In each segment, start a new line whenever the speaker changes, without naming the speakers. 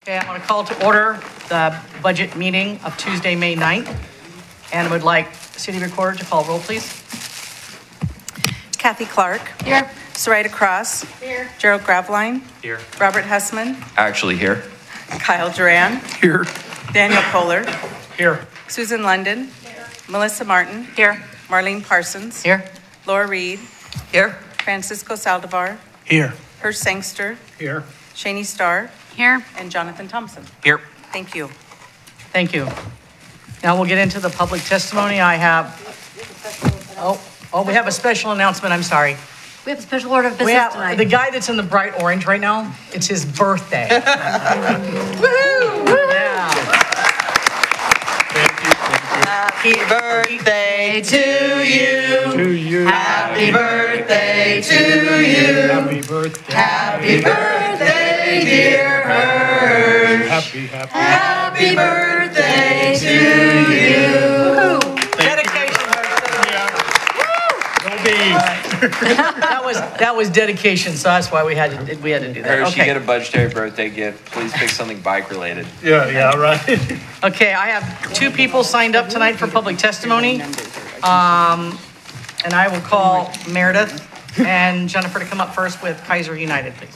Okay, I'm going to call to order the budget meeting of Tuesday, May 9th. And I would like City Recorder to call roll, please.
Kathy Clark.
Here.
Sarita Cross.
Here.
Gerald Graveline.
Here.
Robert Hessman.
Actually here.
Kyle Duran.
Here.
Daniel Kohler.
Here.
Susan London. Here. Melissa Martin.
Here.
Marlene Parsons.
Here.
Laura Reed.
Here.
Francisco Saldivar.
Here.
Hirsch Sangster.
Here.
Shani Starr.
Here.
And Jonathan Thompson.
Here.
Thank you.
Thank you. Now we'll get into the public testimony. I have, we have a special announcement. I'm sorry.
We have a special order of
We
business
have
tonight.
the guy that's in the bright orange right now. It's his birthday. Woohoo! Yeah.
Thank you.
Happy birthday to you.
To you.
Happy birthday to you.
Happy birthday.
Happy birthday, dear Hirsch.
Happy
birthday to you. Dedication. That was dedication, so that's why we had to do that.
Hirsch, you get a budgetary birthday gift. Please pick something bike related.
Yeah, right.
Okay, I have two people signed up tonight for public testimony. And I will call Meredith and Jennifer to come up first with Keizer United, please.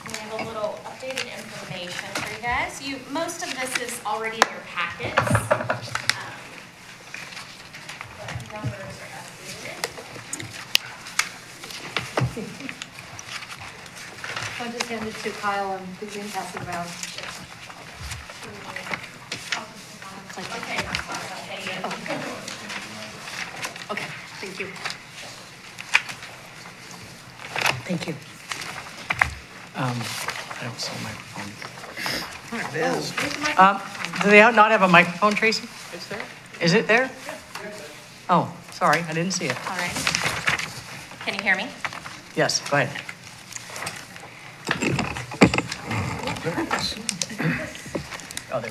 I have a little updated information for you guys. Most of this is already in your packets. But numbers are updated.
I'll just hand it to Kyle and we can pass it around.
Okay.
Okay, thank you.
Thank you. I don't see a microphone. There it is. Do they not have a microphone, Tracy?
It's there.
Is it there? Oh, sorry, I didn't see it.
All right. Can you hear me?
Yes, go ahead.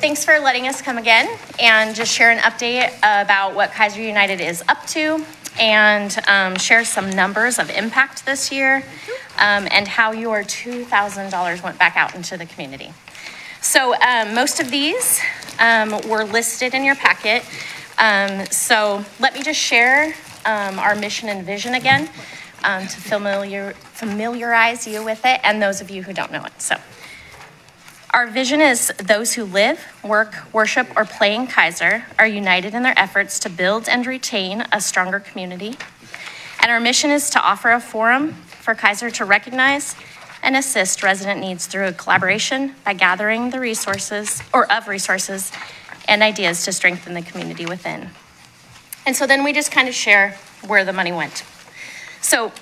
Thanks for letting us come again and just share an update about what Keizer United is up to and share some numbers of impact this year and how your $2,000 went back out into the community. So most of these were listed in your packet. So let me just share our mission and vision again to familiarize you with it and those of you who don't know it. So our vision is those who live, work, worship, or play in Keizer are united in their efforts to build and retain a stronger community. And our mission is to offer a forum for Keizer to recognize and assist resident needs through a collaboration by gathering the resources and ideas to strengthen the community within. And so then we just kind of share where the money went. So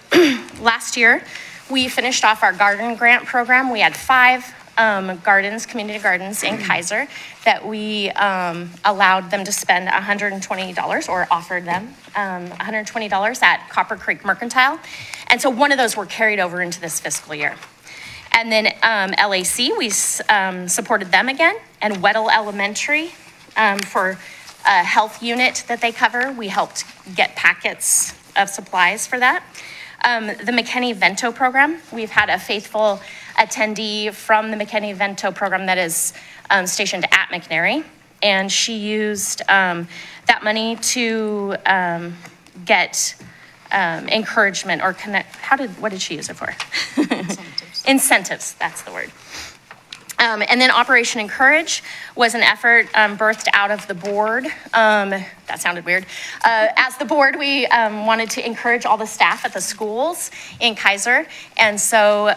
last year, we finished off our garden grant program. We had 5 community gardens in Keizer that we allowed them to spend $120 or offered them $120 at Copper Creek Mercantile. And so one of those were carried over into this fiscal year. And then LAC, we supported them again, and Weddell Elementary for a health unit that they cover. We helped get packets of supplies for that. The McKinney-Vento program, we've had a faithful attendee from the McKinney-Vento program that is stationed at McNary, and she used that money to get encouragement or connect. What did she use it for? Incentives, that's the word. And then Operation Encourage was an effort birthed out of the board. That sounded weird. As the board, we wanted to encourage all the staff at the schools in Keizer. And so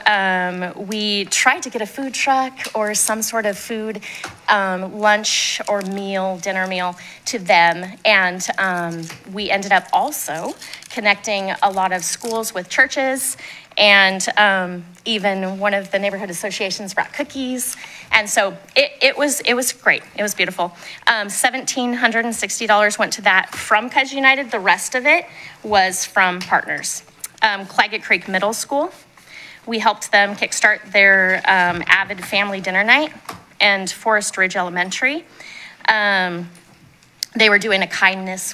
we tried to get a food truck or some sort of food lunch or meal, dinner meal to them. And we ended up also connecting a lot of schools with churches, and even one of the neighborhood associations brought cookies. And so it was great. It was beautiful. $1,760 went to that from Keizer United. The rest of it was from partners. Claggett Creek Middle School, we helped them kickstart their Avid Family Dinner Night, and Forest Ridge Elementary. They were doing a kindness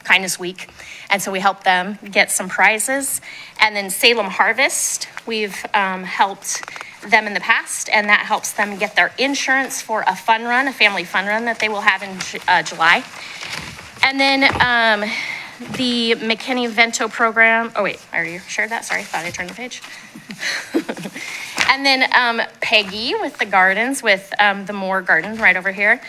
Kindness Week. And so we help them get some prizes. And then Salem Harvest, we've helped them in the past, and that helps them get their insurance for a fun run, a family fun run that they will have in July. And then the McKinney-Vento program, oh wait, I already shared that, sorry, thought I turned the page. And then Peggy with the gardens, with the Moore Garden right over here,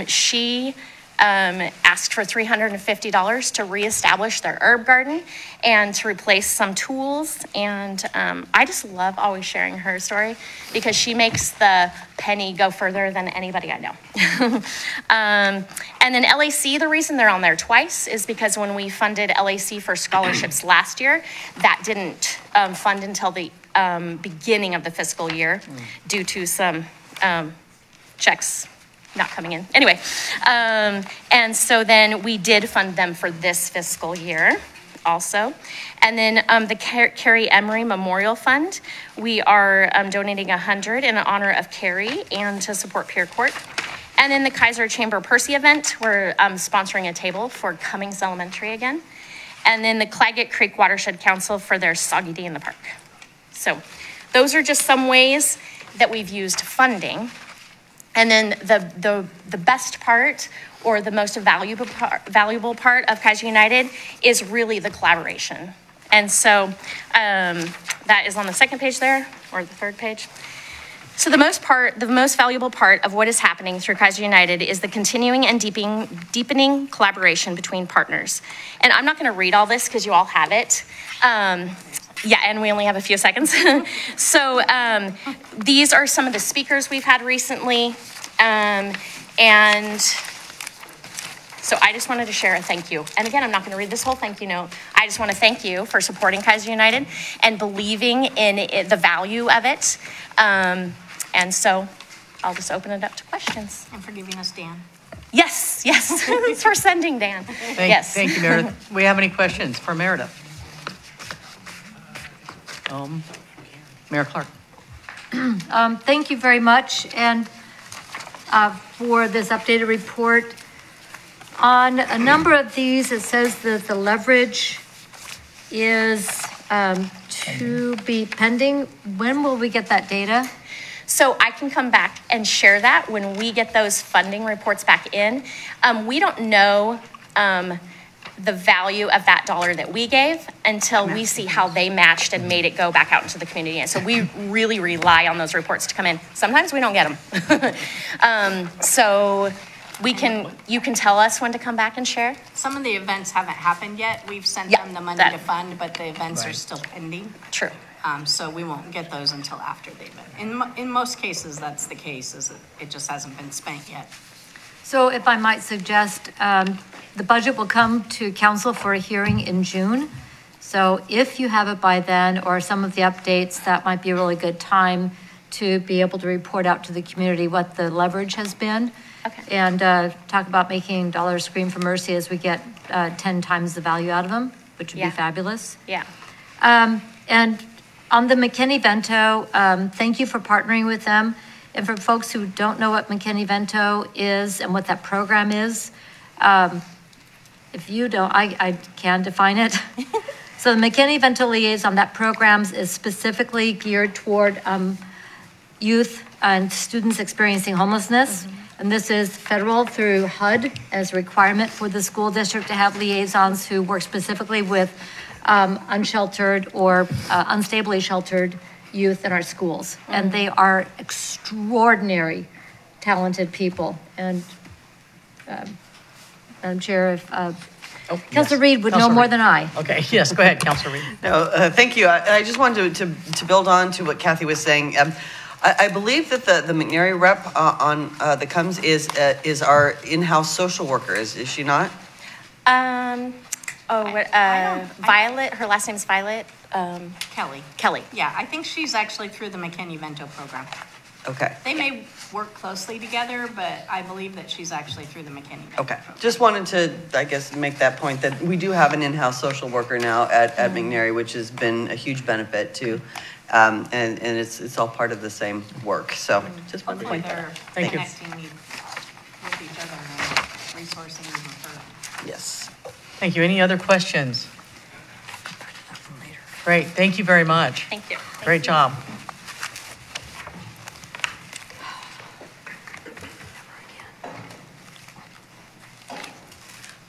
she asked for $350 to reestablish their herb garden and to replace some tools. And I just love always sharing her story because she makes the penny go further than anybody I know. And then LAC, the reason they're on there twice is because when we funded LAC for scholarships last year, that didn't fund until the beginning of the fiscal year due to some checks not coming in. Anyway, and so then we did fund them for this fiscal year also. And then the Carrie Emery Memorial Fund, we are donating $100 in honor of Carrie and to support Pier Court. And then the Keizer Chamber Percy event, we're sponsoring a table for Cummings Elementary again. And then the Claggett Creek Watershed Council for their Soggy Day in the Park. So those are just some ways that we've used funding. And then the best part or the most valuable part of Keizer United is really the collaboration. And so that is on the second page there, or the third page. So the most valuable part of what is happening through Keizer United is the continuing and deepening collaboration between partners. And I'm not going to read all this because you all have it. Yeah, and we only have a few seconds. So these are some of the speakers we've had recently. And so I just wanted to share a thank you. And again, I'm not going to read this whole thank you note. I just want to thank you for supporting Keizer United and believing in the value of it. And so I'll just open it up to questions.
And for giving us Dan.
Yes, thanks for sending Dan. Yes.
Thank you, Meredith. We have any questions for Meredith? Mayor Clark.
Thank you very much, and for this updated report. On a number of these, it says that the leverage is to be pending. When will we get that data?
So I can come back and share that when we get those funding reports back in. We don't know the value of that dollar that we gave until we see how they matched and made it go back out into the community. And so we really rely on those reports to come in. Sometimes we don't get them. So you can tell us when to come back and share.
Some of the events haven't happened yet. We've sent
Yeah,
them the money
that-
to fund, but the events are still pending.
True.
So we won't get those until after the event. In most cases, that's the case, is it just hasn't been spent yet.
So if I might suggest, the budget will come to council for a hearing in June. So if you have it by then, or some of the updates, that might be a really good time to be able to report out to the community what the leverage has been.
Okay.
And talk about making dollars scream for mercy as we get 10 times the value out of them, which would
Yeah.
be fabulous.
Yeah.
And on the McKinney-Vento, thank you for partnering with them. And for folks who don't know what McKinney-Vento is and what that program is, if you don't, I can define it. So the McKinney-Vento Liaison, that program is specifically geared toward youth and students experiencing homelessness. And this is federal through HUD as a requirement for the school district to have liaisons who work specifically with unsheltered or unstably sheltered youth in our schools. And they are extraordinary, talented people. And Madam Chair, if Councilor Reed would know
Councilor
more
Reed.
than I.
Okay, yes, go ahead, Councilor Reed.
No, thank you. I just wanted to build on to what Kathy was saying. I believe that the McNary rep on the comes is our in-house social worker. Is she not?
Violet, her last name is Violet.
Kelly.
Kelly.
Yeah, I think she's actually through the McKinney-Vento program.
Okay.
They may work closely together, but I believe that she's actually through the McKinney-Vento
Okay.
program.
Just wanted to, I guess, make that point that we do have an in-house social worker now at McNary, which has been a huge benefit too. And it's all part of the same work. So just wanted to
Hopefully
point that
they're
out.
Thank you.
connecting with each other and resourcing and referring.
Yes.
Thank you. Any other questions? Great, thank you very much.
Thank you.
Great job.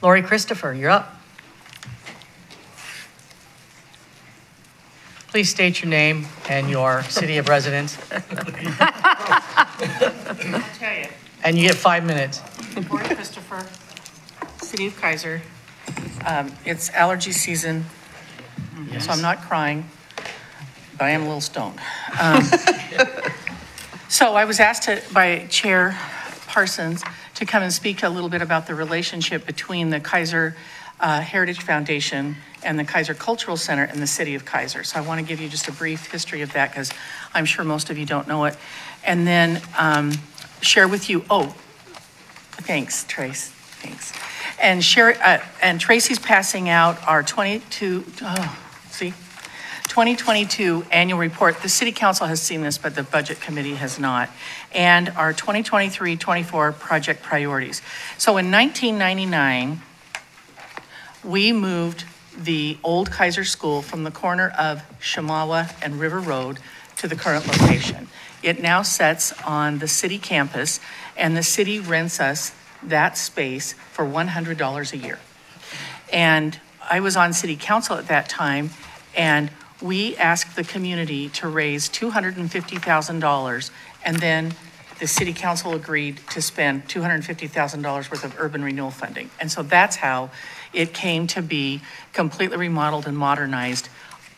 Lori Christopher, you're up. Please state your name and your city of residence.
I'll tell you.
And you get 5 minutes.
Lori Christopher, City of Keizer. It's allergy season, so I'm not crying, but I am a little stoned. So I was asked by Chair Parsons to come and speak a little bit about the relationship between the Keizer Heritage Foundation and the Keizer Cultural Center and the City of Keizer. So I want to give you just a brief history of that because I'm sure most of you don't know it. And then share with you, thanks, Trace, thanks. And and Tracy's passing out our 2022 annual report. The City Council has seen this, but the Budget Committee has not. And our 2023-24 project priorities. So in 1999, we moved the old Keizer School from the corner of Shamawa and River Road to the current location. It now sits on the city campus, and the city rents us that space for $100 a year. And I was on city council at that time, and we asked the community to raise $250,000, and then the city council agreed to spend $250,000 worth of urban renewal funding. And so that's how it came to be completely remodeled and modernized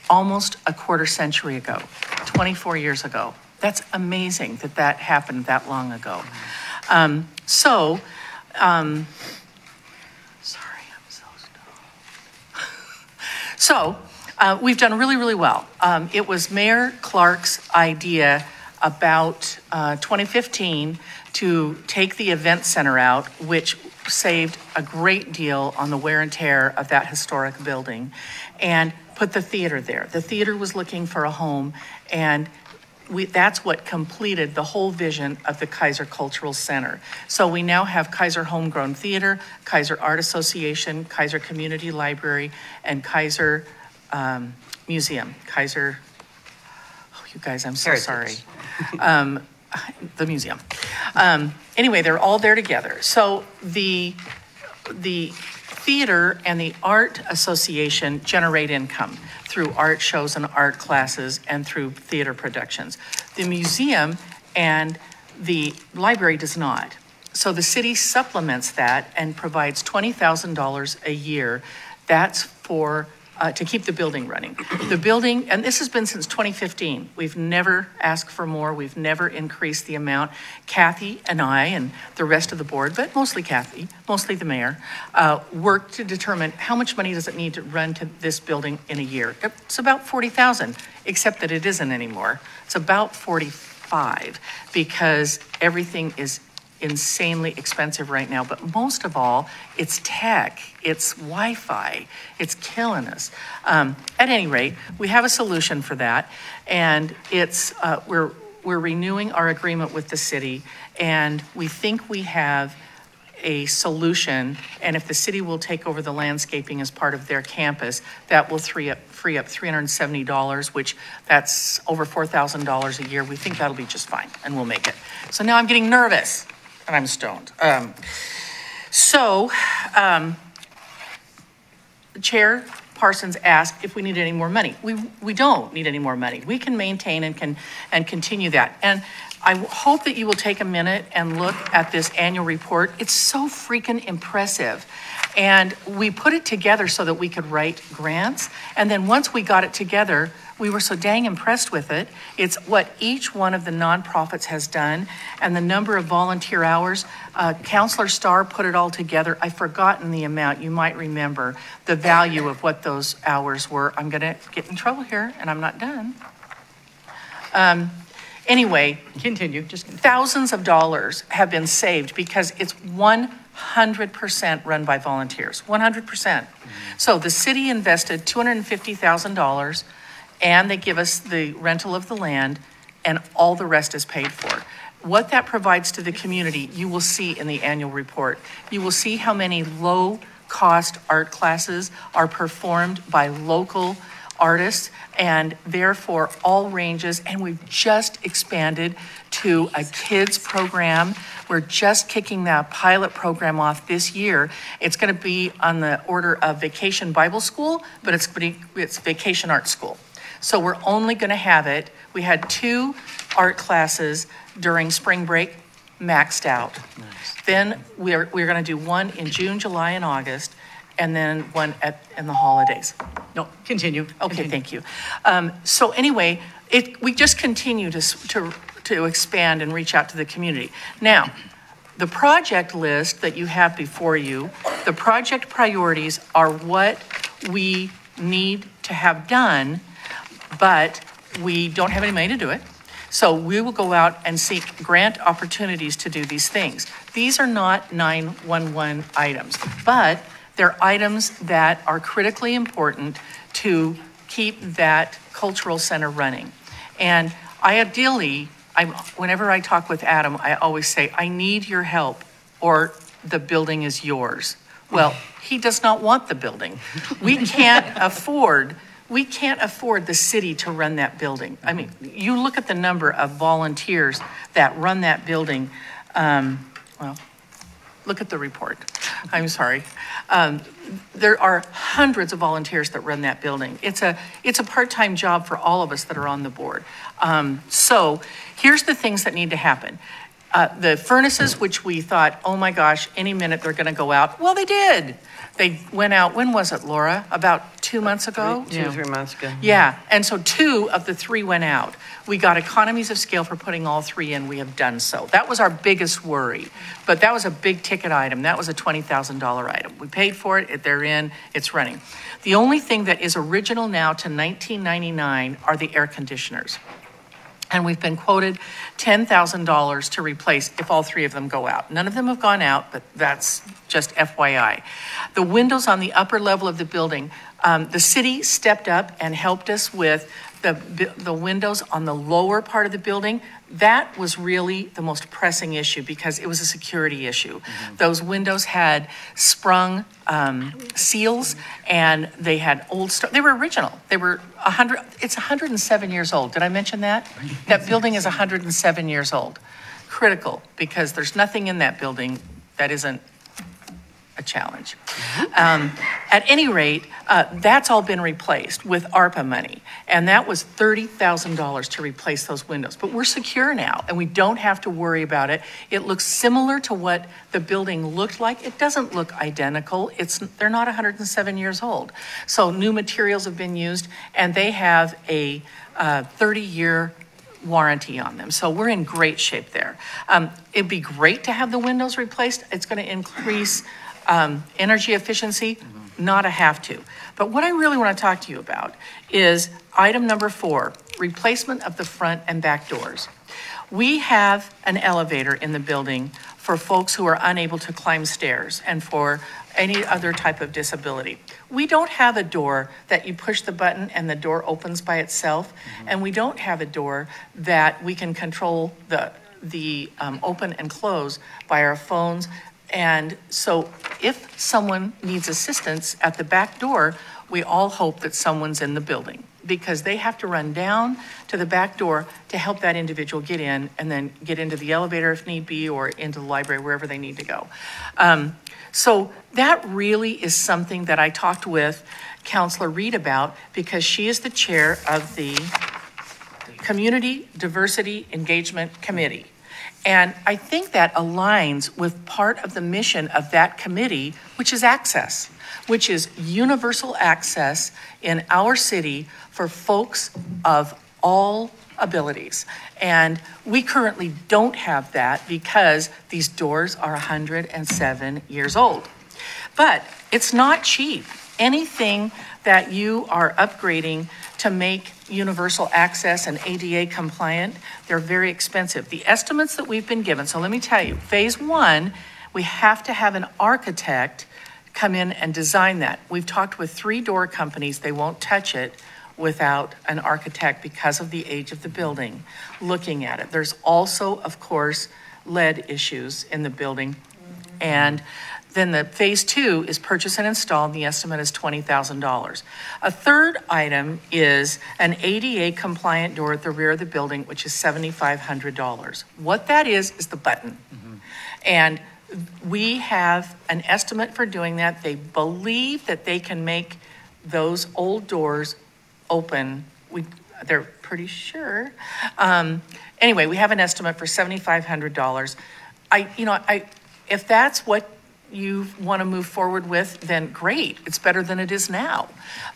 almost a quarter century ago, 24 years ago. That's amazing that that happened that long ago. Sorry, I'm so stoned. We've done really, really well. It was Mayor Clark's idea about 2015 to take the event center out, which saved a great deal on the wear and tear of that historic building, and put the theater there. The theater was looking for a home, and that's what completed the whole vision of the Keizer Cultural Center. So we now have Keizer Homegrown Theater, Keizer Art Association, Keizer Community Library, and Keizer Museum. Keizer, you guys, I'm so sorry. The museum. Anyway, they're all there together. So the theater and the art association generate income through art shows and art classes and through theater productions. The museum and the library does not. So the city supplements that and provides $20,000 a year. That's for to keep the building running. The building, and this has been since 2015. We've never asked for more. We've never increased the amount. Kathy and I and the rest of the board, but mostly Kathy, mostly the mayor, worked to determine how much money does it need to run to this building in a year. It's about 40,000, except that it isn't anymore. It's about 45 because everything is insanely expensive right now, but most of all, it's tech, it's Wi-Fi, it's killing us. At any rate, we have a solution for that, and it's we're renewing our agreement with the city, and we think we have a solution, and if the city will take over the landscaping as part of their campus, that will free up $370, which that's over $4,000 a year. We think that'll be just fine, and we'll make it. So now I'm getting nervous. And I'm stoned. Chair Parsons asked if we need any more money. We don't need any more money. We can maintain and continue that. And I hope that you will take a minute and look at this annual report. It's so freaking impressive. And we put it together so that we could write grants. And then once we got it together, we were so dang impressed with it. It's what each one of the nonprofits has done and the number of volunteer hours. Counselor Starr put it all together. I've forgotten the amount. You might remember the value of what those hours were. I'm going to get in trouble here, and I'm not done. Anyway,
continue.
Thousands of dollars have been saved because it's 100% run by volunteers, 100%. So the city invested $250,000 and they give us the rental of the land and all the rest is paid for. What that provides to the community, you will see in the annual report. You will see how many low cost art classes are performed by local artists, and therefore all ranges, and we've just expanded to a kids program. We're just kicking that pilot program off this year. It's going to be on the order of Vacation Bible School, but it's Vacation Art School. So we're only going to have it. We had 2 art classes during spring break, maxed out. Then we're going to do one in June, July, and August, and then one in the holidays.
No, continue.
Okay, thank you. So anyway, we just continue to expand and reach out to the community. Now, the project list that you have before you, the project priorities are what we need to have done, but we don't have any money to do it. So we will go out and seek grant opportunities to do these things. These are not 911 items, but they're items that are critically important to keep that cultural center running. And whenever I talk with Adam, I always say, I need your help or the building is yours. Well, he does not want the building. We can't afford the city to run that building. I mean, you look at the number of volunteers that run that building. Look at the report. I'm sorry. There are hundreds of volunteers that run that building. It's a part-time job for all of us that are on the board. So here's the things that need to happen. The furnaces, which we thought, oh my gosh, any minute they're gonna go out. Well, they did. They went out, when was it, Laura? About 2 months ago?
2 or 3 months ago.
Yeah, and so 2 of the 3 went out. We got economies of scale for putting all 3 in. We have done so. That was our biggest worry, but that was a big ticket item. That was a $20,000 item. We paid for it, they're in, it's running. The only thing that is original now to 1999 are the air conditioners. And we've been quoted $10,000 to replace if all 3 of them go out. None of them have gone out, but that's just FYI. The windows on the upper level of the building, the city stepped up and helped us with the windows on the lower part of the building. That was really the most pressing issue because it was a security issue. Those windows had sprung seals and they had they were original. They were 107 years old. Did I mention that? That building is 107 years old. Critical because there's nothing in that building that isn't a challenge. At any rate, that's all been replaced with ARPA money. And that was $30,000 to replace those windows. But we're secure now and we don't have to worry about it. It looks similar to what the building looked like. It doesn't look identical. They're not 107 years old. So new materials have been used and they have a 30-year warranty on them. So we're in great shape there. It'd be great to have the windows replaced. It's going to increase energy efficiency, not a have to. But what I really want to talk to you about is item number 4, replacement of the front and back doors. We have an elevator in the building for folks who are unable to climb stairs and for any other type of disability. We don't have a door that you push the button and the door opens by itself, and we don't have a door that we can control the open and close by our phones. And so if someone needs assistance at the back door, we all hope that someone's in the building because they have to run down to the back door to help that individual get in and then get into the elevator if need be or into the library, wherever they need to go. So that really is something that I talked with Councilor Reed about because she is the chair of the Community Diversity Engagement Committee. And I think that aligns with part of the mission of that committee, which is access, which is universal access in our city for folks of all abilities. And we currently don't have that because these doors are 107 years old. But it's not cheap. Anything that you are upgrading to make universal access and ADA compliant, they're very expensive. The estimates that we've been given, so let me tell you, phase 1, we have to have an architect come in and design that. We've talked with 3 door companies, they won't touch it without an architect because of the age of the building, looking at it. There's also, of course, lead issues in the building. And Then the phase 2 is purchase and install, and the estimate is $20,000. A third item is an ADA compliant door at the rear of the building, which is $7,500. What that is the button. And we have an estimate for doing that. They believe that they can make those old doors open. They're pretty sure. Anyway, we have an estimate for $7,500. If that's what you want to move forward with, then great. It's better than it is now.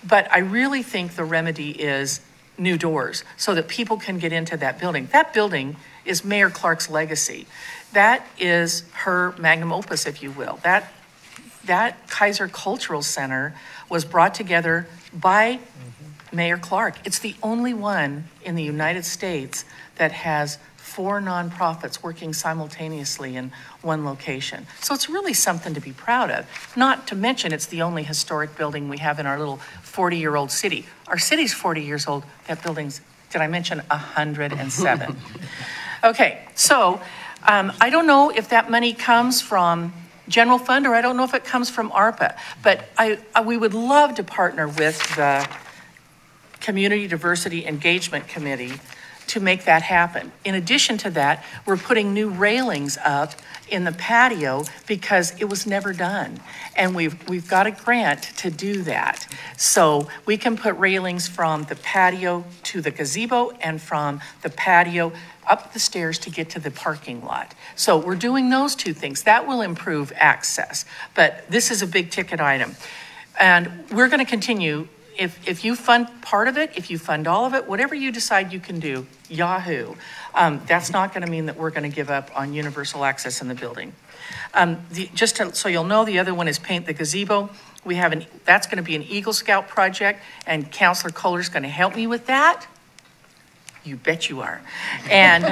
But I really think the remedy is new doors so that people can get into that building. That building is Mayor Clark's legacy. That is her magnum opus, if you will. That Keizer Cultural Center was brought together by Mayor Clark. It's the only one in the United States that has 4 nonprofits working simultaneously in one location. So it's really something to be proud of. Not to mention, it's the only historic building we have in our little 40-year-old city. Our city's 40 years old. That building's, did I mention 107? Okay, so I don't know if that money comes from general fund or I don't know if it comes from ARPA, but we would love to partner with the Community Diversity Engagement Committee to make that happen. In addition to that, we're putting new railings up in the patio because it was never done. And we've got a grant to do that. So we can put railings from the patio to the gazebo and from the patio up the stairs to get to the parking lot. So we're doing those 2 things. That will improve access. But this is a big ticket item. And we're going to continue. If you fund part of it, if you fund all of it, whatever you decide you can do, yahoo. That's not going to mean that we're going to give up on universal access in the building. So you'll know, the other one is paint the gazebo. That's going to be an Eagle Scout project, and Councilor Kohler's going to help me with that. You bet you are. And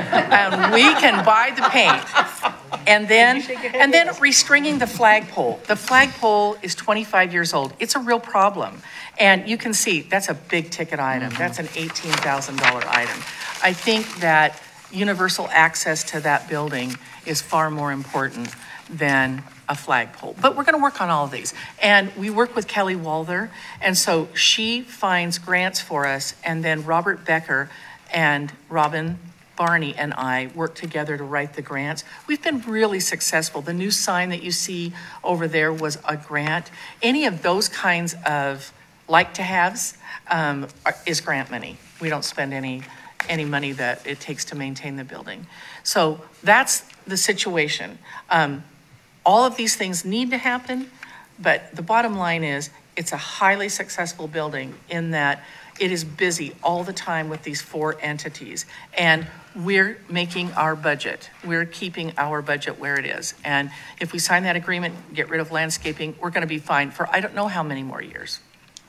we can buy the paint. And then restringing the flagpole. The flagpole is 25 years old. It's a real problem. And you can see that's a big ticket item. That's an $18,000 item. I think that universal access to that building is far more important than a flagpole. But we're going to work on all of these. And we work with Kelly Walther. And so she finds grants for us. And then Robert Becker and Robin Barney and I work together to write the grants. We've been really successful. The new sign that you see over there was a grant. Any of those kinds of like-to-haves is grant money. We don't spend any money that it takes to maintain the building. So that's the situation. All of these things need to happen, but the bottom line is it's a highly successful building in that it is busy all the time with these 4 entities. And we're making our budget. We're keeping our budget where it is. And if we sign that agreement, get rid of landscaping, we're going to be fine for I don't know how many more years.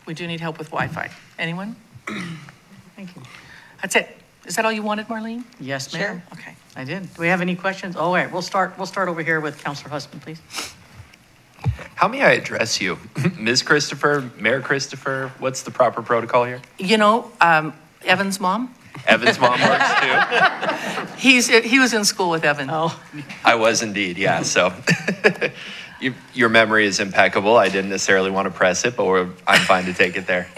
We do need help with Wi-Fi. Anyone?
Thank you.
That's it. Is that all you wanted, Marlene?
Yes, ma'am.
Okay.
I did. Do we have any questions? Oh, wait, we'll start over here with Councilor Husband, please.
How may I address you? Ms. Christopher, Mayor Christopher, what's the proper protocol here?
You know, Evan's mom?
Evan's mom works too?
He was in school with Evan.
Oh,
I was indeed, yeah, so. Your memory is impeccable. I didn't necessarily want to press it, but I'm fine to take it there.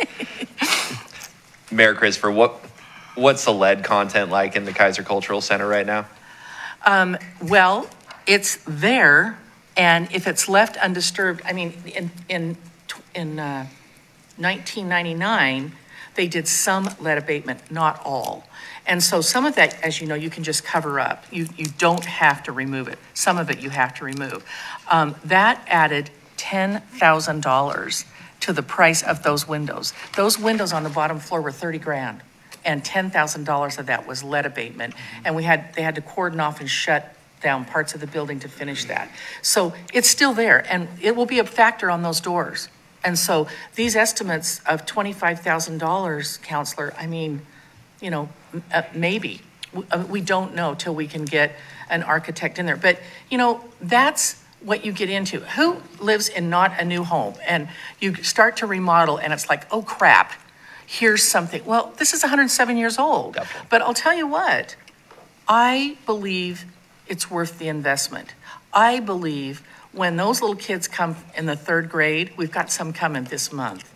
Mayor Christopher, what's the lead content like in the Keizer Cultural Center right now?
Well, it's there, and if it's left undisturbed, I mean, in 1999, they did some lead abatement, not all. And so some of that, as you know, you can just cover up. You don't have to remove it. Some of it you have to remove. That added $10,000 to the price of those windows. Those windows on the bottom floor were $30,000, and $10,000 of that was lead abatement. And they had to cordon off and shut down parts of the building to finish that. So it's still there, and it will be a factor on those doors. And so these estimates of $25,000, Counselor, I mean, you know, maybe. We don't know till we can get an architect in there. But, you know, that's what you get into. Who lives in not a new home? And you start to remodel and it's like, oh crap, here's something. Well, this is 107 years old.
Definitely.
But I'll tell you what, I believe it's worth the investment. I believe when those little kids come in the 3rd grade, we've got some coming this month.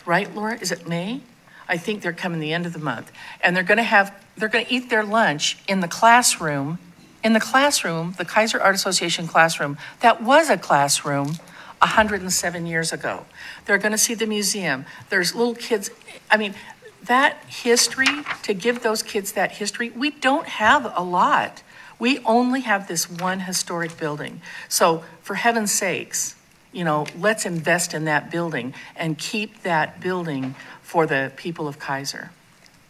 Right, Laura? Is it May? I think they're coming the end of the month. And they're gonna eat their lunch in the classroom, the Keizer Art Association classroom, that was a classroom 107 years ago. They're gonna see the museum. There's little kids, I mean, that history, to give those kids that history, we don't have a lot. We only have this one historic building. So for heaven's sakes, you know, let's invest in that building and keep that building for the people of Keizer.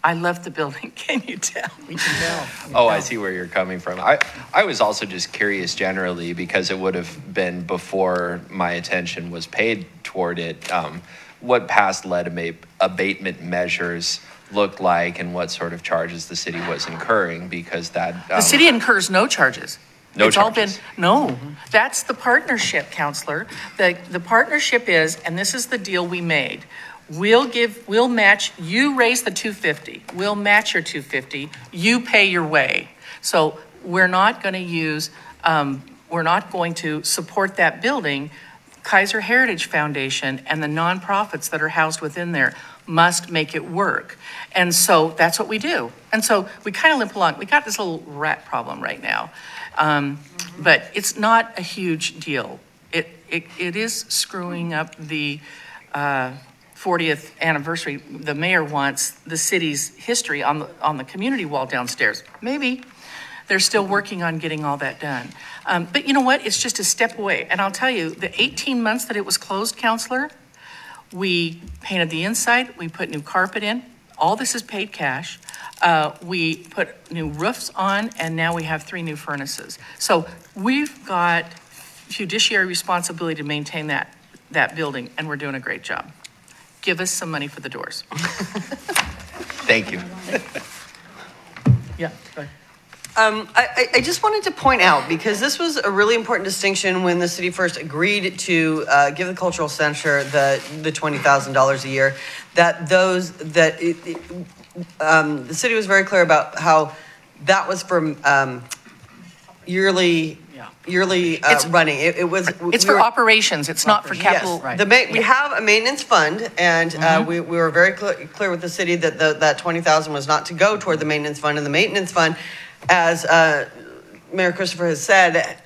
I love the building, can you tell?
We can tell.
Oh, I see where you're coming from. I was also just curious generally because it would have been before my attention was paid toward it, what past lead abatement measures looked like and what sort of charges the city was incurring, because that...
The city incurs no charges.
No
It's
charges.
all been, no, that's the partnership, Counselor. The partnership is, and this is the deal we made, we'll match, you raise the 250, we'll match your 250, you pay your way. So we're not going to use, we're not going to support that building. Keizer Heritage Foundation and the nonprofits that are housed within there must make it work. And so that's what we do. And so we kind of limp along. We got this little rat problem right now, but it's not a huge deal. It is screwing up the 40th anniversary. The mayor wants the city's history on the community wall downstairs. Maybe. They're still working on getting all that done. But you know what? It's just a step away. And I'll tell you, the 18 months that it was closed, Counselor, we painted the inside, we put new carpet in. All this is paid cash. We put new roofs on, and now we have 3 new furnaces. So we've got fiduciary responsibility to maintain that building, and we're doing a great job. Give us some money for the doors.
Thank you.
Yeah, go ahead.
I just wanted to point out, because this was a really important distinction when the city first agreed to give the cultural center the $20,000 a year, that the city was very clear about how that was for yearly running.
It's for operations. It's not for capital.
Yes, right. We have a maintenance fund, and we were very clear with the city that that $20,000 was not to go toward the maintenance fund, and the maintenance fund, as Mayor Christopher has said,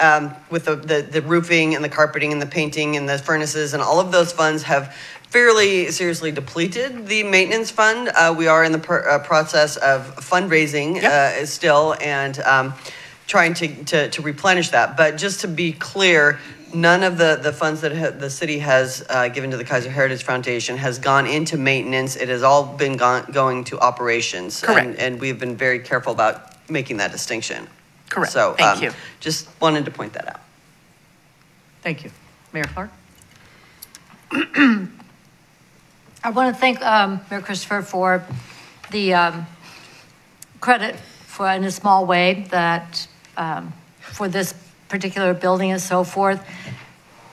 with the roofing and the carpeting and the painting and the furnaces and all of those funds have fairly seriously depleted the maintenance fund. We are in the process of fundraising still, and trying to replenish that. But just to be clear, none of the funds that the city has given to the Keizer Heritage Foundation has gone into maintenance. It has all been going to operations.
Correct.
And we've been very careful about making that distinction.
Correct.
So
Thank you.
Just wanted to point that out.
Thank you. Mayor Clark?
I want to thank Mayor Christopher for the credit for, in a small way, that for this particular building and so forth.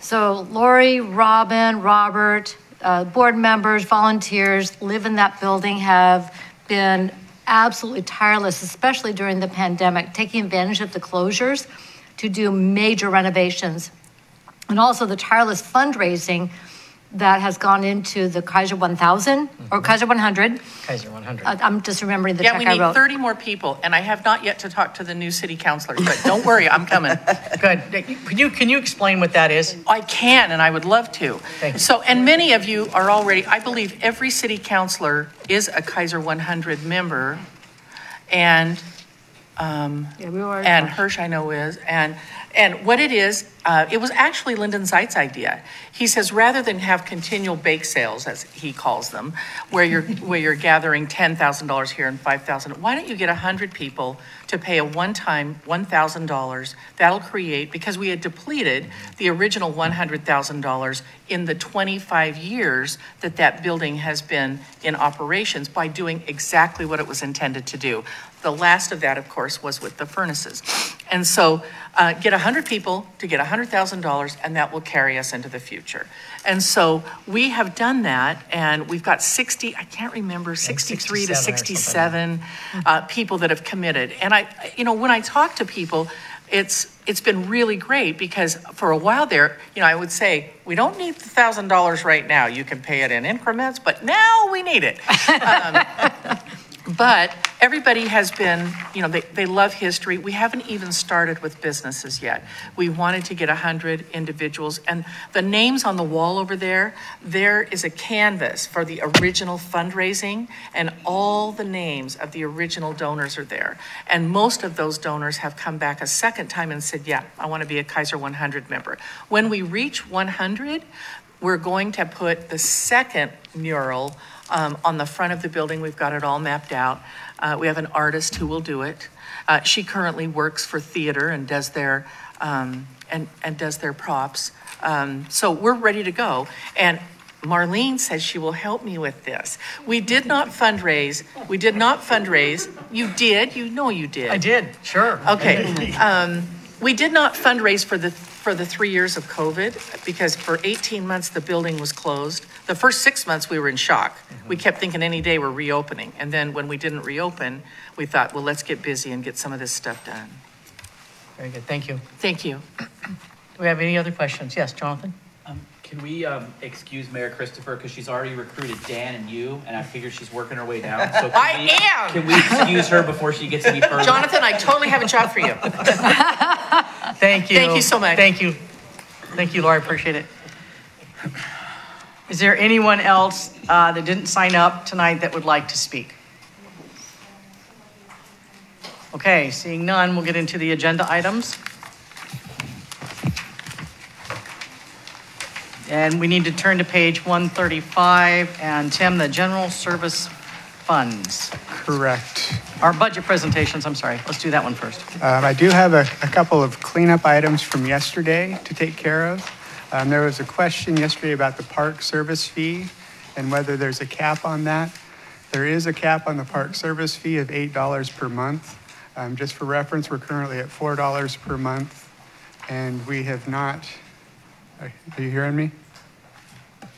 So Lori, Robin, Robert, board members, volunteers live in that building, have been absolutely tireless, especially during the pandemic, taking advantage of the closures to do major renovations. And also the tireless fundraising that has gone into the Keizer 1000 or Keizer 100.
Keizer 100.
I'm just remembering the
Yeah,
check
we
I
need
wrote.
30 more people, and I have not yet to talk to the new city councilors, but don't worry, I'm coming.
Good. Can you explain what that is?
I can, and I would love to.
Thank you.
So, and many of you are already, I believe every city councilor is a Keizer 100 member, and
Yeah, we were.
and Hirsch I know is, and what it is, it was actually Lyndon Zeit's idea. He says, rather than have continual bake sales, as he calls them, where you're gathering $10,000 here and $5,000, why don't you get 100 people to pay a one-time $1,000? That'll create, because we had depleted the original $100,000 in the 25 years that building has been in operations by doing exactly what it was intended to do. The last of that, of course, was with the furnaces. And so get 100 people to get $100,000, and that will carry us into the future. And so we have done that, and we've got 60, I can't remember, 63 to 67 people that have committed. And when I talk to people, it's been really great because for a while there, I would say, we don't need the $1,000 right now. You can pay it in increments, but now we need it. But everybody has been, they love history. We haven't even started with businesses yet. We wanted to get 100 individuals. And the names on the wall over there is a canvas for the original fundraising, and all the names of the original donors are there. And most of those donors have come back a second time and said, yeah, I want to be a Keizer 100 member. When we reach 100, we're going to put the second mural on the front of the building. We've got it all mapped out. We have an artist who will do it. She currently works for theater and does their does their props. So we're ready to go. And Marlene says she will help me with this. We did not fundraise. You did. You know you did.
I did, sure.
Okay. We did not fundraise for the 3 years of COVID because for 18 months the building was closed. The first 6 months we were in shock. We kept thinking any day we're reopening. And then when we didn't reopen, we thought, well, let's get busy and get some of this stuff done.
Very good, thank you.
Thank you.
Do we have any other questions? Yes, Jonathan?
Can we excuse Mayor Christopher because she's already recruited Dan and you, and I figure she's working her way down. So can we excuse her before she gets any further?
Jonathan, I totally have a job for you.
Thank you.
Thank you so much.
Thank you. Thank you, Laura, appreciate it. Is there anyone else that didn't sign up tonight that would like to speak? Okay, seeing none, we'll get into the agenda items. And we need to turn to page 135, and Tim, the general service funds.
Correct.
Our budget presentations, I'm sorry. Let's do that one first.
I do have a couple of cleanup items from yesterday to take care of. There was a question yesterday about the park service fee and whether there's a cap on that. There is a cap on the park service fee of $8 per month. Just for reference, we're currently at $4 per month, and we have not. Are you hearing me? How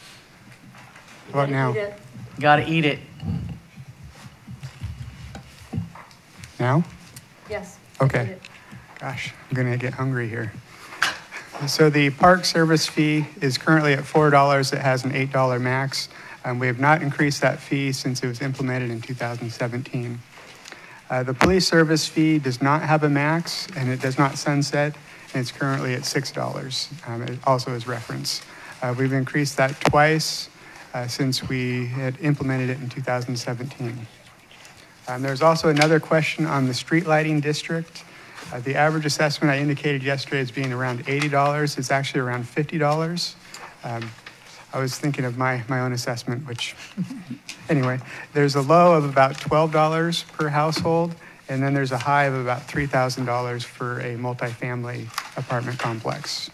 about now?
Gotta eat it.
Now?
Yes.
Okay. Gosh, I'm gonna get hungry here. So the park service fee is currently at $4. It has an $8 max. We have not increased that fee since it was implemented in 2017. The police service fee does not have a max, and it does not sunset, and it's currently at $6. It also is reference. We've increased that twice since we had implemented it in 2017. There's also another question on the street lighting district. The average assessment I indicated yesterday as being around $80. It's actually around $50. I was thinking of my own assessment, which, anyway, there's a low of about $12 per household, and then there's a high of about $3,000 for a multifamily apartment complex.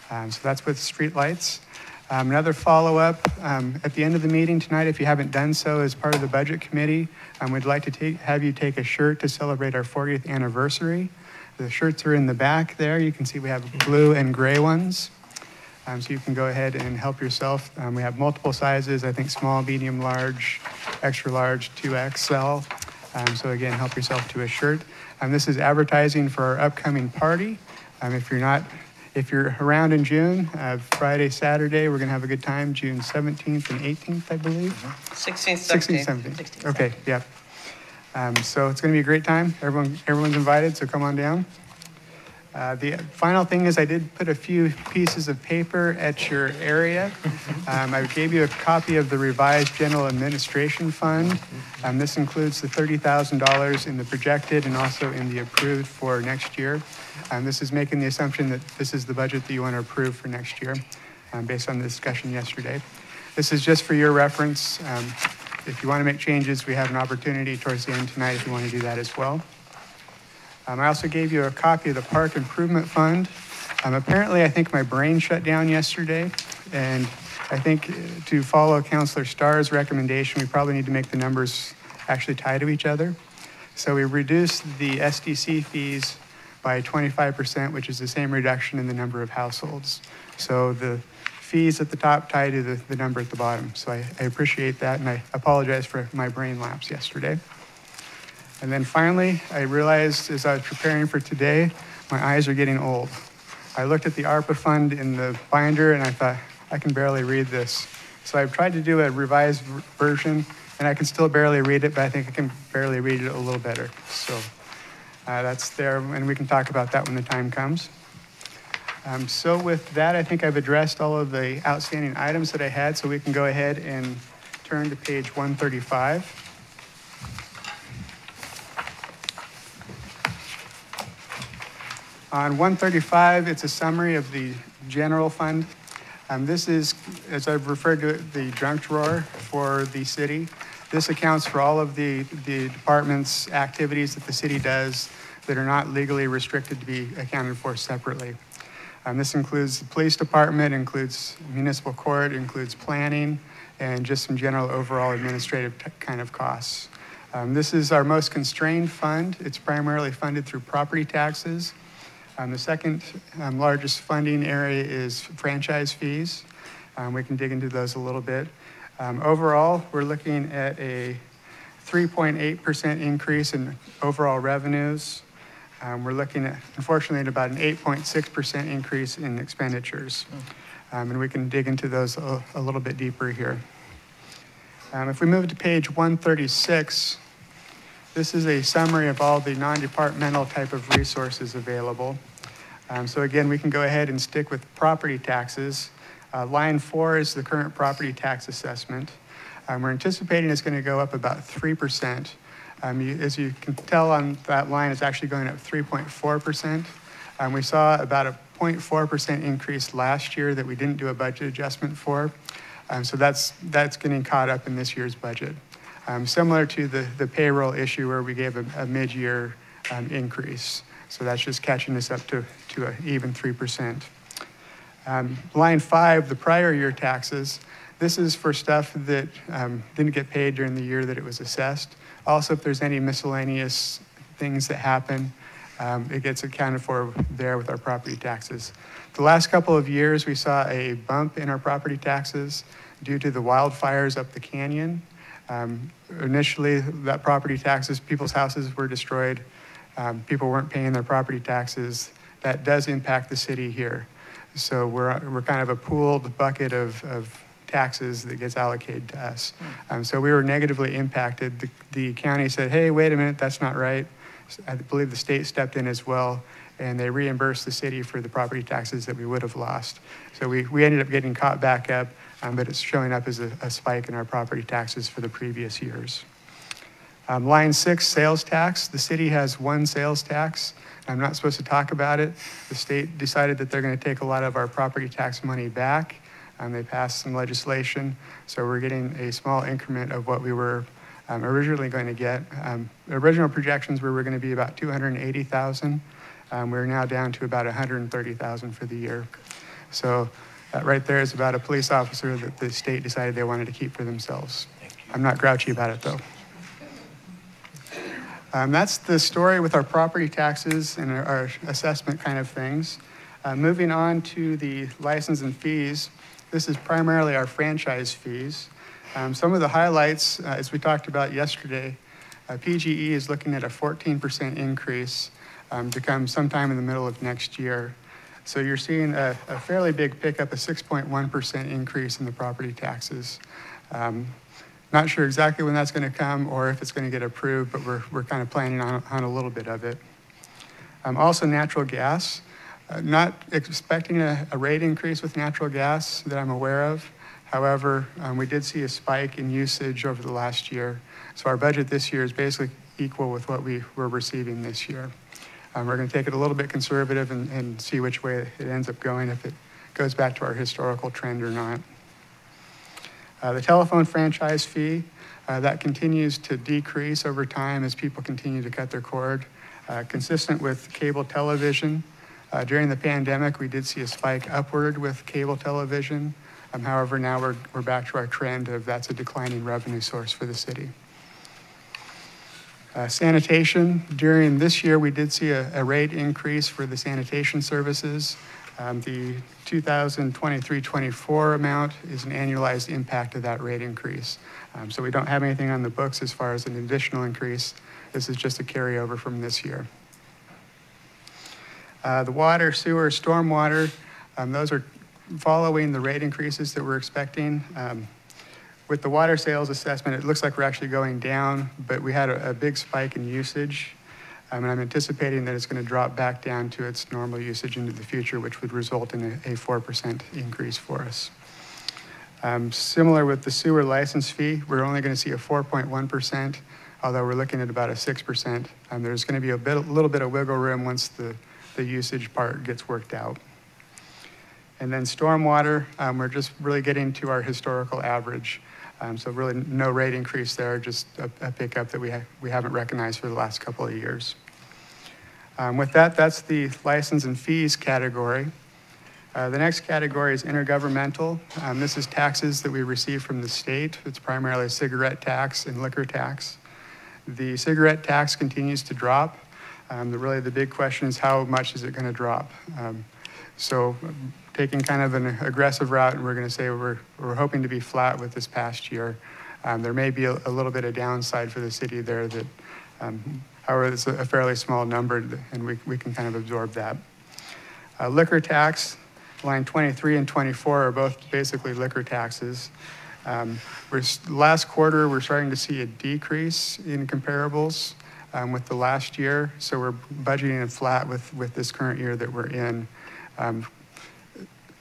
So that's with street lights. Another follow-up, at the end of the meeting tonight, if you haven't done so as part of the budget committee, we'd like to have you take a shirt to celebrate our 40th anniversary. The shirts are in the back there. You can see we have blue and gray ones. So you can go ahead and help yourself. We have multiple sizes, I think small, medium, large, extra large, 2XL. So again, help yourself to a shirt. This is advertising for our upcoming party. If you're around in June, Friday, Saturday, we're gonna have a good time, June 17th and 18th, I believe.
16th,
16th, 17th. Okay, yeah. So it's gonna be a great time. Everyone's invited, so come on down. The final thing is I did put a few pieces of paper at your area. I gave you a copy of the revised general administration fund. This includes the $30,000 in the projected and also in the approved for next year. This is making the assumption that this is the budget that you want to approve for next year based on the discussion yesterday. This is just for your reference. If you want to make changes, we have an opportunity towards the end tonight if you want to do that as well. I also gave you a copy of the Park Improvement Fund. Apparently, I think my brain shut down yesterday, and I think to follow Councillor Starr's recommendation, we probably need to make the numbers actually tie to each other. So we reduced the SDC fees by 25%, which is the same reduction in the number of households. So the fees at the top tie to the number at the bottom. So I appreciate that, and I apologize for my brain lapse yesterday. And then finally, I realized as I was preparing for today, my eyes are getting old. I looked at the ARPA fund in the binder and I thought, I can barely read this. So I've tried to do a revised version and I can still barely read it, but I think I can barely read it a little better. So that's there, and we can talk about that when the time comes. So with that, I think I've addressed all of the outstanding items that I had, so we can go ahead and turn to page 135. On 135, it's a summary of the general fund. This is, as I've referred to it, the junk drawer for the city. This accounts for all of the department's activities that the city does that are not legally restricted to be accounted for separately. This includes the police department, includes municipal court, includes planning, and just some general overall administrative kind of costs. This is our most constrained fund. It's primarily funded through property taxes. The second largest funding area is franchise fees. We can dig into those a little bit. Overall, we're looking at a 3.8% increase in overall revenues. We're looking at, unfortunately, at about an 8.6% increase in expenditures. And we can dig into those a little bit deeper here. If we move to page 136, this is a summary of all the non-departmental type of resources available. So again, we can go ahead and stick with property taxes. Line 4 is the current property tax assessment. We're anticipating it's going to go up about 3%. As you can tell on that line, it's actually going up 3.4%. We saw about a 0.4% increase last year that we didn't do a budget adjustment for. So that's getting caught up in this year's budget. Similar to the payroll issue where we gave a mid-year increase. So that's just catching us up to an even 3%. Line 5, the prior year taxes. This is for stuff that didn't get paid during the year that it was assessed. Also, if there's any miscellaneous things that happen, it gets accounted for there with our property taxes. The last couple of years, we saw a bump in our property taxes due to the wildfires up the canyon. Initially, that property taxes, people's houses were destroyed. People weren't paying their property taxes. That does impact the city here. So we're kind of a pooled bucket of taxes that gets allocated to us. So we were negatively impacted. The county said, hey, wait a minute, that's not right. I believe the state stepped in as well, and they reimbursed the city for the property taxes that we would have lost. So we ended up getting caught back up, but it's showing up as a spike in our property taxes for the previous years. Line 6, sales tax. The city has one sales tax. I'm not supposed to talk about it. The state decided that they're going to take a lot of our property tax money back. They passed some legislation, so we're getting a small increment of what we were originally going to get. Original projections were going to be about $280,000. We're now down to about $130,000 for the year. So that right there is about a police officer that the state decided they wanted to keep for themselves. I'm not grouchy about it, though. That's the story with our property taxes and our assessment kind of things. Moving on to the license and fees, this is primarily our franchise fees. Some of the highlights, as we talked about yesterday, PGE is looking at a 14% increase to come sometime in the middle of next year. So you're seeing a fairly big pickup, a 6.1% increase in the property taxes. Not sure exactly when that's going to come or if it's going to get approved, but we're kind of planning on a little bit of it. Also natural gas. Not expecting a rate increase with natural gas that I'm aware of. However, we did see a spike in usage over the last year. So our budget this year is basically equal with what we were receiving this year. We're going to take it a little bit conservative and see which way it ends up going, if it goes back to our historical trend or not. The telephone franchise fee, that continues to decrease over time as people continue to cut their cord. Consistent with cable television, during the pandemic, we did see a spike upward with cable television. However, now we're back to our trend of that's a declining revenue source for the city. Sanitation, during this year, we did see a rate increase for the sanitation services. The 2023-24 amount is an annualized impact of that rate increase. So we don't have anything on the books as far as an additional increase. This is just a carryover from this year. The water, sewer, stormwater, those are following the rate increases that we're expecting. With the water sales assessment, it looks like we're actually going down, but we had a big spike in usage. And I'm anticipating that it's going to drop back down to its normal usage into the future, which would result in a 4% increase for us. Similar with the sewer license fee, we're only going to see a 4.1%, although we're looking at about a 6%. There's going to be a little bit of wiggle room once the usage part gets worked out. And then stormwater, we're just really getting to our historical average. So really no rate increase there, just a pickup that we haven't recognized for the last couple of years. With that, that's the license and fees category. The next category is intergovernmental. This is taxes that we receive from the state. It's primarily cigarette tax and liquor tax. The cigarette tax continues to drop. Really the big question is how much is it going to drop? So taking kind of an aggressive route, and we're going to say we're hoping to be flat with this past year. There may be a little bit of downside for the city there that, however, it's a fairly small number, and we can kind of absorb that. Liquor tax, line 23 and 24 are both basically liquor taxes. Last quarter, we're starting to see a decrease in comparables with the last year, so we're budgeting it flat with this current year that we're in.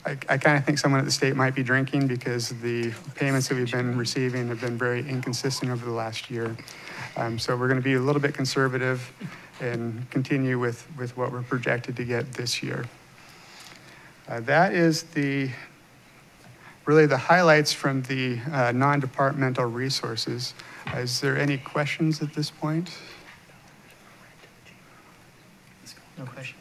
I kind of think someone at the state might be drinking because the payments that we've been receiving have been very inconsistent over the last year. So we're going to be a little bit conservative and continue with what we're projected to get this year. That is really the highlights from the non-departmental resources. Is there any questions at this point?
No questions?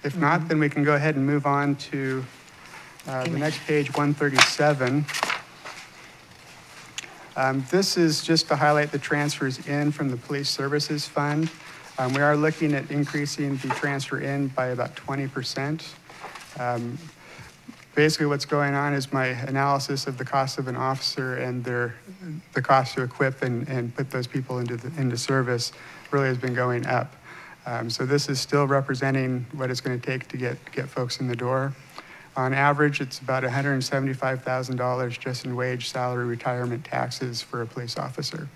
If not, then we can go ahead and move on to the next page, 137. This is just to highlight the transfers in from the Police Services Fund. We are looking at increasing the transfer in by about 20%. Basically what's going on is my analysis of the cost of an officer and the cost to equip and put those people into service really has been going up. So this is still representing what it's going to take to get folks in the door. On average, it's about $175,000 just in wage, salary, retirement, taxes for a police officer.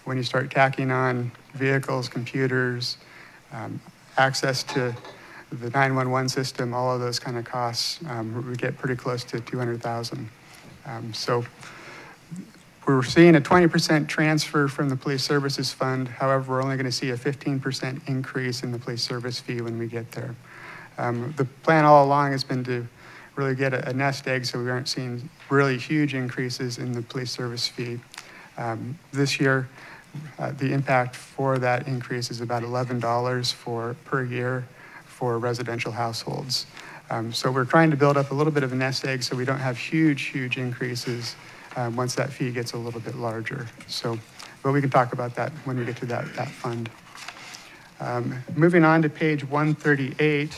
When you start tacking on vehicles, computers, access to the 911 system, all of those kind of costs, we get pretty close to $200,000. So we're seeing a 20% transfer from the Police Services Fund. However, we're only going to see a 15% increase in the police service fee when we get there. The plan all along has been to really get a nest egg so we aren't seeing really huge increases in the police service fee. This year, the impact for that increase is about $11 per year for residential households. So we're trying to build up a little bit of a nest egg so we don't have huge increases once that fee gets a little bit larger. But we can talk about that when we get to that fund. Moving on to page 138,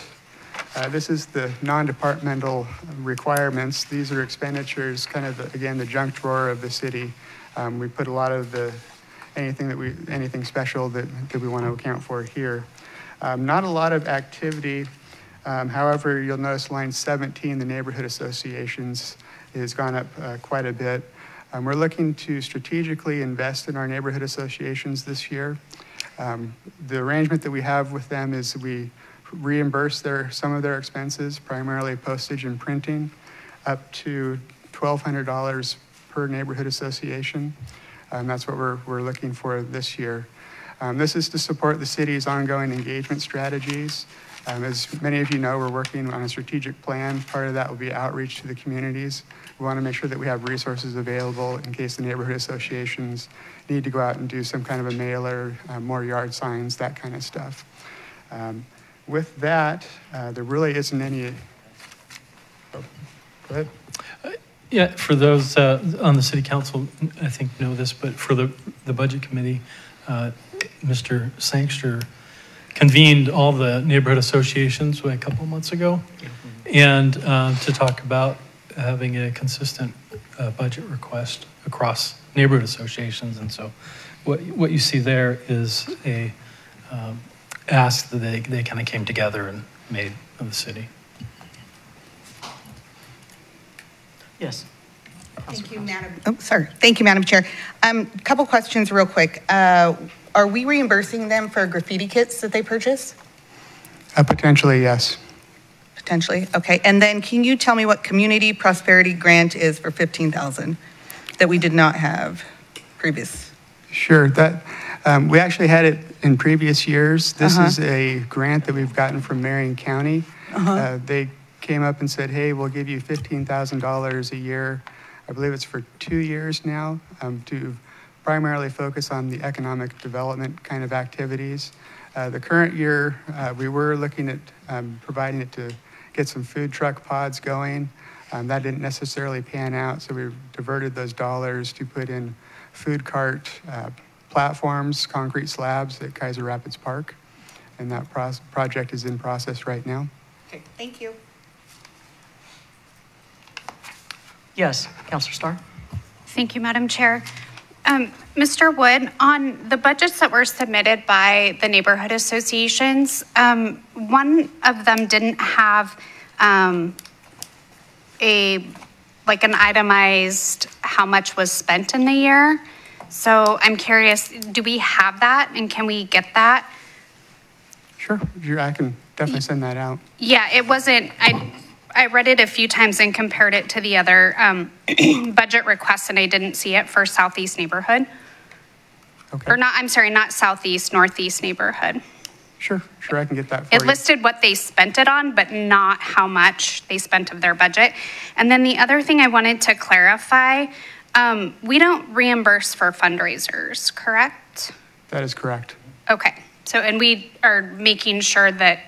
this is the non-departmental requirements. These are expenditures, kind of, again, the junk drawer of the city. We put a lot of anything special that we want to account for here. Not a lot of activity. However, you'll notice line 17, the neighborhood associations, has gone up quite a bit. We're looking to strategically invest in our neighborhood associations this year. The arrangement that we have with them is we reimburse some of their expenses, primarily postage and printing, up to $1,200 per neighborhood association. That's what we're looking for this year. This is to support the city's ongoing engagement strategies. As many of you know, we're working on a strategic plan. Part of that will be outreach to the communities. We want to make sure that we have resources available in case the neighborhood associations need to go out and do some kind of a mailer, more yard signs, that kind of stuff. With that, there really isn't any. Oh, go ahead.
Yeah, for those on the city council, I think know this, but for the budget committee, Mr. Sangster convened all the neighborhood associations a couple of months ago, and to talk about having a consistent budget request across neighborhood associations. And so what you see there is a ask that they kind of came together and made of the city.
Yes.
Thank you, Madam. Oh, sorry. Thank you, Madam Chair. Couple questions real quick. Are we reimbursing them for graffiti kits that they purchase?
Potentially, yes.
Potentially. Okay. And then can you tell me what community prosperity grant is for $15,000 that we did not have previous?
Sure. That we actually had it in previous years. This is a grant that we've gotten from Marion County. They came up and said, hey, we'll give you $15,000 a year. I believe it's for 2 years now, to primarily focus on the economic development kind of activities. The current year, we were looking at providing it to get some food truck pods going. That didn't necessarily pan out, so we diverted those dollars to put in food cart platforms, concrete slabs at Keizer Rapids Park. And that project is in process right now.
Okay, thank you.
Yes, Councilor Starr?
Thank you, Madam Chair. Mr. Wood, on the budgets that were submitted by the neighborhood associations, one of them didn't have an itemized how much was spent in the year. So I'm curious, do we have that and can we get that?
Sure, I can definitely send that out.
Yeah, it wasn't, I read it a few times and compared it to the other budget requests, and I didn't see it for Southeast neighborhood.
Okay.
Or not, I'm sorry, not Southeast, Northeast neighborhood.
Sure, I can get that for you.
It listed what they spent it on, but not how much they spent of their budget. And then the other thing I wanted to clarify, we don't reimburse for fundraisers, correct?
That is correct.
Okay, so, and we are making sure that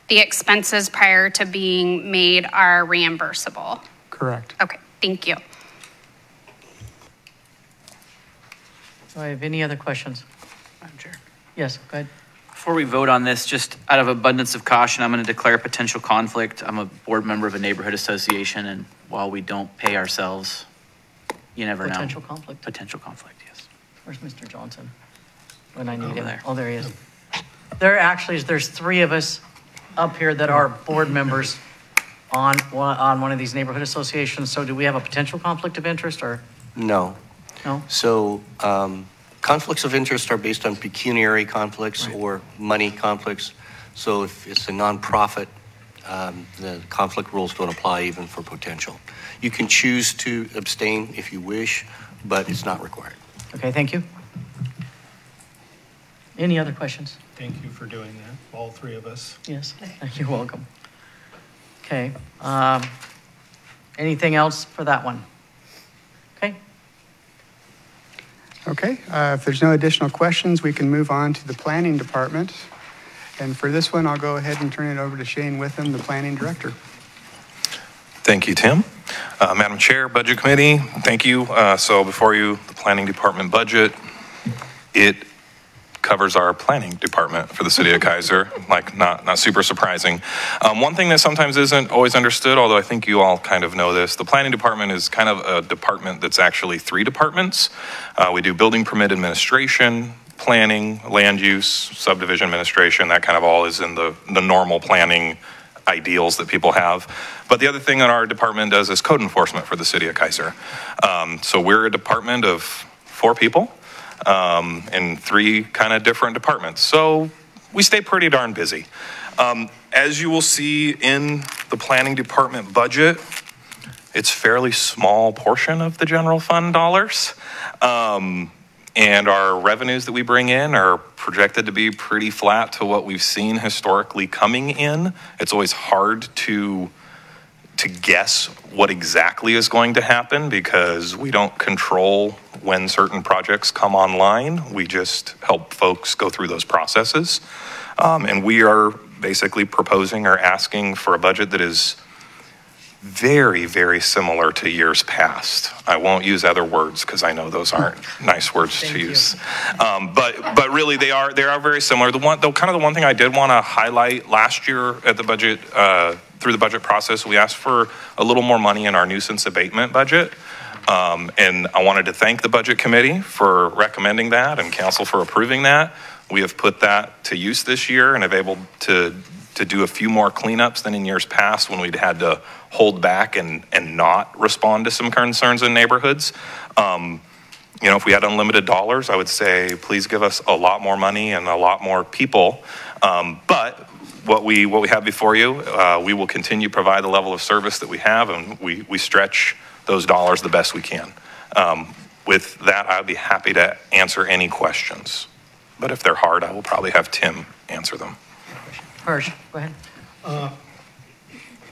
the expenses prior to being made are reimbursable.
Correct.
Okay, thank you.
Do I have any other questions?
Madam Chair.
Yes, go ahead.
Before we vote on this, just out of abundance of caution, I'm going to declare a potential conflict. I'm a board member of a neighborhood association, and while we don't pay ourselves, you never know.
Potential conflict.
Potential conflict, yes.
Where's Mr. Johnson? When I need
Over
him.
there.
Oh, there he is. There's 3 of us up here that are board members on one of these neighborhood associations. So do we have a potential conflict of interest or?
No.
No?
So conflicts of interest are based on pecuniary conflicts or money conflicts. So if it's a nonprofit, the conflict rules don't apply even for potential. You can choose to abstain if you wish, but it's not required.
Okay, thank you. Any other questions?
Thank you for doing that, all 3 of us.
Yes, you're welcome. Okay, anything else for that one? Okay.
Okay, if there's no additional questions, we can move on to the planning department. And for this one, I'll go ahead and turn it over to Shane Witham, the planning director.
Thank you, Tim. Madam Chair, Budget Committee, thank you. So before you, the planning department budget, it covers our planning department for the city of Keizer, like not super surprising. One thing that sometimes isn't always understood, although I think you all kind of know this, the planning department is kind of a department that's actually 3 departments. We do building permit administration, planning, land use, subdivision administration, that kind of all is in the normal planning ideals that people have. But the other thing that our department does is code enforcement for the city of Keizer. So we're a department of 4 people. In 3 kind of different departments. So we stay pretty darn busy. As you will see in the planning department budget, it's a fairly small portion of the general fund dollars. And our revenues that we bring in are projected to be pretty flat to what we've seen historically coming in. It's always hard to guess what exactly is going to happen because we don't control when certain projects come online. We just help folks go through those processes. And we are basically proposing or asking for a budget that is very, very similar to years past. I won't use other words because I know those aren't nice words to use. But really they are very similar. The one thing I did want to highlight last year at the budget, through the budget process, we asked for a little more money in our nuisance abatement budget. And I wanted to thank the Budget Committee for recommending that and Council for approving that. We have put that to use this year and have able to do a few more cleanups than in years past when we'd had to hold back and not respond to some concerns in neighborhoods. You know, if we had unlimited dollars, I would say, please give us a lot more money and a lot more people. But what we have before you, we will continue to provide the level of service that we have, and we stretch those dollars the best we can. With that, I'd be happy to answer any questions. But if they're hard, I will probably have Tim answer them.
Hirsch, go ahead.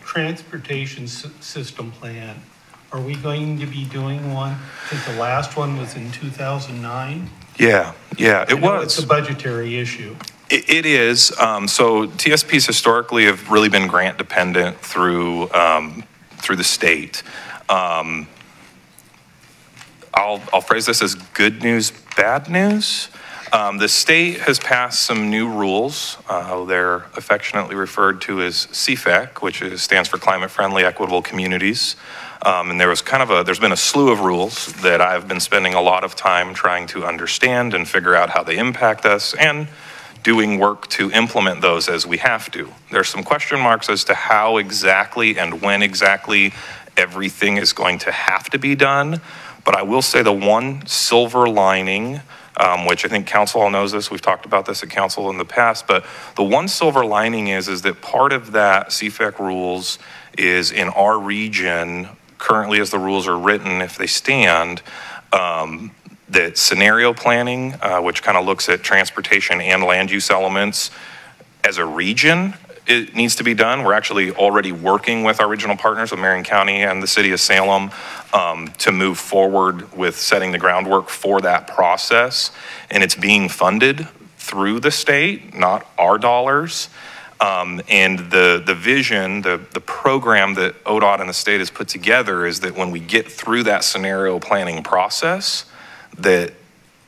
Transportation system plan. Are we going to be doing one? I think the last one was in 2009.
Yeah, it was.
It's a budgetary issue.
It is. So TSPs historically have really been grant dependent through the state. I'll phrase this as good news, bad news. The state has passed some new rules. They're affectionately referred to as CFEC, which stands for Climate Friendly Equitable Communities. And there's been a slew of rules that I've been spending a lot of time trying to understand and figure out how they impact us and doing work to implement those as we have to. There's some question marks as to how exactly and when exactly everything is going to have to be done. But I will say the one silver lining, which I think council all knows this, we've talked about this at council in the past, but the one silver lining is that part of that CFEC rules is in our region, currently as the rules are written, if they stand, that scenario planning, which kind of looks at transportation and land use elements as a region, it needs to be done. We're actually already working with our regional partners of Marion County and the city of Salem to move forward with setting the groundwork for that process. And it's being funded through the state, not our dollars. And the vision, the program that ODOT and the state has put together is that when we get through that scenario planning process, that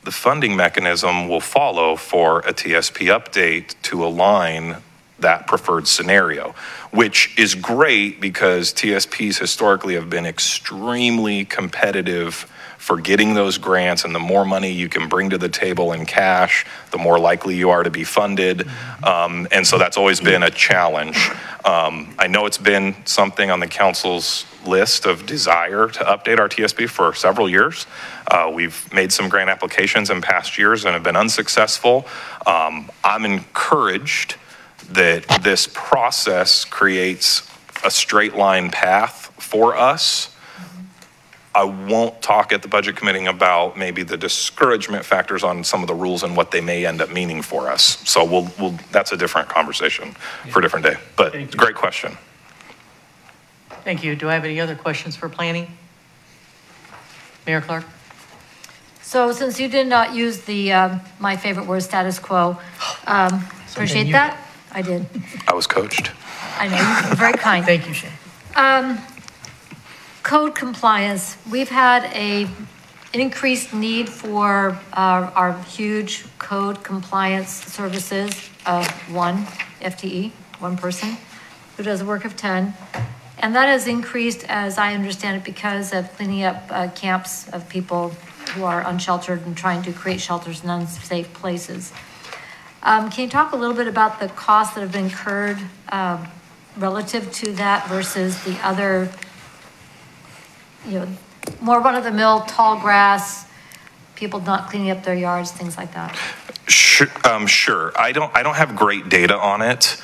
the funding mechanism will follow for a TSP update to align that preferred scenario, which is great because TSPs historically have been extremely competitive for getting those grants, and the more money you can bring to the table in cash, the more likely you are to be funded. And so that's always been a challenge. I know it's been something on the council's list of desire to update our TSP for several years. We've made some grant applications in past years and have been unsuccessful. I'm encouraged that this process creates a straight line path for us. I won't talk at the budget committee about maybe the discouragement factors on some of the rules and what they may end up meaning for us. So we'll that's a different conversation for a different day, but great question.
Thank you. Do I have any other questions for planning? Mayor Clark?
So since you did not use the, my favorite word, status quo, appreciate that. I did.
I was coached.
I know, you're very kind.
Thank you, Shane.
Code compliance. We've had an increased need for our huge code compliance services of one FTE, one person, who does a work of 10. And that has increased, as I understand it, because of cleaning up camps of people who are unsheltered and trying to create shelters in unsafe places. Can you talk a little bit about the costs that have been incurred relative to that versus the other, you know, more run-of-the-mill, tall grass, people not cleaning up their yards, things like that?
Sure. I don't have great data on it.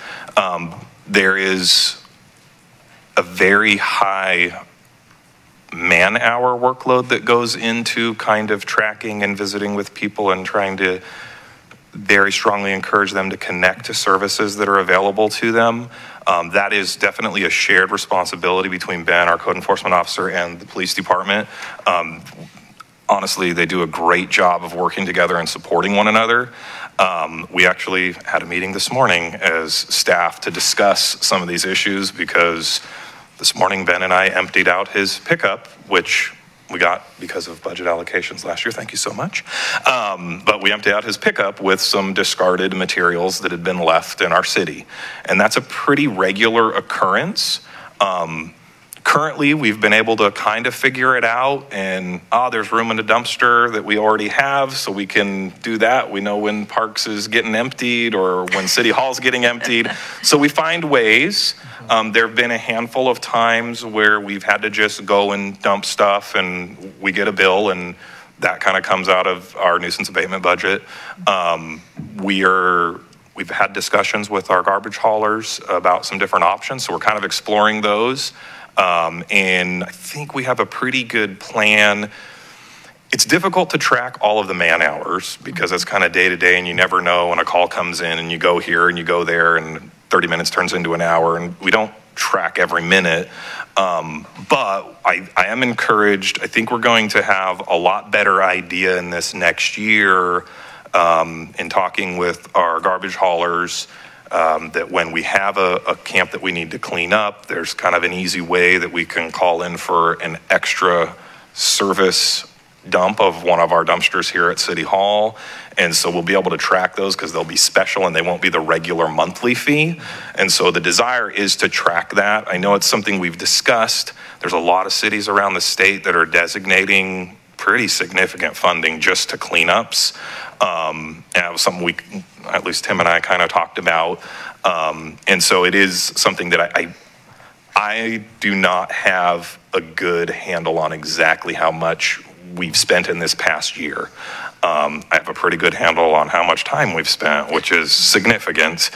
There is a very high man-hour workload that goes into kind of tracking and visiting with people and trying to very strongly encourage them to connect to services that are available to them. That is definitely a shared responsibility between Ben, our code enforcement officer, and the police department. Honestly, they do a great job of working together and supporting one another. We actually had a meeting this morning as staff to discuss some of these issues because this morning Ben and I emptied out his pickup, which we got because of budget allocations last year. Thank you so much. But we emptied out his pickup with some discarded materials that had been left in our city. And that's a pretty regular occurrence. Currently, we've been able to kind of figure it out, and there's room in the dumpster that we already have, so we can do that. We know when Parks is getting emptied or when City Hall's getting emptied. So we find ways. There have been a handful of times where we've had to just go and dump stuff, and we get a bill, and that kind of comes out of our nuisance abatement budget. We've had discussions with our garbage haulers about some different options, so we're kind of exploring those. And I think we have a pretty good plan. It's difficult to track all of the man hours because it's kind of day to day, and you never know when a call comes in and you go here and you go there and 30 minutes turns into an hour, and we don't track every minute. But I am encouraged. I think we're going to have a lot better idea in this next year in talking with our garbage haulers. That when we have a camp that we need to clean up, there's kind of an easy way that we can call in for an extra service dump of one of our dumpsters here at City Hall. And so we'll be able to track those because they'll be special and they won't be the regular monthly fee. And so the desire is to track that. I know it's something we've discussed. There's a lot of cities around the state that are designating pretty significant funding just to cleanups. And that was something at least Tim and I kind of talked about. And so it is something that I do not have a good handle on exactly how much we've spent in this past year. I have a pretty good handle on how much time we've spent, which is significant.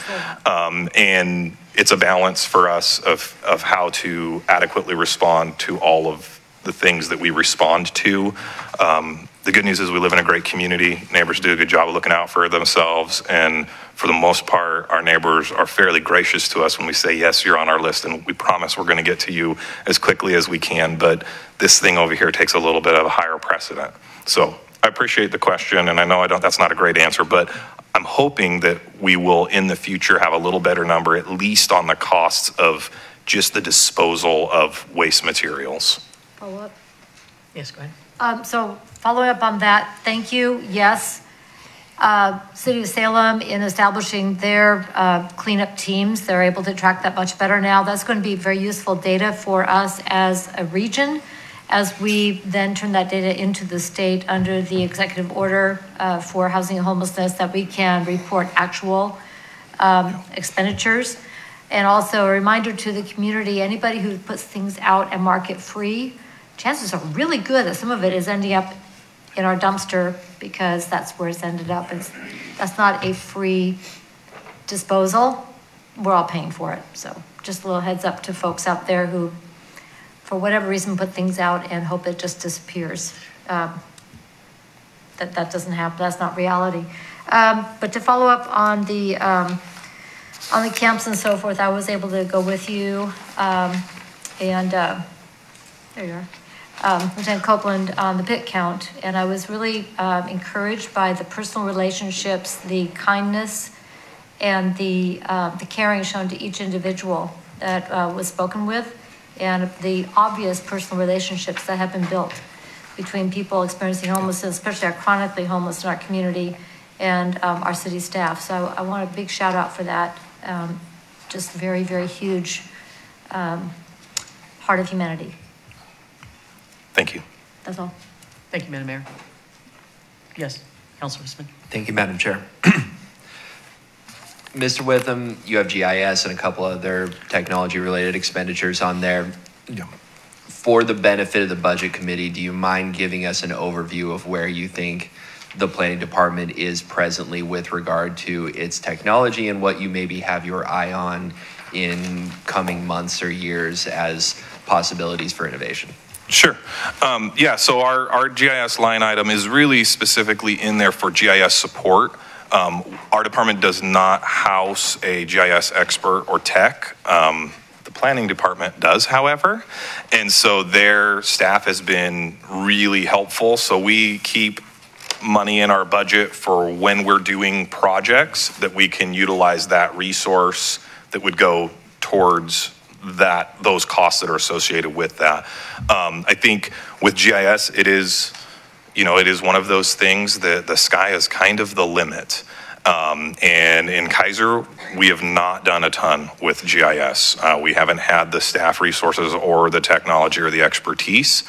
And it's a balance for us of how to adequately respond to all of the things that we respond to. The good news is we live in a great community. Neighbors do a good job of looking out for themselves. And for the most part, our neighbors are fairly gracious to us when we say, yes, you're on our list, and we promise we're going to get to you as quickly as we can. But this thing over here takes a little bit of a higher precedent. So I appreciate the question, and I know that's not a great answer, but I'm hoping that we will in the future have a little better number, at least on the costs of just the disposal of waste materials.
Follow up?
Yes, go ahead.
So following up on that, thank you. Yes, City of Salem, in establishing their cleanup teams, they're able to track that much better now. That's going to be very useful data for us as a region, as we then turn that data into the state under the executive order for housing and homelessness, that we can report actual expenditures. And also a reminder to the community, anybody who puts things out and market free, chances are really good that some of it is ending up in our dumpster because that's where it's ended up. That's not a free disposal. We're all paying for it. So just a little heads up to folks out there who, for whatever reason, put things out and hope it just disappears. That doesn't happen. That's not reality. But to follow up on the camps and so forth, I was able to go with you there you are. Lieutenant Copeland on the pit count, and I was really encouraged by the personal relationships, the kindness, and the caring shown to each individual that was spoken with, and the obvious personal relationships that have been built between people experiencing homelessness, especially our chronically homeless in our community, and our city staff. So I want a big shout out for that. Just very, very huge heart of humanity.
Thank you.
That's all.
Thank you, Madam Mayor. Yes, Councilor Smith.
Thank you, Madam Chair. Mr. Witham, you have GIS and a couple other technology-related expenditures on there.
Yeah.
For the benefit of the Budget Committee, do you mind giving us an overview of where you think the Planning Department is presently with regard to its technology and what you maybe have your eye on in coming months or years as possibilities for innovation?
Sure. Yeah, so our GIS line item is really specifically in there for GIS support. Our department does not house a GIS expert or tech. The planning department does, however. And so their staff has been really helpful. So we keep money in our budget for when we're doing projects that we can utilize that resource that would go towards those costs that are associated with that. I think with GIS, it is one of those things that the sky is kind of the limit. And in Keizer, we have not done a ton with GIS. We haven't had the staff resources or the technology or the expertise.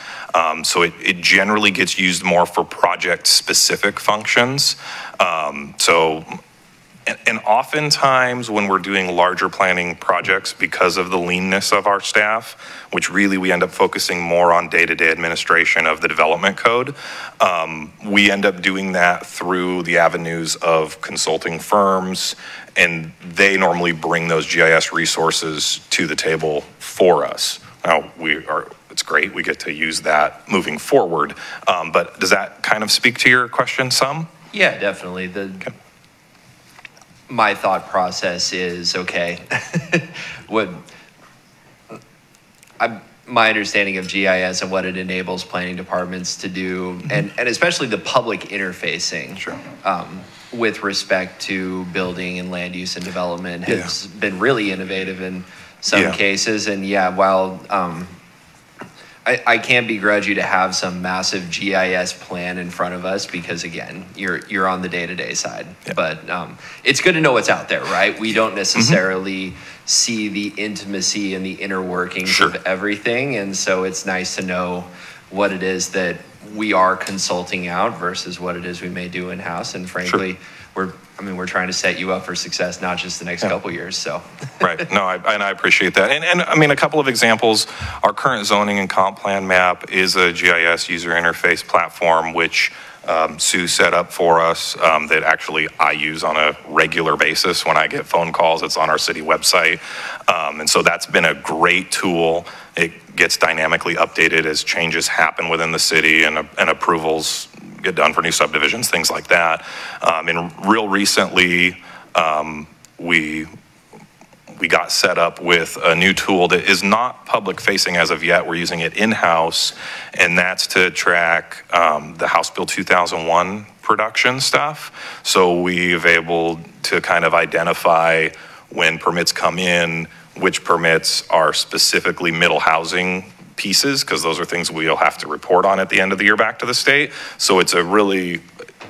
So it generally gets used more for project-specific functions. And oftentimes when we're doing larger planning projects, because of the leanness of our staff, which really we end up focusing more on day-to-day administration of the development code, we end up doing that through the avenues of consulting firms, and they normally bring those GIS resources to the table for us. Now, it's great, we get to use that moving forward, but does that kind of speak to your question some?
Yeah, definitely. My thought process is, okay, my understanding of GIS and what it enables planning departments to do, and especially the public interfacing,
sure.
With respect to building and land use and development has been really innovative in some cases. And while I can't begrudge you to have some massive GIS plan in front of us, because again, you're on the day-to-day side. But it's good to know what's out there, right? We don't necessarily see the intimacy and the inner workings of everything, and so it's nice to know what it is that we are consulting out versus what it is we may do in-house. And frankly, we're trying to set you up for success, not just the next couple years. So,
right. No, and I appreciate that. And I mean, a couple of examples. Our current zoning and comp plan map is a GIS user interface platform, which Sue set up for us, that actually I use on a regular basis when I get phone calls. It's on our city website. And so that's been a great tool. It gets dynamically updated as changes happen within the city and approvals get done for new subdivisions, things like that. And real recently, we got set up with a new tool that is not public facing as of yet. We're using it in-house, and that's to track the House Bill 2001 production stuff. So we've able to kind of identify when permits come in, which permits are specifically middle housing pieces, because those are things we'll have to report on at the end of the year back to the state. So it's a really,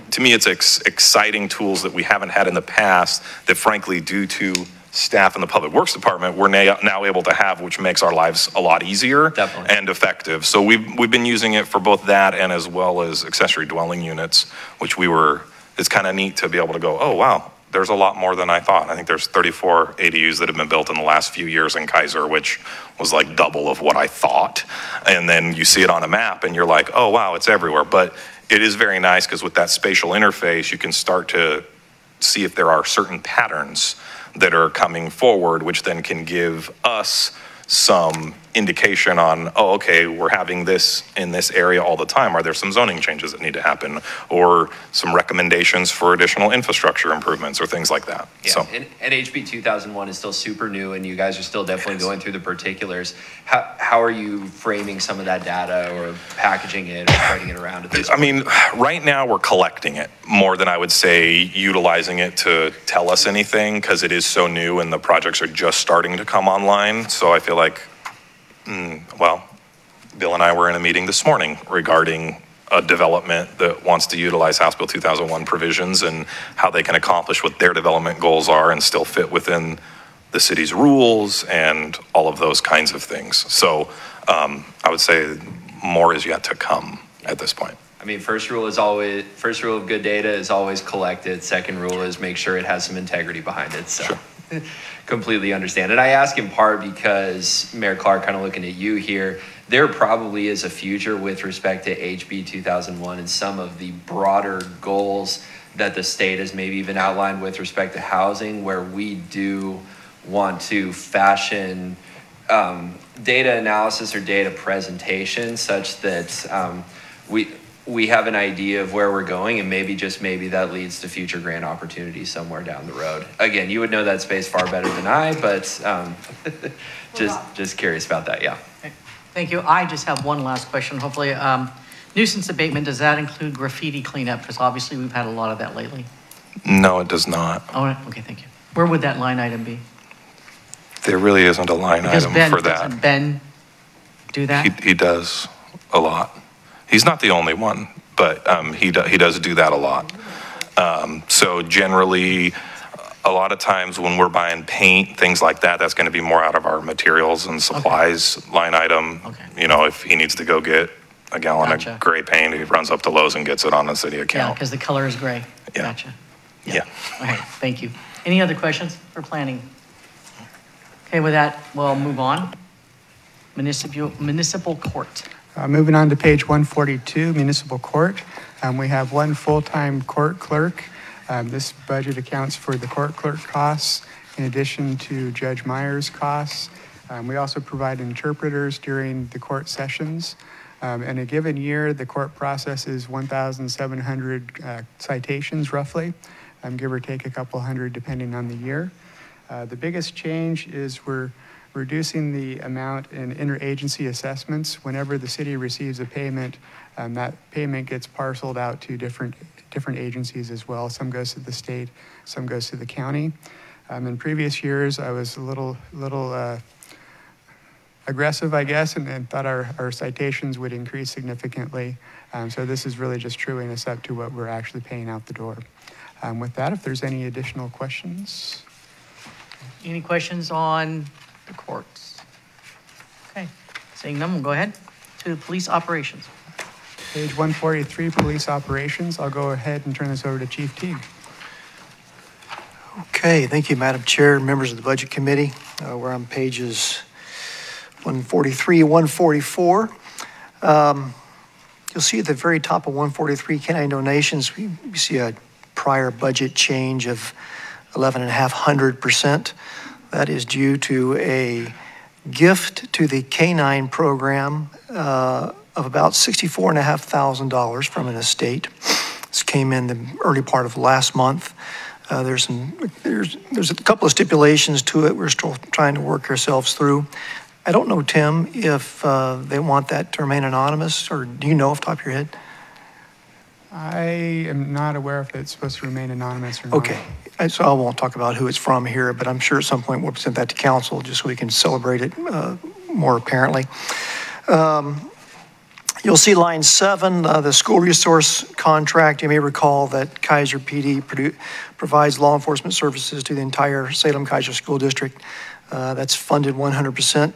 to me, it's exciting tools that we haven't had in the past that frankly, due to staff in the Public Works Department, we're now able to have, which makes our lives a lot easier and effective. So we've been using it for both that and as well as accessory dwelling units, which it's kind of neat to be able to go, oh, wow, there's a lot more than I thought. I think there's 34 ADUs that have been built in the last few years in Keizer, which was like double of what I thought. And then you see it on a map and you're like, oh, wow, it's everywhere. But it is very nice because with that spatial interface, you can start to see if there are certain patterns that are coming forward, which then can give us some indication on, oh, okay, we're having this in this area all the time. Are there some zoning changes that need to happen, or some recommendations for additional infrastructure improvements or things like that?
Yeah, so. And HB 2001 is still super new, and you guys are still definitely going through the particulars. How are you framing some of that data or packaging it or spreading it around at this point?
I mean, right now we're collecting it more than I would say utilizing it to tell us anything, because it is so new and the projects are just starting to come online. So I feel like, well, Bill and I were in a meeting this morning regarding a development that wants to utilize House Bill 2001 provisions and how they can accomplish what their development goals are and still fit within the city's rules and all of those kinds of things. So I would say more is yet to come at this point.
I mean, first rule of good data is always collect it. Second rule is make sure it has some integrity behind it. So. Sure. Completely understand. And I ask in part because, Mayor Clark, kind of looking at you here, there probably is a future with respect to HB 2001 and some of the broader goals that the state has maybe even outlined with respect to housing, where we do want to fashion data analysis or data presentation such that we have an idea of where we're going, and maybe just maybe that leads to future grant opportunities somewhere down the road. Again, you would know that space far better than I, but just curious about that, yeah.
Thank you. I just have one last question, hopefully. Nuisance abatement, does that include graffiti cleanup? Because obviously we've had a lot of that lately.
No, it does not.
Oh, okay, thank you. Where would that line item be?
There really isn't a line item for that.
Doesn't Ben do that?
He does a lot. He's not the only one, but he does do that a lot. So generally, a lot of times when we're buying paint, things like that, that's going to be more out of our materials and supplies line item. You know, if he needs to go get a gallon of gray paint, he runs up to Lowe's and gets it on the city
Yeah,
account.
because the color is gray.
Yeah.
Gotcha.
Yeah.
All right, thank you. Any other questions for planning? Okay, with that, we'll move on. Municipal court.
Moving on to page 142, municipal court. We have one full-time court clerk. This budget accounts for the court clerk costs in addition to Judge Myers' costs. We also provide interpreters during the court sessions. In a given year, the court processes 1,700 citations roughly, give or take a couple hundred depending on the year. The biggest change is we're reducing the amount in interagency assessments. Whenever the city receives a payment, that payment gets parceled out to different agencies as well. Some goes to the state, some goes to the county. In previous years, I was a little aggressive, I guess, and thought our citations would increase significantly. So this is really just truing us up to what we're actually paying out the door. With that, if there's any additional questions.
Any questions on the courts? Okay, seeing none, we'll go ahead to police operations.
Page 143, police operations. I'll go ahead and turn this over to Chief Teague.
Okay, thank you, Madam Chair, members of the Budget Committee. We're on pages 143, 144. You'll see at the very top of 143, canine donations, we see a prior budget change of 11.5%. That is due to a gift to the canine program of about $64,500 from an estate. This came in the early part of last month. There's a couple of stipulations to it. We're still trying to work ourselves through. I don't know, Tim, if they want that to remain anonymous, or do you know off the top of your head?
I am not aware if it's supposed to remain anonymous or not.
Okay, so I won't talk about who it's from here, but I'm sure at some point we'll present that to council just so we can celebrate it more apparently. You'll see line 7, the school resource contract. You may recall that Keizer PD provides law enforcement services to the entire Salem-Keizer School District. That's funded 100%,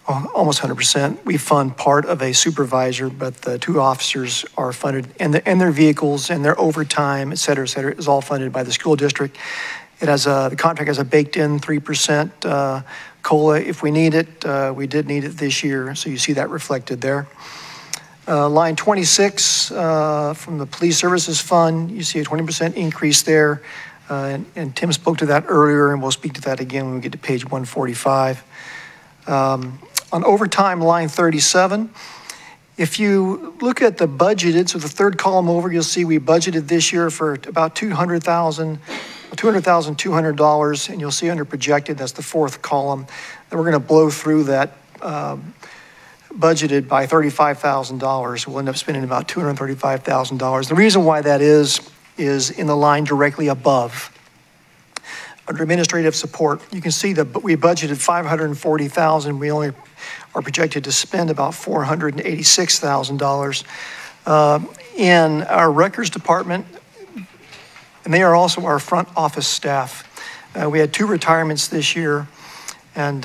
almost 100%. We fund part of a supervisor, but the 2 officers are funded, and their vehicles and their overtime, et cetera, is all funded by the school district. It has the contract has a baked-in 3% COLA if we need it. We did need it this year, so you see that reflected there. Line 26 from the Police Services Fund, you see a 20% increase there. And Tim spoke to that earlier, and we'll speak to that again when we get to page 145. On overtime, line 37, if you look at the budgeted, so the third column over, you'll see we budgeted this year for about $200,200, and you'll see under projected, that's the 4th column, that we're going to blow through that budgeted by $35,000. We'll end up spending about $235,000. The reason why that is in the line directly above. Under administrative support, you can see that we budgeted $540,000. We only are projected to spend about $486,000. In our records department, and they are also our front office staff. We had 2 retirements this year, and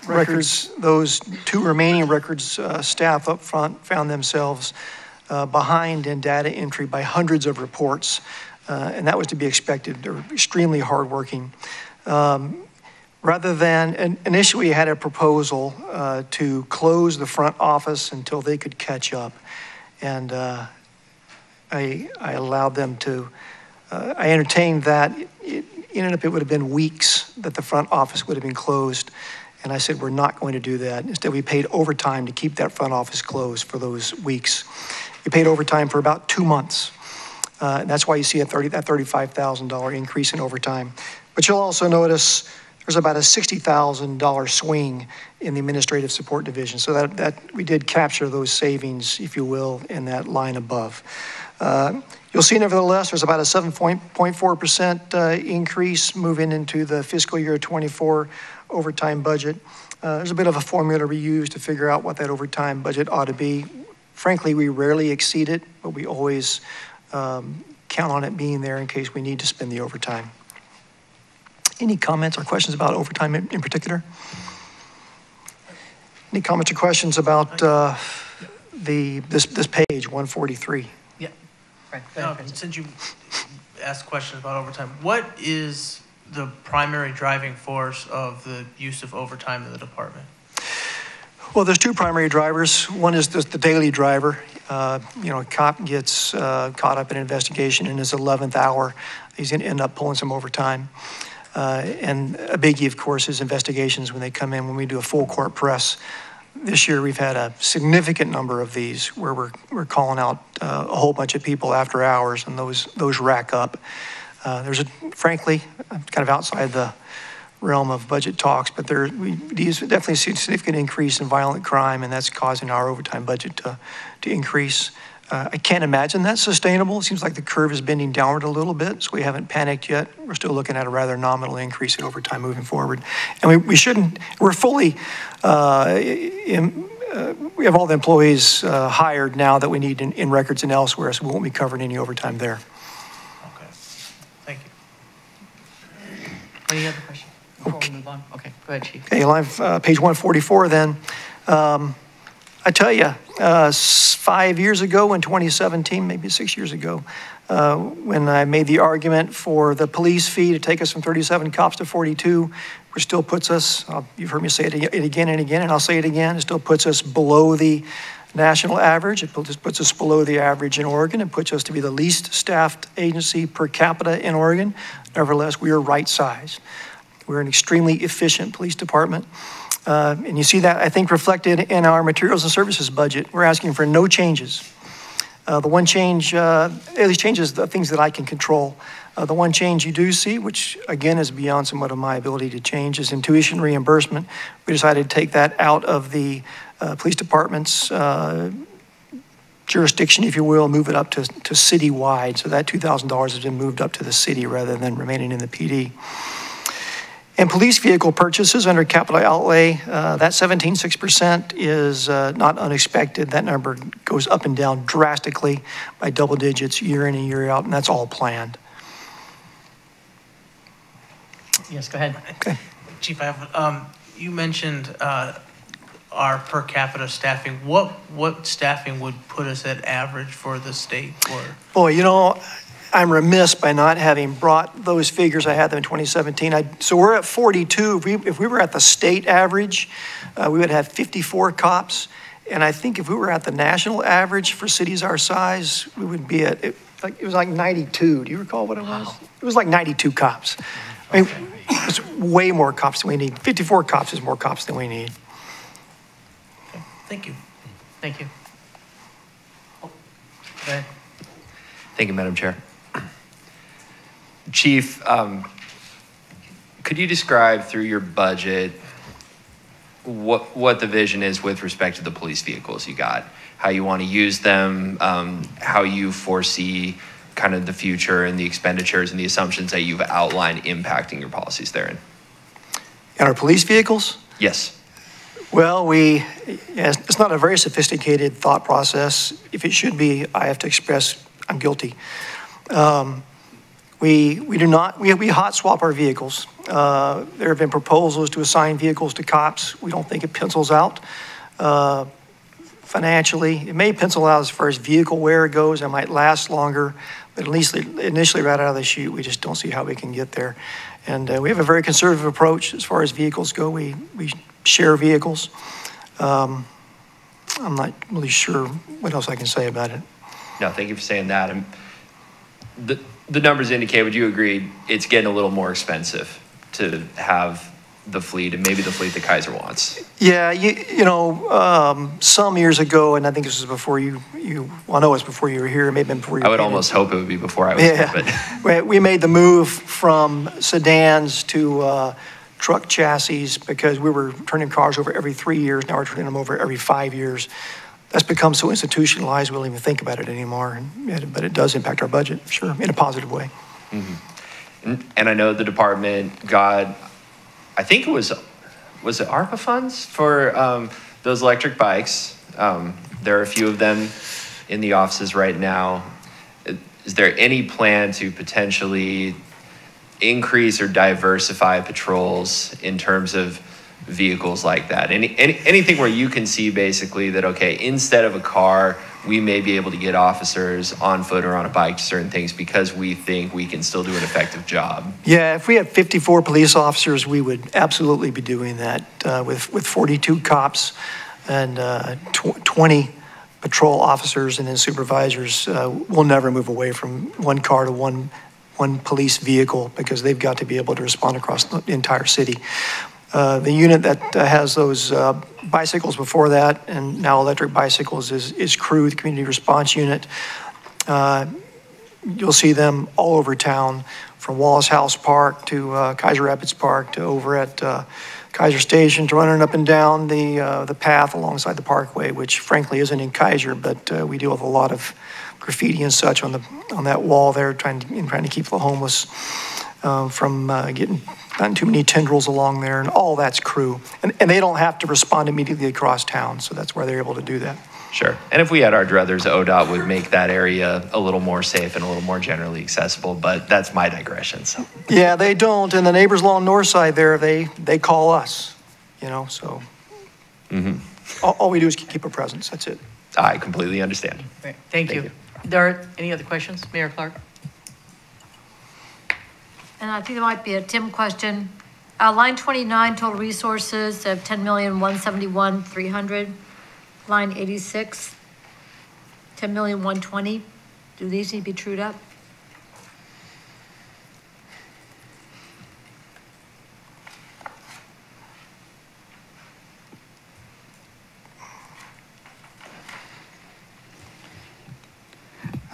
those 2 remaining records staff up front found themselves behind in data entry by hundreds of reports, and that was to be expected. They're extremely hardworking. Rather than, initially had a proposal to close the front office until they could catch up, and I allowed them to, I entertained that. It ended up, it would have been weeks that the front office would have been closed, and I said, we're not going to do that. Instead, we paid overtime to keep that front office closed for those weeks. We paid overtime for about 2 months. And that's why you see that $35,000 increase in overtime. But you'll also notice there's about a $60,000 swing in the administrative support division. So that we did capture those savings, if you will, in that line above. You'll see, nevertheless, there's about a 7.4% increase moving into the fiscal year 24 overtime budget. There's a bit of a formula we use to figure out what that overtime budget ought to be. Frankly, we rarely exceed it, but we always count on it being there in case we need to spend the overtime. Any comments or questions about overtime in particular? Any comments or questions about this page 143?
Yeah. Right.
Since you asked questions about overtime, what is the primary driving force of the use of overtime in the department?
Well, there's two primary drivers. One is the daily driver. A cop gets caught up in an investigation in his 11th hour. He's going to end up pulling some overtime. And a biggie, of course, is investigations when they come in, when we do a full court press. This year, we've had a significant number of these where we're calling out a whole bunch of people after hours, and those rack up. Frankly, kind of outside the realm of budget talks, but we definitely see a significant increase in violent crime, and that's causing our overtime budget to increase. I can't imagine that's sustainable. It seems like the curve is bending downward a little bit, so we haven't panicked yet. We're still looking at a rather nominal increase in overtime moving forward. And we're fully, we have all the employees hired now that we need in records and elsewhere, so we won't be covering any overtime there.
Okay, thank you.
Any other questions before we move on? Okay, go ahead, Chief.
Okay, page 144 then. I tell you, 5 years ago in 2017, maybe 6 years ago, when I made the argument for the police fee to take us from 37 cops to 42, which still puts us, you've heard me say it again and again, and I'll say it again, it still puts us below the national average. It puts us below the average in Oregon. It puts us to be the least staffed agency per capita in Oregon. Nevertheless, we are right sized. We're an extremely efficient police department. And you see that, I think, reflected in our materials and services budget. We're asking for no changes. The one change, these changes, the things that I can control. The one change you do see, which again is beyond somewhat of my ability to change, is in tuition reimbursement. We decided to take that out of the police department's jurisdiction, if you will, move it up to citywide. So that $2,000 has been moved up to the city rather than remaining in the PD. And police vehicle purchases under capital outlay, that 17.6% is not unexpected. That number goes up and down drastically by double digits year in and year out, and that's all planned.
Yes, go ahead.
Okay.
Chief, I have, you mentioned our per capita staffing. What staffing would put us at average for the state?
Boy, I'm remiss by not having brought those figures. I had them in 2017. So we're at 42. If we were at the state average, we would have 54 cops. And I think if we were at the national average for cities our size, we would be at, it was like 92. Do you recall what it was? Wow. It was like 92 cops. I mean, it's way more cops than we need. 54 cops is more cops than we need.
Okay. Thank you.
Thank you. Go ahead.
Thank you, Madam Chair. Chief, could you describe through your budget what the vision is with respect to the police vehicles you got? How you want to use them, how you foresee kind of the future and the expenditures and the assumptions that you've outlined impacting your policies therein?
And our police vehicles?
Yes.
Well, it's not a very sophisticated thought process. If it should be, I have to express I'm guilty. We hot swap our vehicles. There have been proposals to assign vehicles to cops. We don't think it pencils out financially. It may pencil out as far as vehicle wear goes. It might last longer, but at least initially right out of the chute, we just don't see how we can get there. And we have a very conservative approach as far as vehicles go. We share vehicles. I'm not really sure what else I can say about it.
No, thank you for saying that. And the numbers indicate, would you agree, it's getting a little more expensive to have the fleet and maybe the fleet that Keizer wants?
Yeah, some years ago, and I think this was before well, I know it was before you were here, maybe before you were
I would almost hope it would be before I was here,
but. We made the move from sedans to truck chassis because we were turning cars over every 3 years. Now we're turning them over every 5 years. That's become so institutionalized, we don't even think about it anymore. But it does impact our budget, sure, in a positive way.
Mm-hmm. And I know the department got, I think was it ARPA funds for those electric bikes? There are a few of them in the offices right now. is there any plan to potentially increase or diversify patrols in terms of vehicles like that? Anything where you can see basically that, okay, instead of a car, we may be able to get officers on foot or on a bike to certain things because we think we can still do an effective job?
Yeah, if we had 54 police officers, we would absolutely be doing that. With 42 cops and 20 patrol officers and then supervisors, we'll never move away from one car to one police vehicle because they've got to be able to respond across the entire city. The unit that has those bicycles before that and now electric bicycles is CREW, the Community Response Unit. You'll see them all over town, from Wallace House Park to Keizer Rapids Park to over at Keizer Station, to running up and down the path alongside the parkway, which frankly isn't in Keizer, but we deal with a lot of graffiti and such on that wall there, trying to keep the homeless from getting too many tendrils along there, and all that's CREW. And they don't have to respond immediately across town, so that's why they're able to do that.
Sure. And if we had our druthers, ODOT would make that area a little more safe and a little more generally accessible, but that's my digression. So.
Yeah, they don't. And the neighbors along North Side there, they call us, so. All we do is keep a presence, that's it.
I completely understand.
Great. Thank you. There are any other questions? Mayor Clark?
And I think there might be a Tim question. Line 29, total resources of $10,171,300. Line 86, $10,120,000. Do these need to be trued up?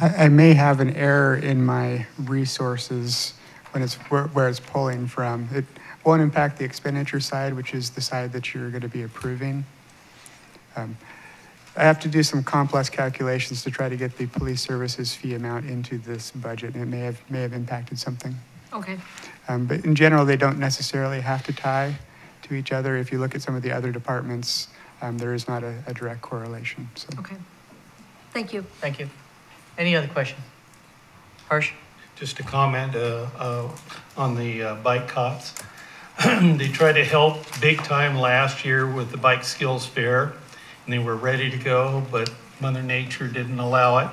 I may have an error in my resources when it's where it's pulling from. It won't impact the expenditure side, which is the side that you're going to be approving. I have to do some complex calculations to try to get the police services fee amount into this budget, and it may have impacted something.
Okay.
But in general, they don't necessarily have to tie to each other. If you look at some of the other departments, there is not a direct correlation. So.
Okay. Thank you.
Thank you. Any other questions? Harsh?
Just a comment on the bike cops. They tried to help big time last year with the bike skills fair, and they were ready to go, but Mother Nature didn't allow it.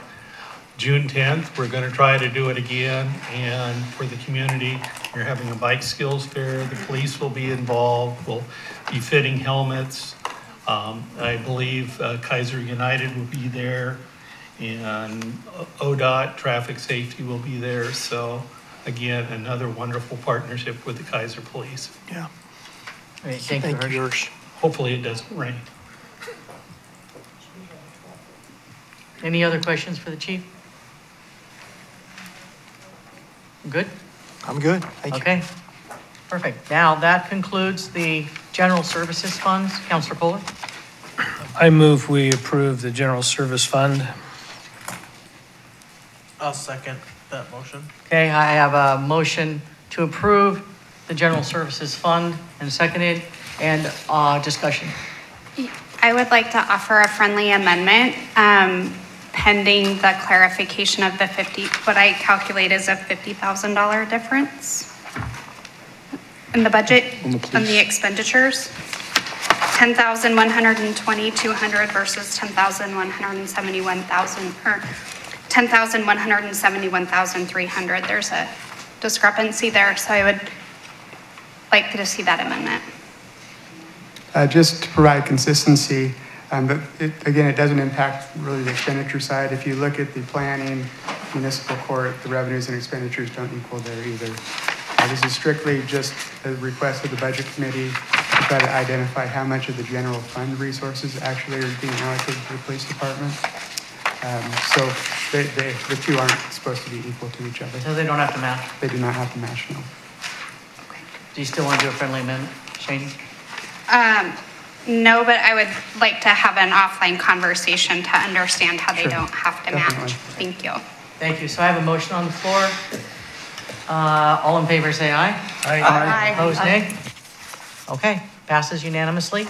June 10th, we're going to try to do it again, and for the community, you're having a bike skills fair. The police will be involved. We'll be fitting helmets. I believe Keizer United will be there, and ODOT traffic safety will be there. So again, another wonderful partnership with the Keizer Police.
Yeah.
All right, thank you, Hirsch.
Hopefully it doesn't rain.
Any other questions for the chief? Good?
I'm good. Thank you.
Okay. Perfect. Now that concludes the general services funds. Councilor Kohler?
I move we approve the general service fund.
I'll second that motion.
Okay, I have a motion to approve the general services fund and seconded, and discussion.
I would like to offer a friendly amendment pending the clarification of the what I calculate is a $50,000 difference in the budget on the expenditures. 10,120,200 versus 10,171,000 or 10,171,300. There's a discrepancy there, so I would like to see that amendment.
Just to provide consistency, but again, it doesn't impact really the expenditure side. If you look at the planning, municipal court, the revenues and expenditures don't equal there either. This is strictly just a request of the budget committee to try to identify how much of the general fund resources actually are being allocated to the police department. So the two aren't supposed to be equal to each other.
So they don't have to match?
They do not have to match, no.
Okay. Do you still want to do a friendly amendment, Shane?
No, but I would like to have an offline conversation to understand how they don't have to match. Thank you.
Thank you. So I have a motion on the floor. All in favor say aye.
Aye.
Aye. Opposed, nay? Okay, passes unanimously.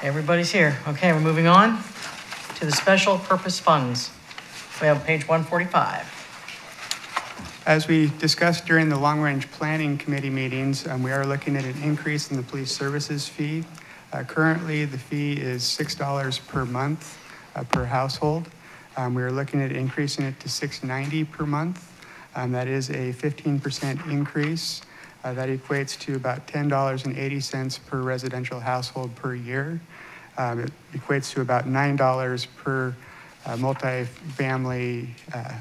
Everybody's here. Okay, we're moving on to the special purpose funds. We have page 145.
As we discussed during the long-range planning committee meetings, we are looking at an increase in the police services fee. Currently, the fee is $6 per month per household. We are looking at increasing it to $6.90 per month. That is a 15% increase. That equates to about $10.80 per residential household per year. It equates to about $9 per multi-family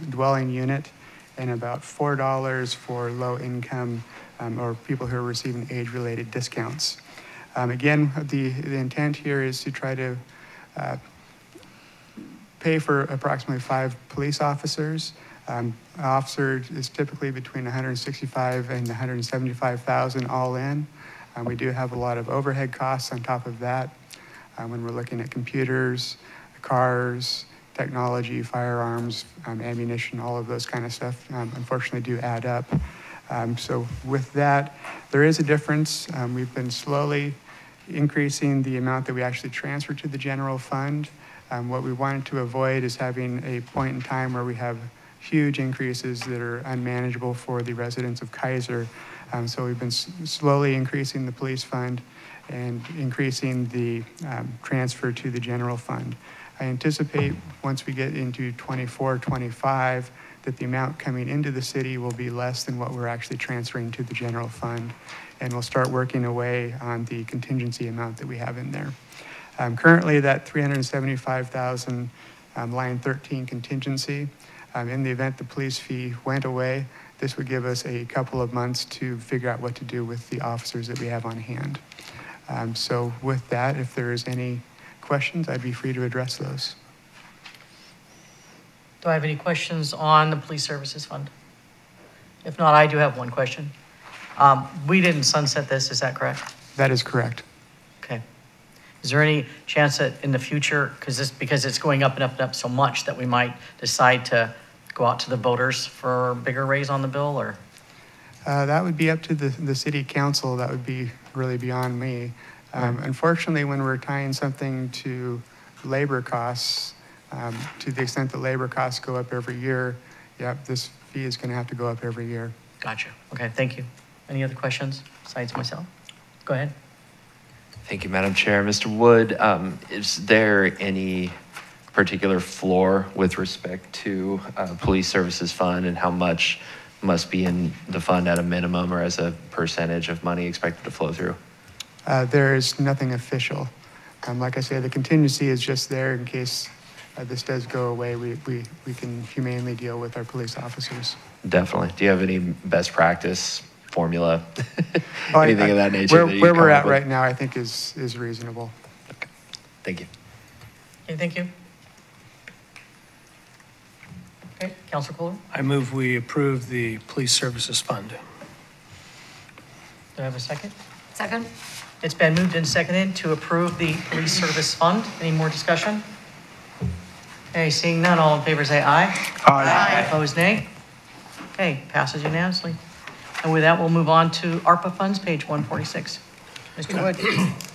dwelling unit, and about $4 for low-income or people who are receiving age-related discounts. Again, the intent here is to try to pay for approximately 5 police officers. An officer is typically between $165,000 and $175,000 all in. We do have a lot of overhead costs on top of that when we're looking at computers, cars, technology, firearms, ammunition, all of those kind of stuff, unfortunately do add up. So with that, there is a difference. We've been slowly increasing the amount that we actually transfer to the general fund. What we wanted to avoid is having a point in time where we have huge increases that are unmanageable for the residents of Keizer. So we've been slowly increasing the police fund and increasing the transfer to the general fund. I anticipate once we get into 24, 25, that the amount coming into the city will be less than what we're actually transferring to the general fund. And we'll start working away on the contingency amount that we have in there. Currently, that $375,000 line 13 contingency, in the event the police fee went away, this would give us a couple of months to figure out what to do with the officers that we have on hand. So with that, if there is any questions, I'd be free to address those.
Do I have any questions on the police services fund? If not, I do have one question. We didn't sunset this, is that correct?
That is correct.
Okay. Is there any chance that in the future, because it's going up and up and up so much, that we might decide to go out to the voters for a bigger raise on the bill, or?
That would be up to the city council. That would be really beyond me. Unfortunately, when we're tying something to labor costs, to the extent that labor costs go up every year, yep, this fee is going to have to go up every year.
Gotcha. Okay, thank you. Any other questions besides myself? Go ahead.
Thank you, Madam Chair. Mr. Wood, is there any particular floor with respect to police services fund and how much must be in the fund at a minimum or as a percentage of money expected to flow through?
There is nothing official. Like I say, the contingency is just there in case this does go away. We can humanely deal with our police officers.
Definitely. Do you have any best practice formula, anything of that nature?
Where we're at right now, I think is reasonable.
Okay. Thank you.
Okay, thank you. Okay, Councilor Kohler?
I move we approve the police services fund.
Do I have a second?
Second.
It's been moved and seconded to approve the police service fund. Any more discussion? Okay, seeing none, all in favor say aye.
Aye.
Opposed, nay. Okay, passes unanimously. And with that, we'll move on to ARPA funds, page 146. Mr. Wood.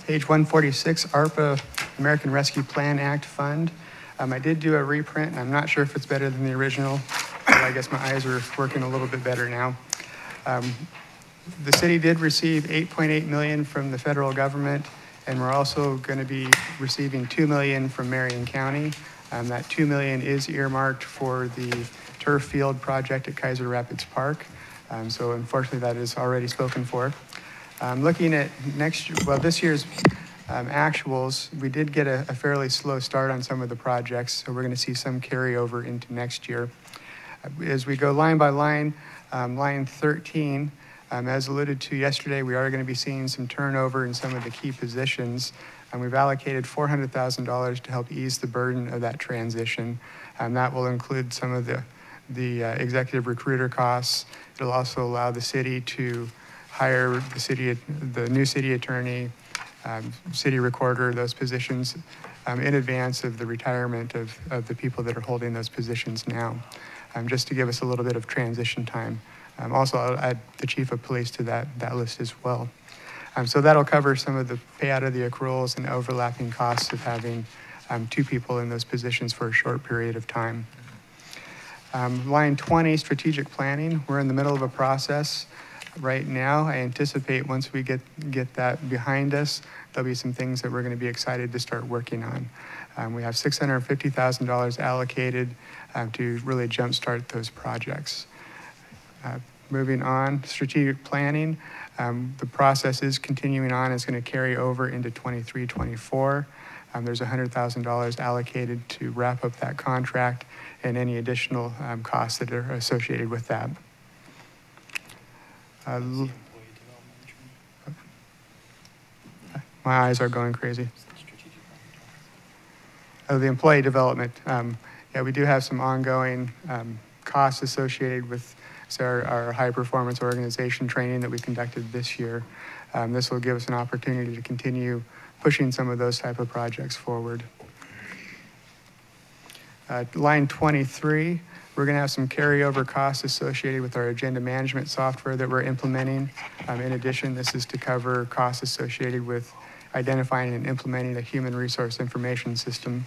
Page 146, ARPA, American Rescue Plan Act Fund. I did do a reprint, and I'm not sure if it's better than the original, but I guess my eyes are working a little bit better now. The city did receive $8.8 million from the federal government, and we're also going to be receiving $2 million from Marion County. That $2 million is earmarked for the turf field project at Keizer Rapids Park. So unfortunately, that is already spoken for. Looking at this year's actuals, we did get a fairly slow start on some of the projects, so we're going to see some carryover into next year. As we go line by line, line 13, as alluded to yesterday, we are going to be seeing some turnover in some of the key positions. And we've allocated $400,000 to help ease the burden of that transition. That will include some of the executive recruiter costs. It'll also allow the city to hire the new city attorney, city recorder, those positions in advance of the retirement of the people that are holding those positions now, just to give us a little bit of transition time. Also, I'll add the chief of police to that list as well. So that'll cover some of the payout of the accruals and overlapping costs of having 2 people in those positions for a short period of time. Line 20, strategic planning. We're in the middle of a process right now. I anticipate once we get that behind us, there'll be some things that we're going to be excited to start working on. We have $650,000 allocated to really jumpstart those projects. Moving on, strategic planning. The process is continuing on. It's going to carry over into 23-24. There's $100,000 allocated to wrap up that contract and any additional costs that are associated with that. My eyes are going crazy. Oh, the employee development. Yeah, we do have some ongoing costs associated with our high performance organization training that we conducted this year. This will give us an opportunity to continue pushing some of those type of projects forward. Line 23, we're going to have some carryover costs associated with our agenda management software that we're implementing. In addition, this is to cover costs associated with identifying and implementing a human resource information system.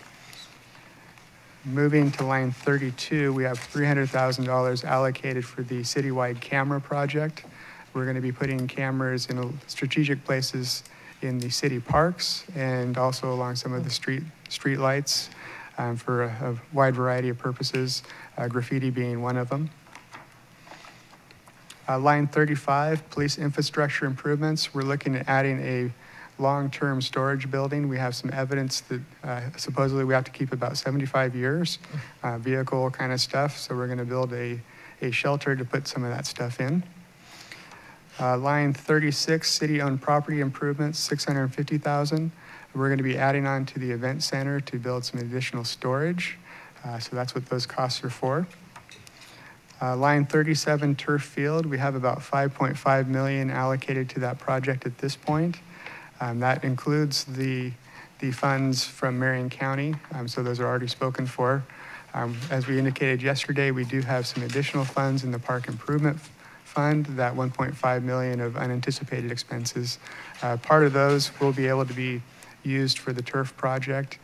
Moving to line 32, we have $300,000 allocated for the citywide camera project. We're going to be putting cameras in strategic places in the city parks and also along some of the street lights for a wide variety of purposes, graffiti being one of them. Line 35, police infrastructure improvements. We're looking at adding a long-term storage building. We have some evidence that supposedly we have to keep about 75 years, vehicle kind of stuff. So we're going to build a shelter to put some of that stuff in. Line 36, city-owned property improvements, $650,000. We're going to be adding on to the event center to build some additional storage. So that's what those costs are for. Line 37, turf field. We have about $5.5 million allocated to that project at this point. That includes the funds from Marion County, so those are already spoken for. As we indicated yesterday, we do have some additional funds in the Park Improvement Fund, that $1.5 million of unanticipated expenses. Part of those will be able to be used for the turf project.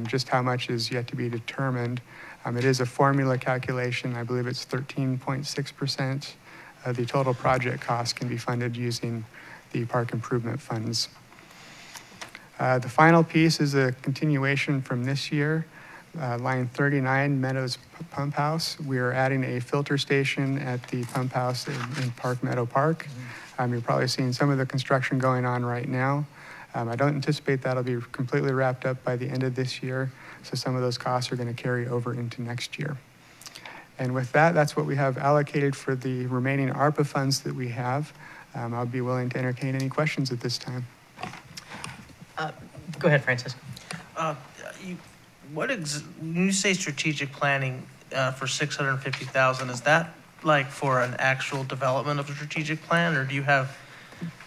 Just how much is yet to be determined. It is a formula calculation. I believe it's 13.6% of the total project cost can be funded using the Park Improvement funds. The final piece is a continuation from this year. Line 39, Meadows Pump House. We are adding a filter station at the pump house in Meadow Park. You're probably seeing some of the construction going on right now. I don't anticipate that'll be completely wrapped up by the end of this year, so some of those costs are going to carry over into next year. And with that, that's what we have allocated for the remaining ARPA funds that we have. I'll be willing to entertain any questions at this time.
Go ahead, Francis.
When you say strategic planning for $650,000, is that like for an actual development of a strategic plan, or do you have?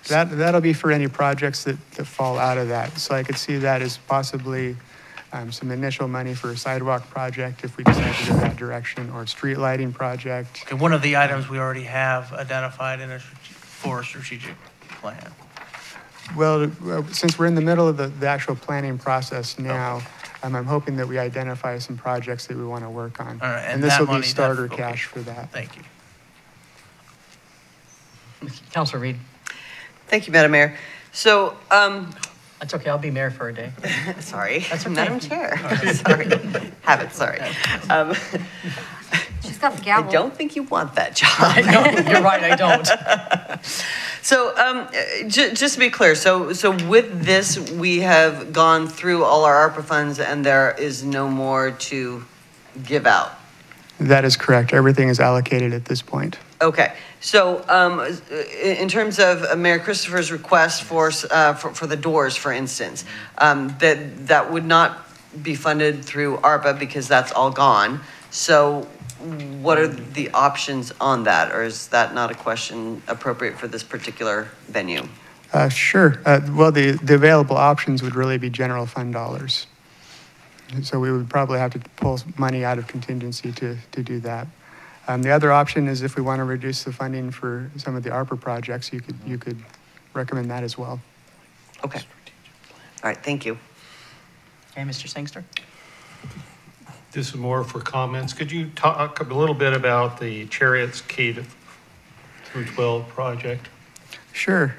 That'll be for any projects that fall out of that. So I could see that as possibly some initial money for a sidewalk project if we decide to go that direction, or a street lighting project.
Okay, one of the items we already have identified for a strategic plan.
Well, since we're in the middle of the actual planning process now, I'm hoping that we identify some projects that we want to work on.
All right,
and this will be starter cash for that.
Thank you.
Councilor Reed.
Thank you, Madam Mayor. So,
that's okay. I'll be mayor for a day.
Sorry.
That's okay.
Madam Chair. Sorry. Have it, sorry.
She's got the gavel.
I don't think you want that job.
I know. You're right. I don't.
So, just to be clear, so with this, we have gone through all our ARPA funds and there is no more to give out.
That is correct. Everything is allocated at this point.
Okay. So, in terms of Mayor Christopher's request for the doors, for instance, that would not be funded through ARPA because that's all gone. So, what are the options on that, or is that not a question appropriate for this particular venue?
Sure. Well, the available options would really be general fund dollars. So we would probably have to pull money out of contingency to do that. The other option is if we want to reduce the funding for some of the ARPA projects, you could recommend that as well.
Okay. All right. Thank you.
Okay, Mr. Sangster.
This is more for comments. Could you talk a little bit about the Chariots through 12 project?
Sure.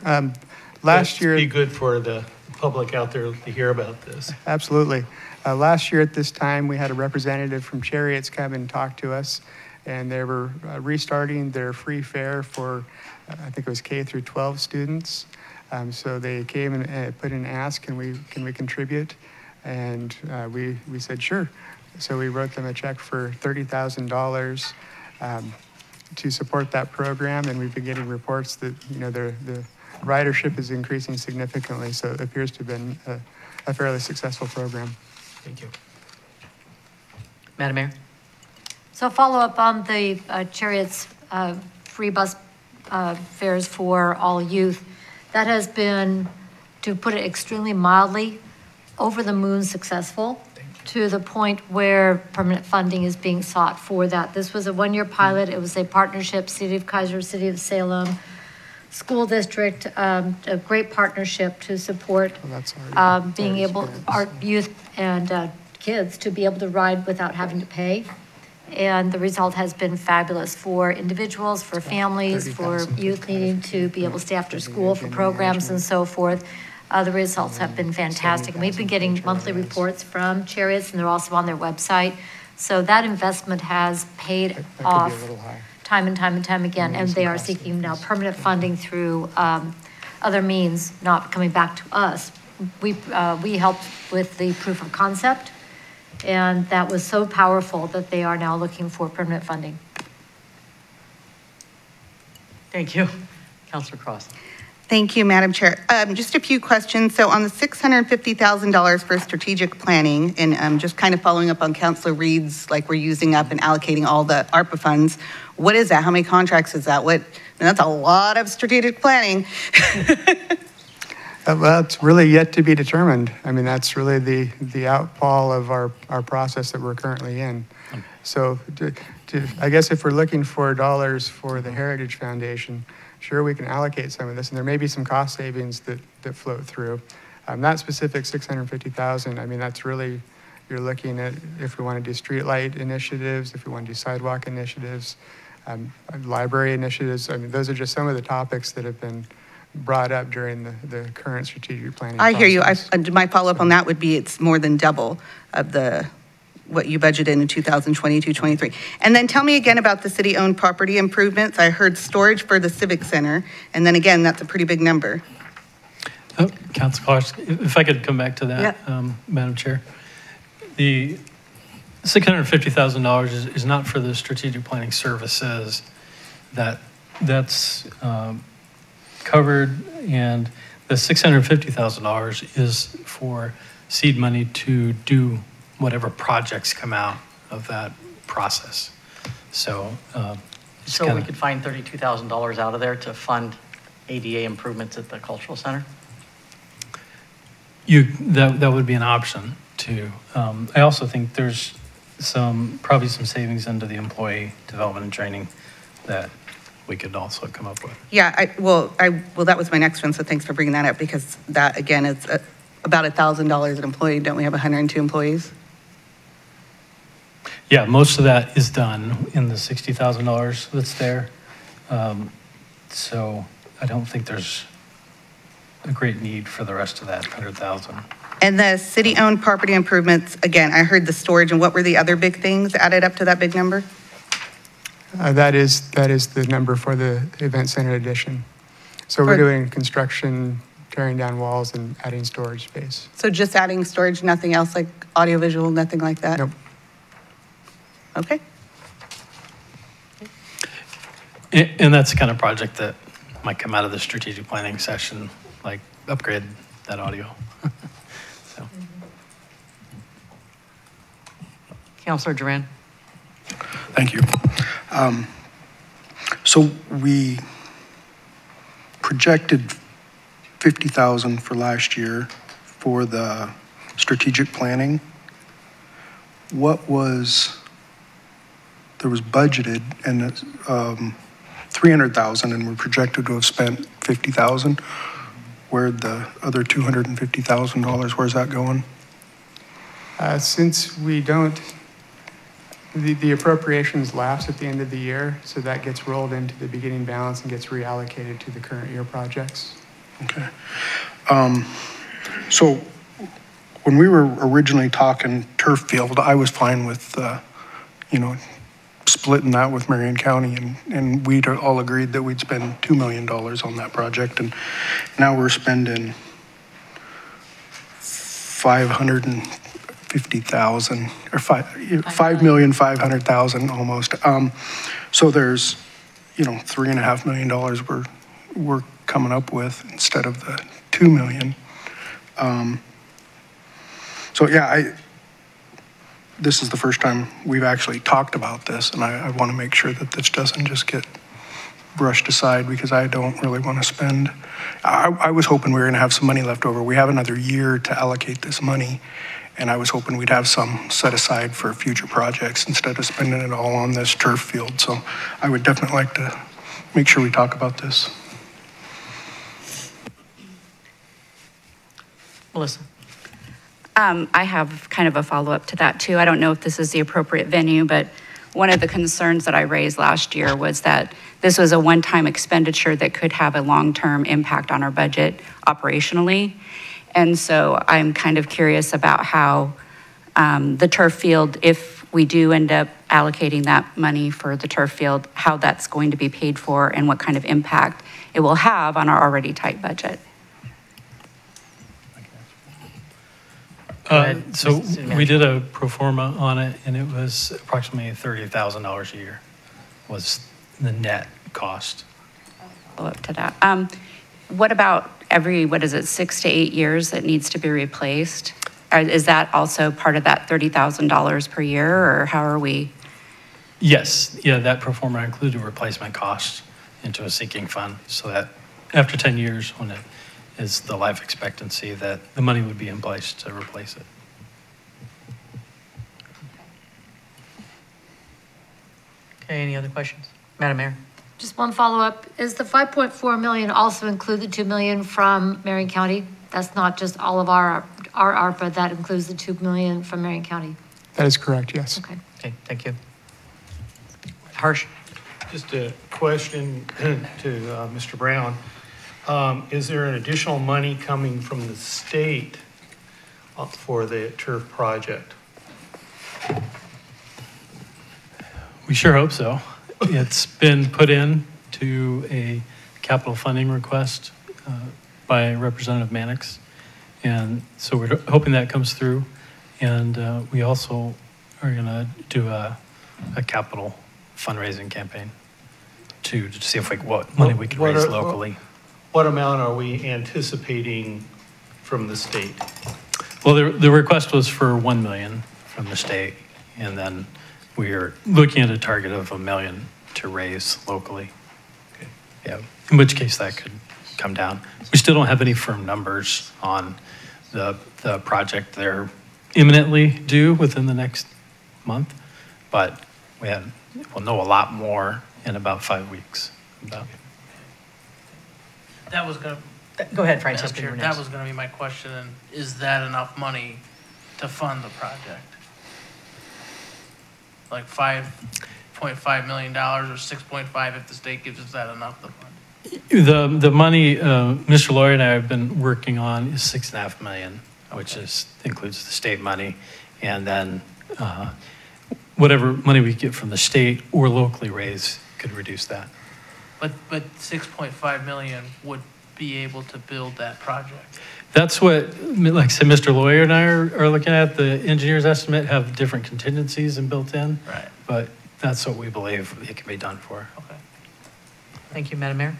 Last year.
It'd be good for the public out there to hear about this.
Absolutely. Last year at this time, we had a representative from Chariots come and talk to us, and they were restarting their free fare for, I think it was K through 12 students. So they came and put in an ask, can we contribute? And we said, sure. So we wrote them a check for $30,000 to support that program, and we've been getting reports that, you know, the ridership is increasing significantly, so it appears to have been a fairly successful program.
Thank you.
Madam Mayor?
So follow up on the Chariots free bus fares for all youth. That has been, to put it extremely mildly, over the moon successful, to the point where permanent funding is being sought for that. This was a one-year pilot. It was a partnership, City of Keizer, City of Salem, School District, a great partnership to support being able, our youth and kids to be able to ride without having to pay. And the result has been fabulous for individuals, for families, for youth needing to be able to stay after school for programs and so forth. The results have been fantastic. And we've been getting monthly reports from Chariots, and they're also on their website. So that investment has paid off time and time and time again, and they are seeking now permanent funding through other means, not coming back to us. We helped with the proof of concept, and that was so powerful that they are now looking for permanent funding.
Thank you. Councilor Cross.
Thank you, Madam Chair. Just a few questions. So on the $650,000 for strategic planning, and just kind of following up on Councilor Reed's, like we're using up and allocating all the ARPA funds, what is that? How many contracts is that? That's a lot of strategic planning.
Well, it's really yet to be determined. I mean, that's really the outfall of our process that we're currently in. So I guess if we're looking for dollars for the Heritage Foundation, sure, we can allocate some of this, and there may be some cost savings that float through. That specific $650,000, I mean, that's really, you're looking at if we want to do streetlight initiatives, if we want to do sidewalk initiatives, library initiatives. I mean, those are just some of the topics that have been brought up during the current strategic planning
I hear you.
process.
My follow-up on that would be it's more than double of what you budgeted in 2022-23. And then tell me again about the city-owned property improvements. I heard storage for the Civic Center, and then again, that's a pretty big number.
Oh, Councilor Clark, if I could come back to that, Madam Chair. The $650,000 is not for the strategic planning services. That's covered, and the $650,000 is for seed money to do whatever projects come out of that process. So,
we could find $32,000 out of there to fund ADA improvements at the cultural center?
That would be an option too. I also think there's probably some savings under the employee development and training that we could also come up with.
Yeah, well, that was my next one, so thanks for bringing that up, because that, again, is about $1,000 an employee. Don't we have 102 employees?
Yeah, most of that is done in the $60,000 that's there. So I don't think there's a great need for the rest of that 100,000.
And the city-owned property improvements, again, I heard the storage, and what were the other big things added up to that big number?
That is the number for the event center addition. So we're doing construction, tearing down walls, and adding storage space.
So just adding storage, nothing else like audiovisual, nothing like that?
Nope.
Okay.
And that's the kind of project that might come out of the strategic planning session, like upgrade that audio. So.
Councilor Duran.
Thank you. So we projected 50,000 for last year for the strategic planning. What was, there was budgeted and 300,000, and we're projected to have spent 50,000. Where'd the other $250,000, where's that going?
Since we don't The appropriations lapse at the end of the year, so that gets rolled into the beginning balance and gets reallocated to the current year projects.
Okay. So when we were originally talking turf field, I was fine with, splitting that with Marion County, and we'd all agreed that we'd spend $2 million on that project, and now we're spending $550,000 or $5,500,000 almost. So there's, $3.5 million we're coming up with instead of the $2 million. So yeah, this is the first time we've actually talked about this, and I want to make sure that this doesn't just get brushed aside, because I don't really want to spend. I was hoping we were going to have some money left over. We have another year to allocate this money, and I was hoping we'd have some set aside for future projects instead of spending it all on this turf field. So I would definitely like to make sure we talk about this.
Melissa.
I have kind of a follow-up to that too. I don't know if this is the appropriate venue, but one of the concerns that I raised last year was that this was a one-time expenditure that could have a long-term impact on our budget operationally. And so I'm kind of curious about how the turf field, if we do end up allocating that money for the turf field, how that's going to be paid for and what kind of impact it will have on our already tight budget.
So we did a pro forma on it, and it was approximately $30,000 a year was the net cost.
Follow up to that. What about every, 6 to 8 years that needs to be replaced? Is that also part of that $30,000 per year, or how are we?
Yes, yeah, that pro forma included replacement costs into a sinking fund, so that after 10 years, when it is the life expectancy, that the money would be in place to replace it.
Okay, any other questions? Madam Mayor?
Just one follow-up. Is the 5.4 million also include the 2 million from Marion County? That's not just all of our ARPA, that includes the 2 million from Marion County?
That is correct, yes.
Okay.
Okay, thank you. Harsh?
Just a question to Mr. Brown. Is there an additional money coming from the state for the turf project?
We sure hope so. It's been put in to a capital funding request by Representative Mannix. And so we're hoping that comes through. And we also are going to do a capital fundraising campaign to see if what money we can raise locally.
What amount are we anticipating from the state?
Well, the request was for 1 million from the state, and then we are looking at a target of 1 million to raise locally. Okay. Yeah, in which case that could come down. We still don't have any firm numbers on the project. They're imminently due within the next month, but we'll know a lot more in about 5 weeks about.
That was going to.
Go ahead, Francisco.
That was going to be my question. And is that enough money to fund the project? Like $5.5 million or 6.5 if the state gives us that enough to fund?
The money Mr. Lawyer and I have been working on is $6.5 million, which includes the state money, and then whatever money we get from the state or locally raised could reduce that.
But 6.5 million would be able to build that project.
That's what, like I said, Mr. Lawyer and I are looking at. The engineer's estimate have different contingencies and built in.
Right.
But that's what we believe it can be done for.
Okay.
Thank you, Madam Mayor.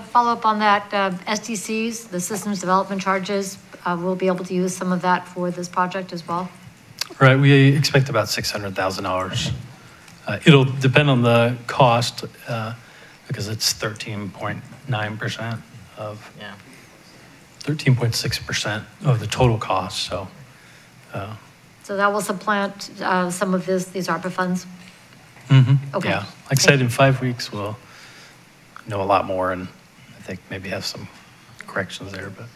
Follow up on that, SDCs, the systems development charges, we'll be able to use some of that for this project as well?
Right, we expect about $600,000. It'll depend on the cost because it's 13.9% of, 13.6% of the total cost, so.
So that will supplant some of these ARPA funds?
Mm-hmm.
Okay.
Yeah, like I said, in 5 weeks, we'll know a lot more and I think maybe have some corrections there, but.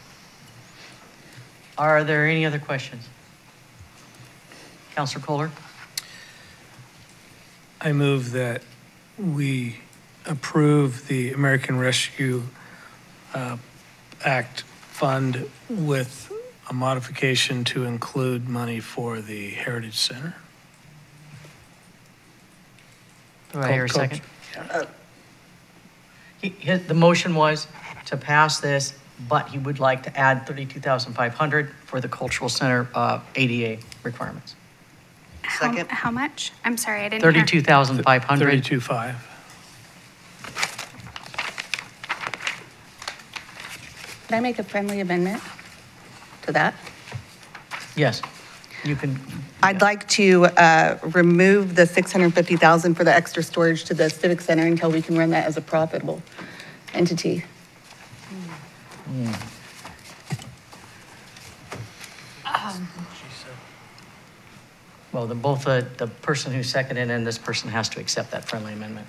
Are there any other questions? Councilor Kohler?
I move that we approve the American Rescue Act fund with a modification to include money for the Heritage Center.
Do I hear a second? The motion was to pass this, but he would like to add 32,500 for the cultural center ADA requirements.
Second.
How much? I'm sorry, I didn't hear.
32,500.
32.5.
Can I make a friendly amendment to that?
Yes, you can.
I'd like to remove the 650,000 for the extra storage to the Civic Center until we can run that as a profitable entity.
Well, both the person who seconded and this person has to accept that friendly amendment.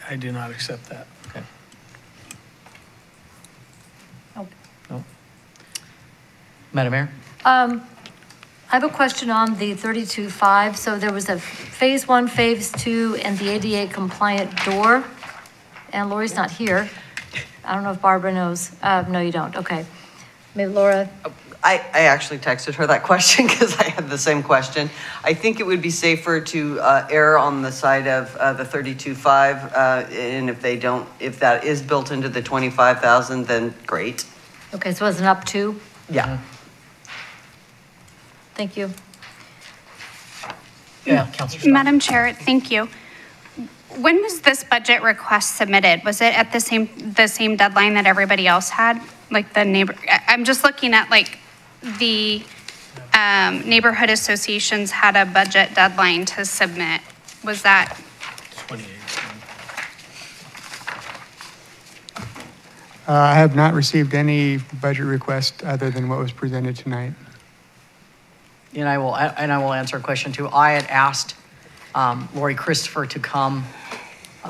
I do not accept that.
Okay.
Nope.
No. Madam Mayor?
I have a question on the 32.5. So there was a phase 1, phase 2, and the ADA compliant door. And Lori's not here. I don't know if Barbara knows. No, you don't. Okay. Maybe Laura?
I actually texted her that question because I had the same question. I think it would be safer to err on the side of the 32.5, and if that is built into the 25,000, then great.
Okay, so it's an up to?
Yeah.
Thank you.
Yeah, Councilor.
Madam Chair, thank you. When was this budget request submitted? Was it at the same deadline that everybody else had? Like the neighbor, I'm just looking at like the neighborhood associations had a budget deadline to submit. Was that?
28.
I have not received any budget request other than what was presented tonight.
And I will answer a question too. I had asked Lori Christopher to come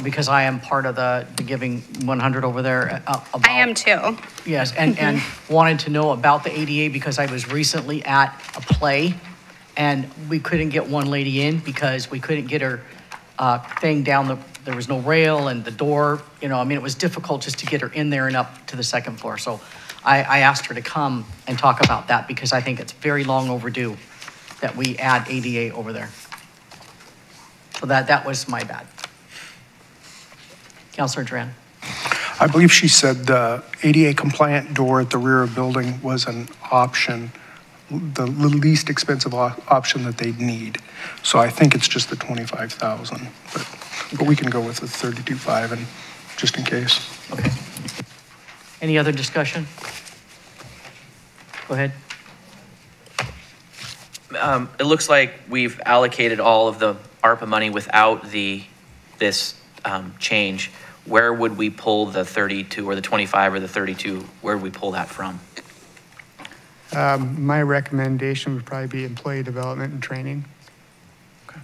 because I am part of the Giving 100 over there.
I am too.
Yes, and wanted to know about the ADA because I was recently at a play and we couldn't get one lady in because we couldn't get her thing down there was no rail and the door, it was difficult just to get her in there and up to the second floor. So I asked her to come and talk about that because I think it's very long overdue that we add ADA over there. So that was my bad. Councilor Duran.
I believe she said the ADA compliant door at the rear of the building was an option, the least expensive option that they'd need. So I think it's just the 25,000, but we can go with the 32.5 and just in case.
Okay. Any other discussion? Go ahead.
It looks like we've allocated all of the ARPA money without this change. Where would we pull the 32 or the 25 or the 32? Where would we pull that from?
My recommendation would probably be employee development and training.
Okay.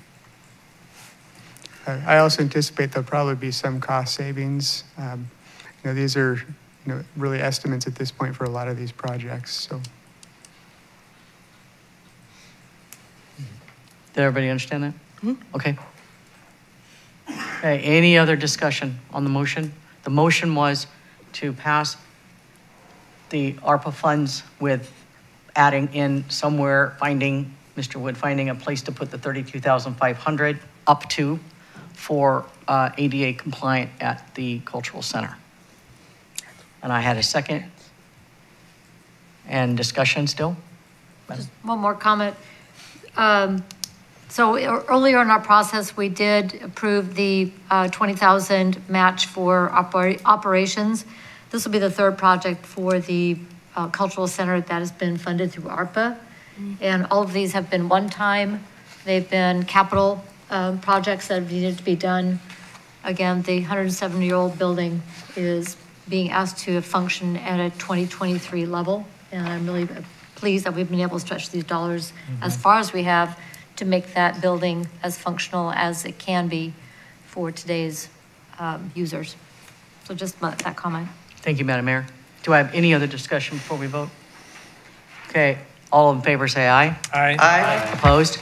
I also anticipate there'll probably be some cost savings. These are really estimates at this point for a lot of these projects. So.
Did everybody understand that? Mm-hmm. Okay. Okay, any other discussion on the motion? The motion was to pass the ARPA funds with adding in somewhere, Mr. Wood finding a place to put the 32,500 up to for ADA compliant at the cultural center. And I had a second. And discussion still?
Just one more comment. So earlier in our process, we did approve the 20,000 match for operations. This will be the third project for the cultural center that has been funded through ARPA. And all of these have been one-time. They've been capital projects that have needed to be done. Again, the 170-year-old building is being asked to function at a 2023 level. And I'm really pleased that we've been able to stretch these dollars as far as we have to make that building as functional as it can be for today's users. So just that comment.
Thank you, Madam Mayor. Do I have any other discussion before we vote? Okay, all in favor say aye.
Aye.
Aye.
Opposed?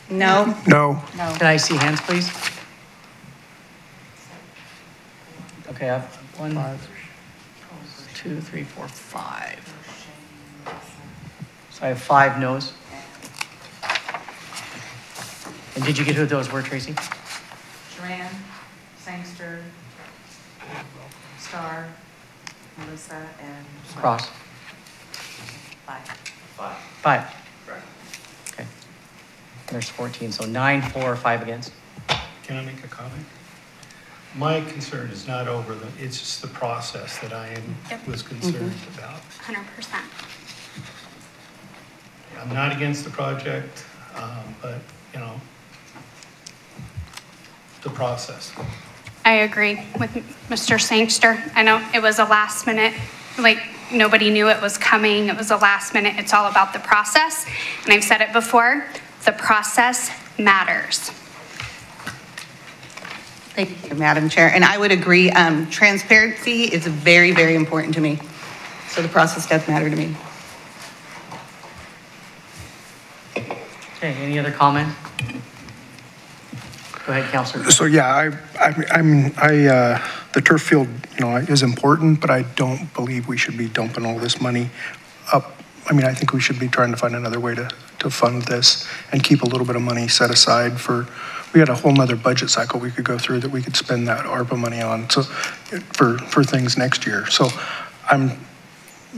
No.
No.
Can I see hands, please? Okay, I have 1, 2, 3, 4, 5. So I have 5 no's. And did you get who those were, Tracy?
Joanne, Sangster, Star, Melissa, and
Cross.
5.
5. Okay. There's 14, so 9 for, 5 against.
Can I make a comment? My concern is not over it's just the process that was concerned about.
100%.
I'm not against the project, but, the process.
I agree with Mr. Sangster. I know it was a last minute, like nobody knew it was coming. It was a last minute. It's all about the process. And I've said it before, the process matters.
Thank you, Madam Chair. And I would agree, transparency is very, very important to me. So the process does matter to me.
Okay, any other comment? Go ahead, Councilor.
So yeah, the turf field, is important, but I don't believe we should be dumping all this money up. I think we should be trying to find another way to fund this and keep a little bit of money set aside we had a whole nother budget cycle we could go through that we could spend that ARPA money on, so for things next year. So I'm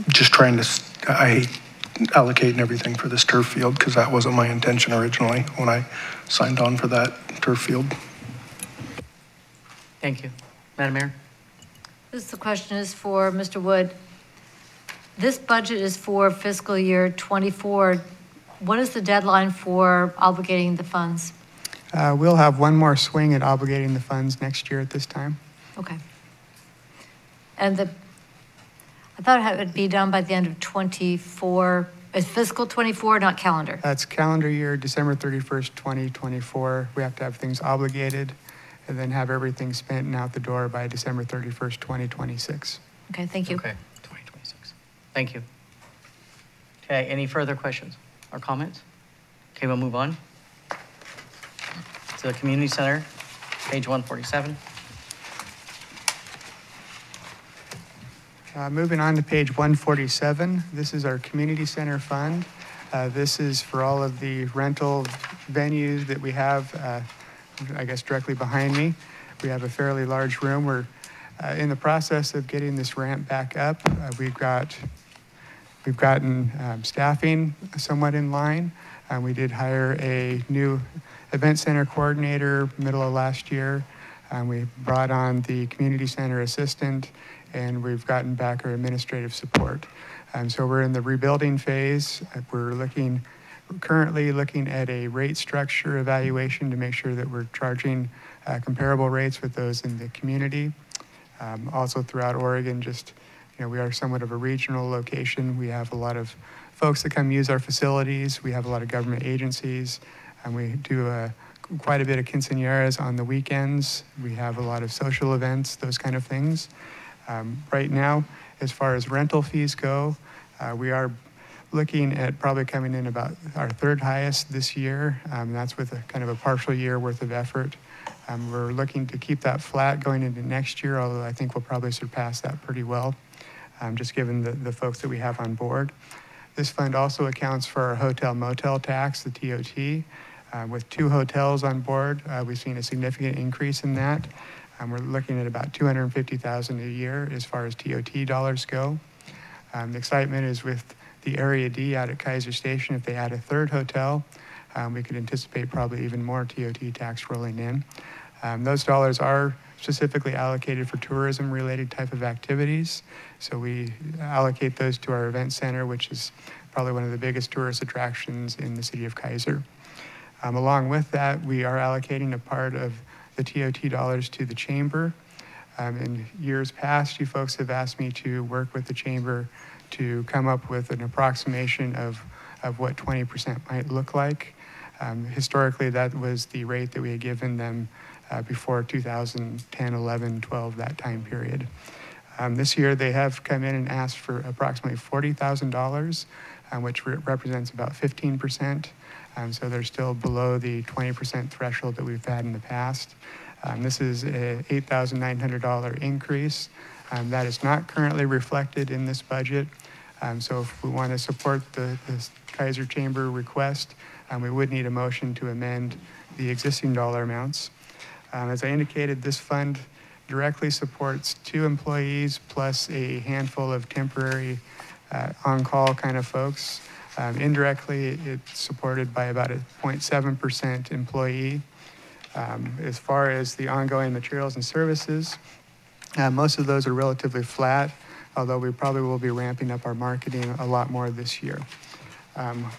just trying to, I hate allocating everything for this turf field because that wasn't my intention originally when I signed on for that turf field.
Thank you. Madam Mayor?
The question is for Mr. Wood. This budget is for fiscal year '24. What is the deadline for obligating the funds?
We'll have one more swing at obligating the funds next year at this time.
Okay. And I thought it would be done by the end of '24. It's fiscal '24, not calendar.
That's calendar year, December 31st, 2024. We have to have things obligated and then have everything spent and out the door by December 31st, 2026.
Okay, thank you.
Okay, 2026. Thank you. Okay, any further questions or comments? Okay, we'll move on to the community center, page 147.
Moving on to page 147, this is our community center fund. This is for all of the rental venues that we have, I guess directly behind me. We have a fairly large room. We're in the process of getting this ramp back up. We've gotten staffing somewhat in line. We did hire a new event center coordinator middle of last year. We brought on the community center assistant, and we've gotten back our administrative support. So we're in the rebuilding phase. We're currently looking at a rate structure evaluation to make sure that we're charging comparable rates with those in the community. Also throughout Oregon, we are somewhat of a regional location. We have a lot of folks that come use our facilities. We have a lot of government agencies, and we do quite a bit of quinceañeras on the weekends. We have a lot of social events, those kind of things. Right now, as far as rental fees go, we are looking at probably coming in about our third highest this year. That's with a kind of a partial year worth of effort. We're looking to keep that flat going into next year, although I think we'll probably surpass that pretty well, just given the folks that we have on board. This fund also accounts for our hotel motel tax, the TOT. With 2 hotels on board, we've seen a significant increase in that. We're looking at about $250,000 a year as far as TOT dollars go. The excitement is with the Area D out at Keizer Station. If they add a 3rd hotel, we could anticipate probably even more TOT tax rolling in. Those dollars are specifically allocated for tourism-related type of activities. So we allocate those to our event center, which is probably one of the biggest tourist attractions in the city of Keizer. Along with that, we are allocating a part of the TOT dollars to the chamber. In years past, you folks have asked me to work with the chamber to come up with an approximation of what 20% might look like. Historically, that was the rate that we had given them before 2010, 11, 12, that time period. This year, they have come in and asked for approximately $40,000, which represents about 15%. So they're still below the 20% threshold that we've had in the past. This is a $8,900 increase. That is not currently reflected in this budget. So if we want to support the Keizer Chamber request, we would need a motion to amend the existing dollar amounts. As I indicated, this fund directly supports 2 employees plus a handful of temporary on-call kind of folks. Indirectly, it's supported by about a 0.7% employee. As far as the ongoing materials and services, most of those are relatively flat, although we probably will be ramping up our marketing a lot more this year.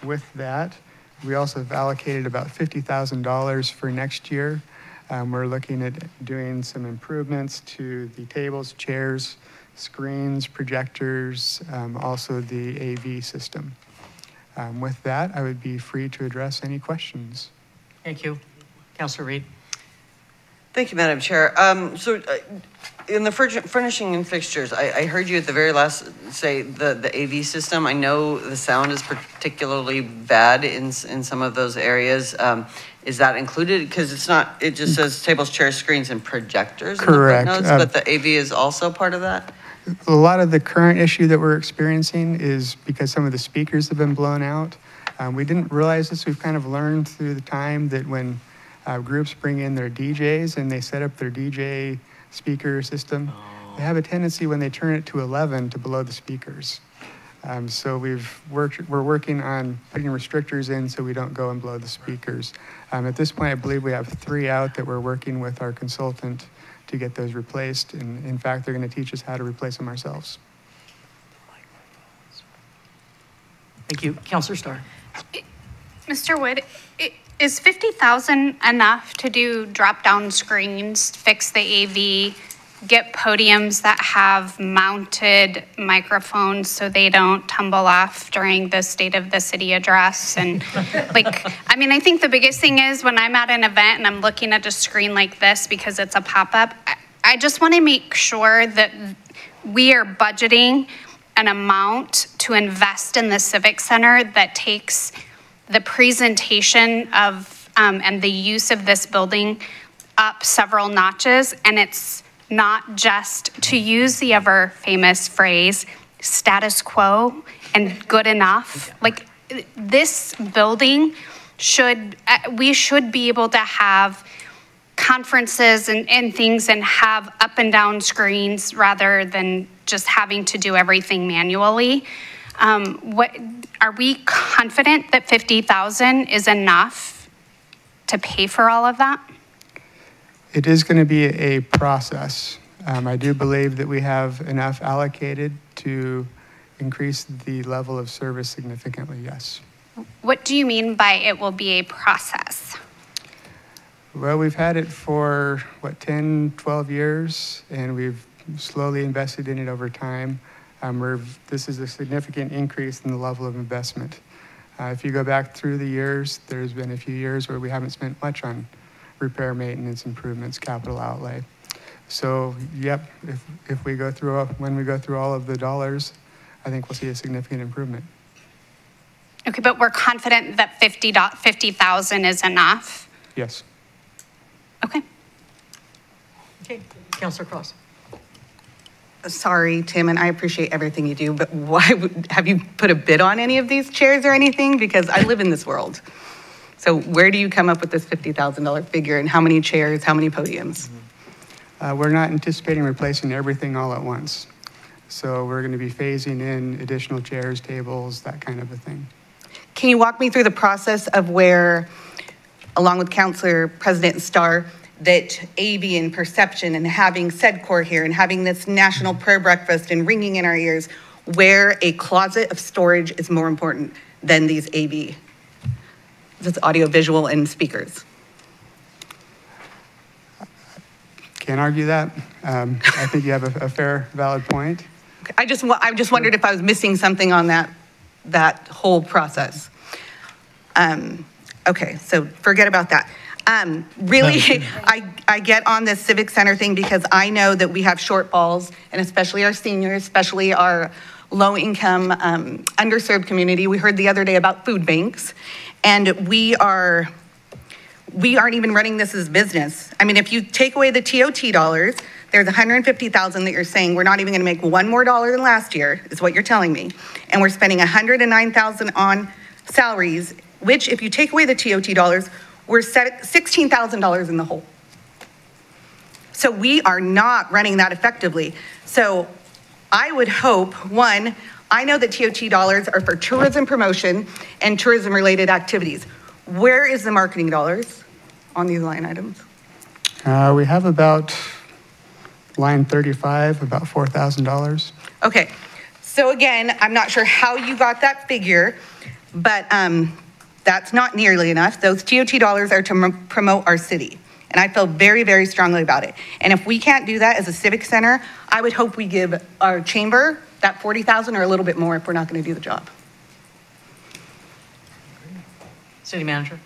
With that, we also have allocated about $50,000 for next year. We're looking at doing some improvements to the tables, chairs, screens, projectors, also the AV system. With that, I would be free to address any questions.
Thank you. Councilor Reed.
Thank you, Madam Chair. In the furnishing and fixtures, I heard you at the very last say the AV system. I know the sound is particularly bad in some of those areas. Is that included? Because it's not, it just says tables, chairs, screens, and projectors.
Correct.
In the footnotes, but the AV is also part of that?
A lot of the current issue that we're experiencing is because some of the speakers have been blown out. We didn't realize this. We've kind of learned through the time that when groups bring in their DJs and they set up their DJ speaker system, they have a tendency when they turn it to 11 to blow the speakers. So we're working on putting restrictors in so we don't go and blow the speakers. At this point, I believe we have 3 out that we're working with our consultant to get those replaced. And in fact, they're going to teach us how to replace them ourselves.
Thank you. Councilor Starr.
Mr. Wood, is $50,000 enough to do drop-down screens, fix the AV, get podiums that have mounted microphones so they don't tumble off during the State of the City address? And I mean, I think the biggest thing is when I'm at an event and I'm looking at a screen like this because it's a pop-up, I just want to make sure that we are budgeting an amount to invest in the Civic Center that takes the presentation of and the use of this building up several notches. And it's not just, to use the ever famous phrase, status quo and good enough. Like, this building we should be able to have conferences and things and have up and down screens rather than just having to do everything manually. Are we confident that $50,000 is enough to pay for all of that?
It is going to be a process. I do believe that we have enough allocated to increase the level of service significantly, yes.
What do you mean by it will be a process?
Well, we've had it for, 10, 12 years, and we've slowly invested in it over time. This is a significant increase in the level of investment. If you go back through the years, there's been a few years where we haven't spent much on repair, maintenance, improvements, capital outlay. So, yep, if we go through, when we go through all of the dollars, I think we'll see a significant improvement.
Okay, but we're confident that $50,000 is enough?
Yes.
Okay.
Okay, Councilor Cross.
Sorry, Tim, and I appreciate everything you do, but why have you put a bid on any of these chairs or anything? Because I live in this world. So where do you come up with this $50,000 figure, and how many chairs, how many podiums?
We're not anticipating replacing everything all at once. So we're going to be phasing in additional chairs, tables, that kind of a thing.
Can you walk me through the process of where, along with Councilor President Starr, that AV and perception and having SEDCOR here and having this national prayer breakfast and ringing in our ears, where a closet of storage is more important than these AV? That's audio, visual, and speakers.
Can't argue that. I think you have a fair, valid point.
I just wondered if I was missing something on that whole process. Okay, so forget about that. Really, I get on this Civic Center thing because I know that we have shortfalls, and especially our seniors, especially our low-income, underserved community. We heard the other day about food banks, and we are we aren't even running this as business. I mean, if you take away the TOT dollars, there's 150,000 that you're saying we're not even gonna make one more dollar than last year, is what you're telling me. And we're spending 109,000 on salaries, which if you take away the TOT dollars, we're $16,000 in the hole. So we are not running that effectively. So I would hope, one, I know that TOT dollars are for tourism promotion and tourism-related activities. Where is the marketing dollars on these line items?
We have about line 35, about $4,000.
Okay, so again, I'm not sure how you got that figure, but that's not nearly enough. Those TOT dollars are to promote our city. And I feel very, very strongly about it. And if we can't do that as a civic center, I would hope we give our chamber that 40,000 or a little bit more if we're not going to do the job.
City Manager?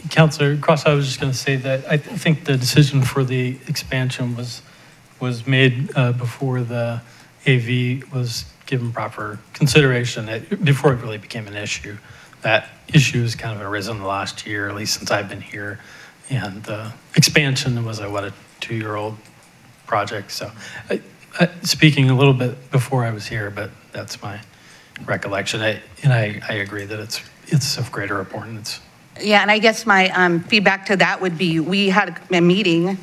Councilor Cross, I was just going to say that I think the decision for the expansion was made before the AV was given proper consideration, before it really became an issue. That issue has kind of arisen the last year, at least since I've been here. And the expansion was a 2-year-old project. So speaking a little bit before I was here, but that's my recollection. I agree that it's of greater importance.
Yeah, and I guess my feedback to that would be, we had a meeting,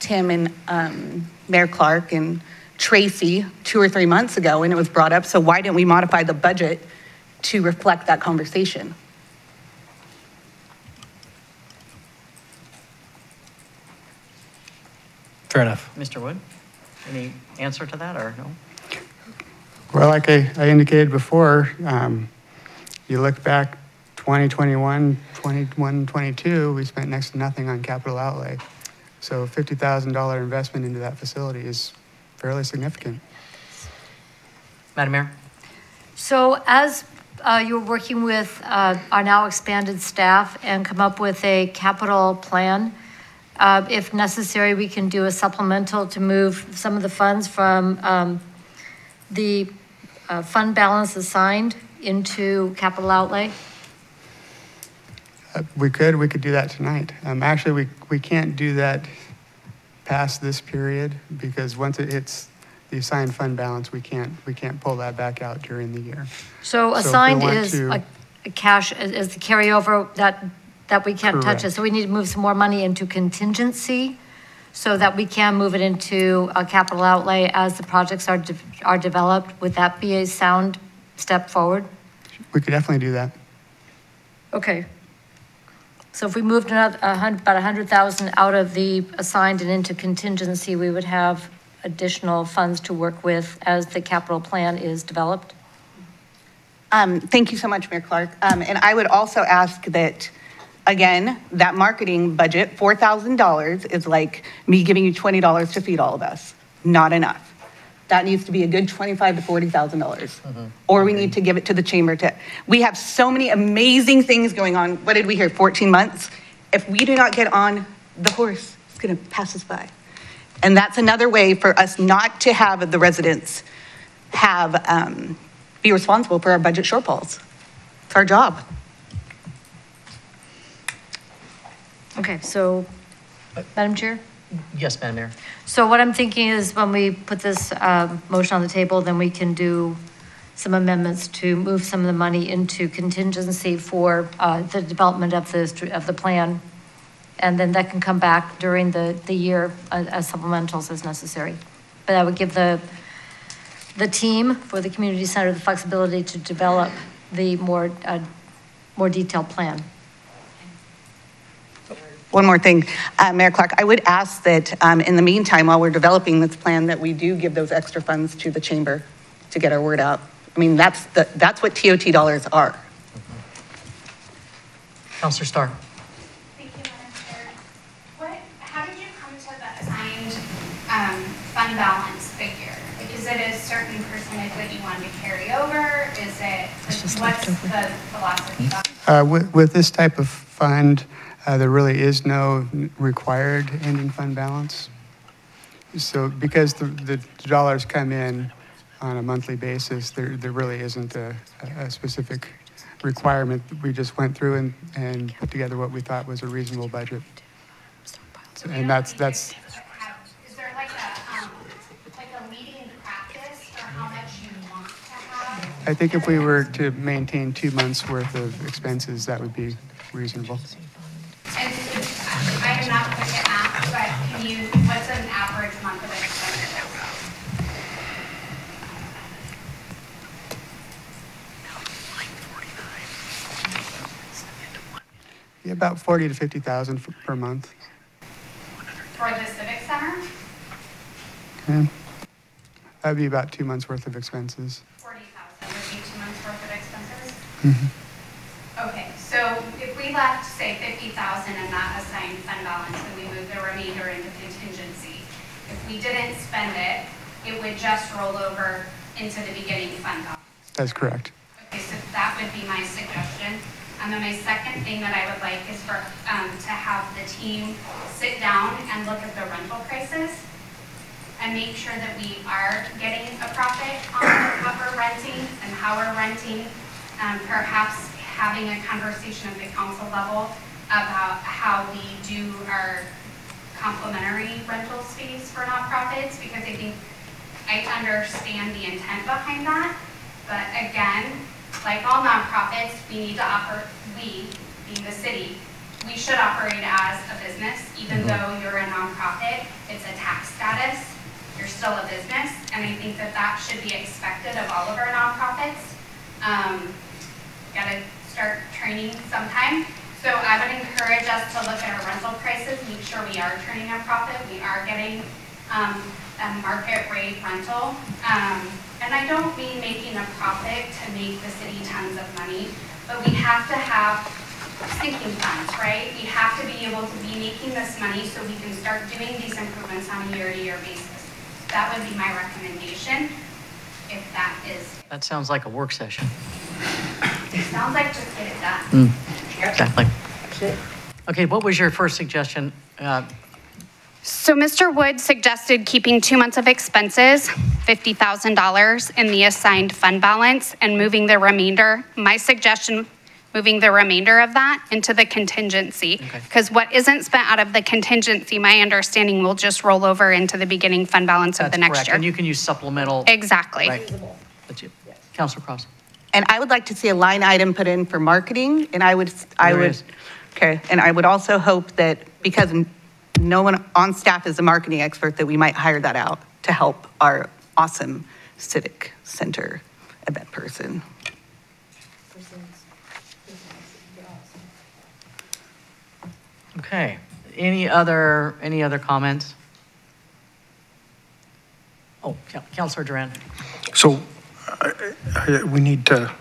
Tim and Mayor Clark and Tracy 2 or 3 months ago, and it was brought up. So why didn't we modify the budget to reflect that conversation?
Fair enough.
Mr. Wood, any answer to that or no?
Well, like I indicated before, you look back 2021, 21, 22, we spent next to nothing on capital outlay. So $50,000 investment into that facility is fairly significant.
Madam Mayor?
So as you're working with our now expanded staff and come up with a capital plan, if necessary, we can do a supplemental to move some of the funds from the fund balance assigned into capital outlay.
We could do that tonight. Actually, we can't do that past this period because once it hits the assigned fund balance, we can't pull that back out during the year.
So assigned is a cash, is the carryover that we can't touch it. So we need to move some more money into contingency so that we can move it into a capital outlay as the projects are developed. Would that be a sound step forward?
We could definitely do that.
Okay. So if we moved about 100,000 out of the assigned and into contingency, we would have additional funds to work with as the capital plan is developed.
Thank you so much, Mayor Clark. And I would also ask that, again, that marketing budget, $4,000 is like me giving you $20 to feed all of us. Not enough. That needs to be a good $25,000 to $40,000. Or we need to give it to the chamber we have so many amazing things going on. What did we hear, 14 months? If we do not get on the horse, it's gonna pass us by. And that's another way for us not to have the residents be responsible for our budget shortfalls. It's our job.
Okay, so, Madam Chair?
Yes, Madam Mayor.
So what I'm thinking is when we put this motion on the table, then we can do some amendments to move some of the money into contingency for the development of the plan. And then that can come back during the year as supplementals as necessary. But I would give the team for the community center the flexibility to develop the more detailed plan.
One more thing, Mayor Clark, I would ask that in the meantime, while we're developing this plan, that we do give those extra funds to the chamber to get our word out. I mean, that's what TOT dollars are.
Councilor Starr.
Thank you, Madam Chair. How did you come to the assigned fund balance figure? Like, is it a certain percentage that you wanted to carry over? Is it, what's the philosophy behind it?
With this type of fund, there really is no required ending fund balance. So because the dollars come in on a monthly basis, there really isn't a specific requirement. We just went through and put together what we thought was a reasonable budget. And that's,
Is there like a leading practice for how much you want to have?
I think if we were to maintain 2 months' worth of expenses, that would be reasonable.
And I am not quick at math, but what's an average month of expenses?
Yeah, about 40 to 50,000 per month.
For the Civic Center?
Okay. That'd be about 2 months' worth of expenses.
40,000 would be 2 months worth of expenses?
Mm-hmm.
Okay, so if we left, say, 50,000 and not assigned fund balance, and we moved the remainder into contingency, if we didn't spend it, it would just roll over into the beginning fund balance.
That's correct.
Okay, so that would be my suggestion. And then my second thing that I would like is for, to have the team sit down and look at the rental prices and make sure that we are getting a profit on what we're renting and how we're renting. Perhaps having a conversation at the council level about how we do our complimentary rental space for nonprofits, because I think I understand the intent behind that. But again, like all nonprofits, we being the city, we should operate as a business. Even though you're a nonprofit, it's a tax status, you're still a business. And I think that that should be expected of all of our nonprofits. Gotta start training sometime. So I would encourage us to look at our rental prices, make sure we are turning a profit, we are getting a market rate rental. And I don't mean making a profit to make the city tons of money, but we have to have sinking funds, right? We have to be able to be making this money so we can start doing these improvements on a year-to-year basis. That would be my recommendation, if that is.
That sounds like a work session.
It sounds like just get it done.
Exactly. Okay, what was your first suggestion?
So Mr. Wood suggested keeping 2 months of expenses, $50,000 in the assigned fund balance, and moving the remainder. My suggestion, moving the remainder of that into the contingency. Because what isn't spent out of the contingency, my understanding, will just roll over into the beginning fund balance of the next
correct.
year.
And you can use supplemental.
Exactly.
Right. That's you. Councilor Cross.
And I would like to see a line item put in for marketing, and I would,
is.
okay, and I would also hope that, because no one on staff is a marketing expert, that we might hire that out to help our awesome civic center event person.
Okay, any other comments? Oh, Councilor Duran.
So we need to,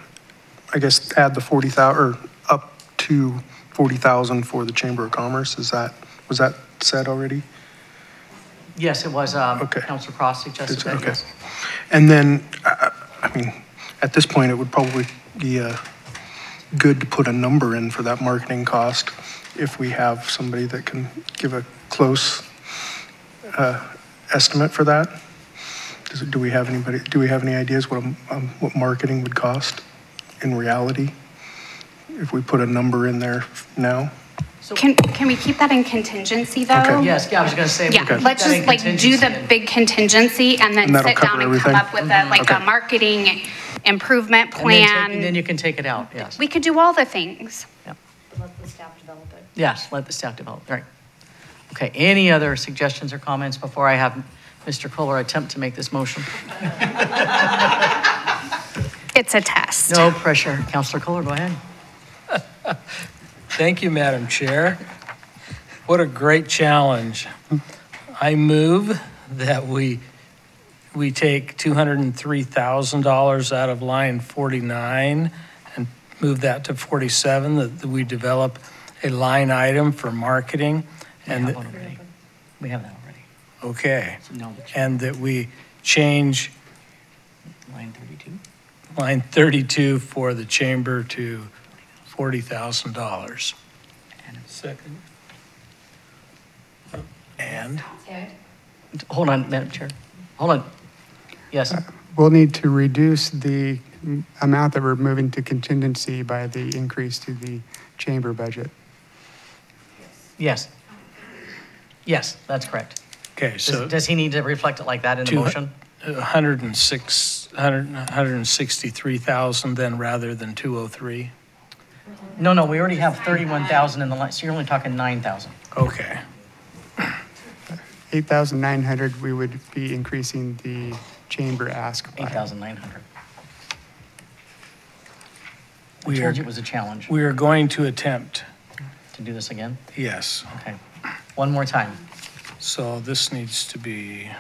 I guess, add the 40,000 or up to 40,000 for the Chamber of Commerce. Was that said already?
Yes, it was, Councilor Cross suggested that,
Okay.
yes.
And then, I mean, at this point, it would probably be good to put a number in for that marketing cost if we have somebody that can give a close estimate for that. Do we have any ideas what marketing would cost in reality if we put a number in there now?
Can we keep that in contingency, though?
Okay.
Yes, I was going to say.
Yeah, let's just like do the big contingency and then
that'll
sit down
cover
and come
everything?
up with a marketing improvement plan.
And then you can take it out, yes.
We could do all the things.
Let the staff develop it.
Yes, let the staff develop, right. Okay, any other suggestions or comments before I have Mr. Kohler attempt to make this motion?
It's a test.
No pressure. Councilor Kohler, go ahead.
Thank you, Madam Chair. What a great challenge. I move that we take $203,000 out of line 49 and move that to 47, that we develop a line item for marketing. And
We have that already.
okay.
So now the
And that we change
line 32.
line 32 for the chamber to $40,000. Second. And?
Hold on, Madam Chair. Hold on. Yes.
We'll need to reduce the amount that we're moving to contingency by the increase to the chamber budget.
Yes. Yes, that's correct.
Okay, so.
Does he need to reflect it like that in the motion?
163,000 then rather than 203?
No, we already have 31,000 in the line, so you're only talking 9,000.
Okay.
8,900, we would be increasing the chamber ask by.
8,900. I
We
told
are-
you it was a challenge.
We are going to attempt.
To do this again?
Yes.
Okay. One more time.
So this needs to be.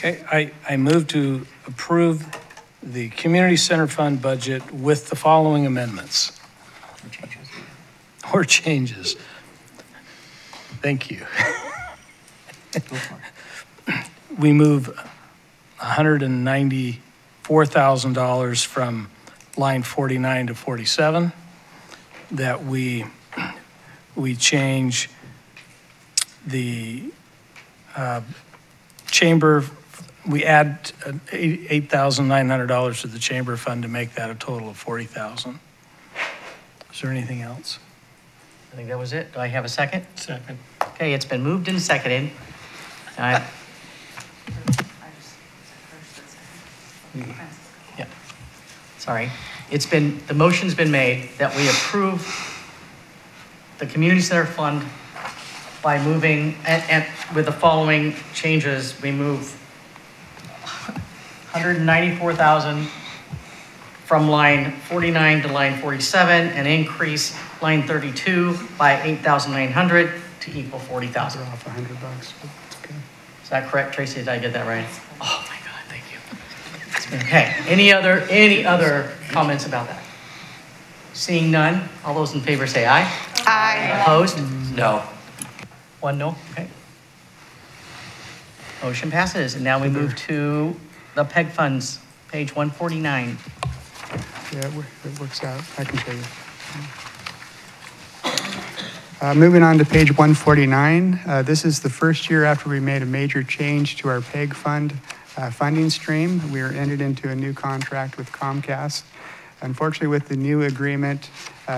Okay, I move to approve the community center fund budget with the following amendments. Or changes. Thank you. We move $194,000 from line 49 to 47. That we change the chamber, we add $8,900 to the chamber fund to make that a total of $40,000. Is there anything else?
I think that was it. Do I have a second?
Second.
Okay, it's been moved and seconded. Yeah. Sorry. The motion's been made that we approve the community center fund by moving, and with the following changes, we move 194,000 from line 49 to line 47 and increase line 32 by 8,900 to equal 40,000.
Off $100, but it's okay.
Is that correct, Tracy? Did I get that right? Oh my God, thank you. Okay, any other comments about that? Seeing none, all those in favor say aye.
Aye.
Opposed?
No.
One no, okay. Motion passes, and now we move to the PEG funds, page 149.
Yeah, it works out. I can show you. Moving on to page 149, this is the first year after we made a major change to our PEG fund funding stream. We are entered into a new contract with Comcast. Unfortunately, with the new agreement,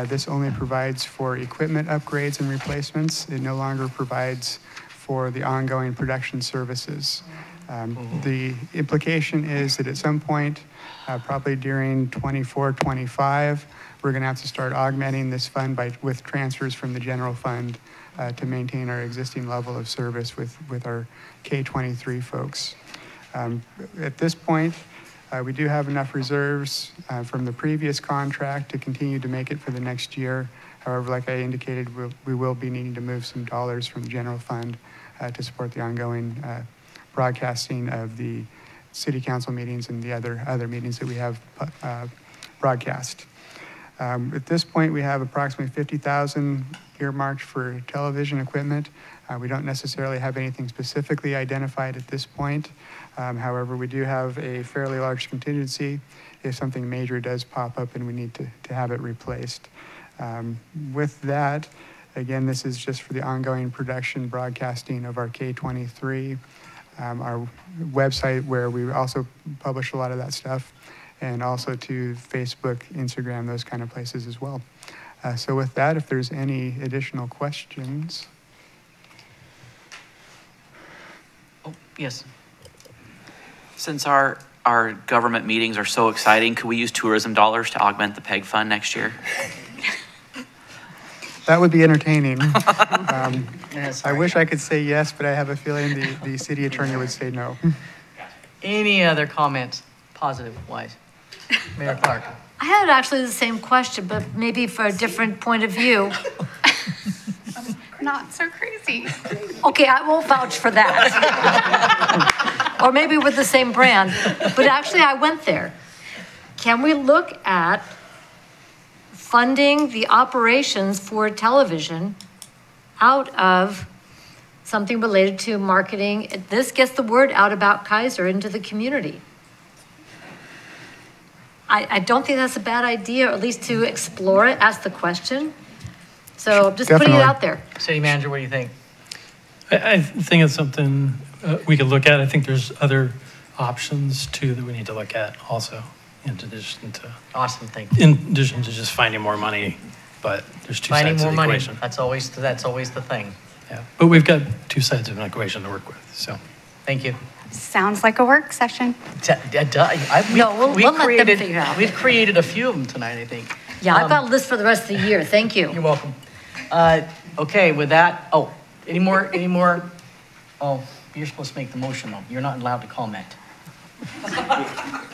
this only provides for equipment upgrades and replacements. It no longer provides for the ongoing production services. The implication is that at some point, probably during 24-25, we're going to have to start augmenting this fund with transfers from the general fund to maintain our existing level of service with our K-23 folks. At this point, we do have enough reserves from the previous contract to continue to make it for the next year. However, like I indicated, we will be needing to move some dollars from the general fund to support the ongoing broadcasting of the city council meetings and the other meetings that we have broadcast. At this point, we have approximately 50,000 earmarked for television equipment. We don't necessarily have anything specifically identified at this point. However, we do have a fairly large contingency if something major does pop up and we need to have it replaced. With that, again, this is just for the ongoing production broadcasting of our K-23, our website where we also publish a lot of that stuff, and also to Facebook, Instagram, those kind of places as well. So with that, if there's any additional questions.
Oh, yes.
Since our government meetings are so exciting, could we use tourism dollars to augment the PEG fund next year?
That would be entertaining. I wish I could say yes, but I have a feeling the city attorney would say no.
Any other comments, positive-wise? Mayor Clark.
I had actually the same question, but maybe for a different point of view.
Not so crazy.
Okay, I won't vouch for that. Or maybe with the same brand. But actually, I went there. Can we look at funding the operations for television out of something related to marketing? This gets the word out about Keizer into the community. I don't think that's a bad idea, or at least to explore it, ask the question. So just putting it out there.
City manager, what do you think?
I think it's something we could look at. I think there's other options too that we need to look at also, in addition to.
Awesome, thank you.
In addition to just finding more money, but there's two
Finding
sides
more
of the
money,
equation.
that's always the thing.
Yeah, but we've got two sides of an equation to work with, so.
Thank you.
Sounds like a work session.
We'll let them figure out.
We've created a few of them tonight, I think.
Yeah, I've got a list for the rest of the year. Thank you.
You're welcome. Okay, with that, any more? Oh, you're supposed to make the motion though. You're not allowed to comment.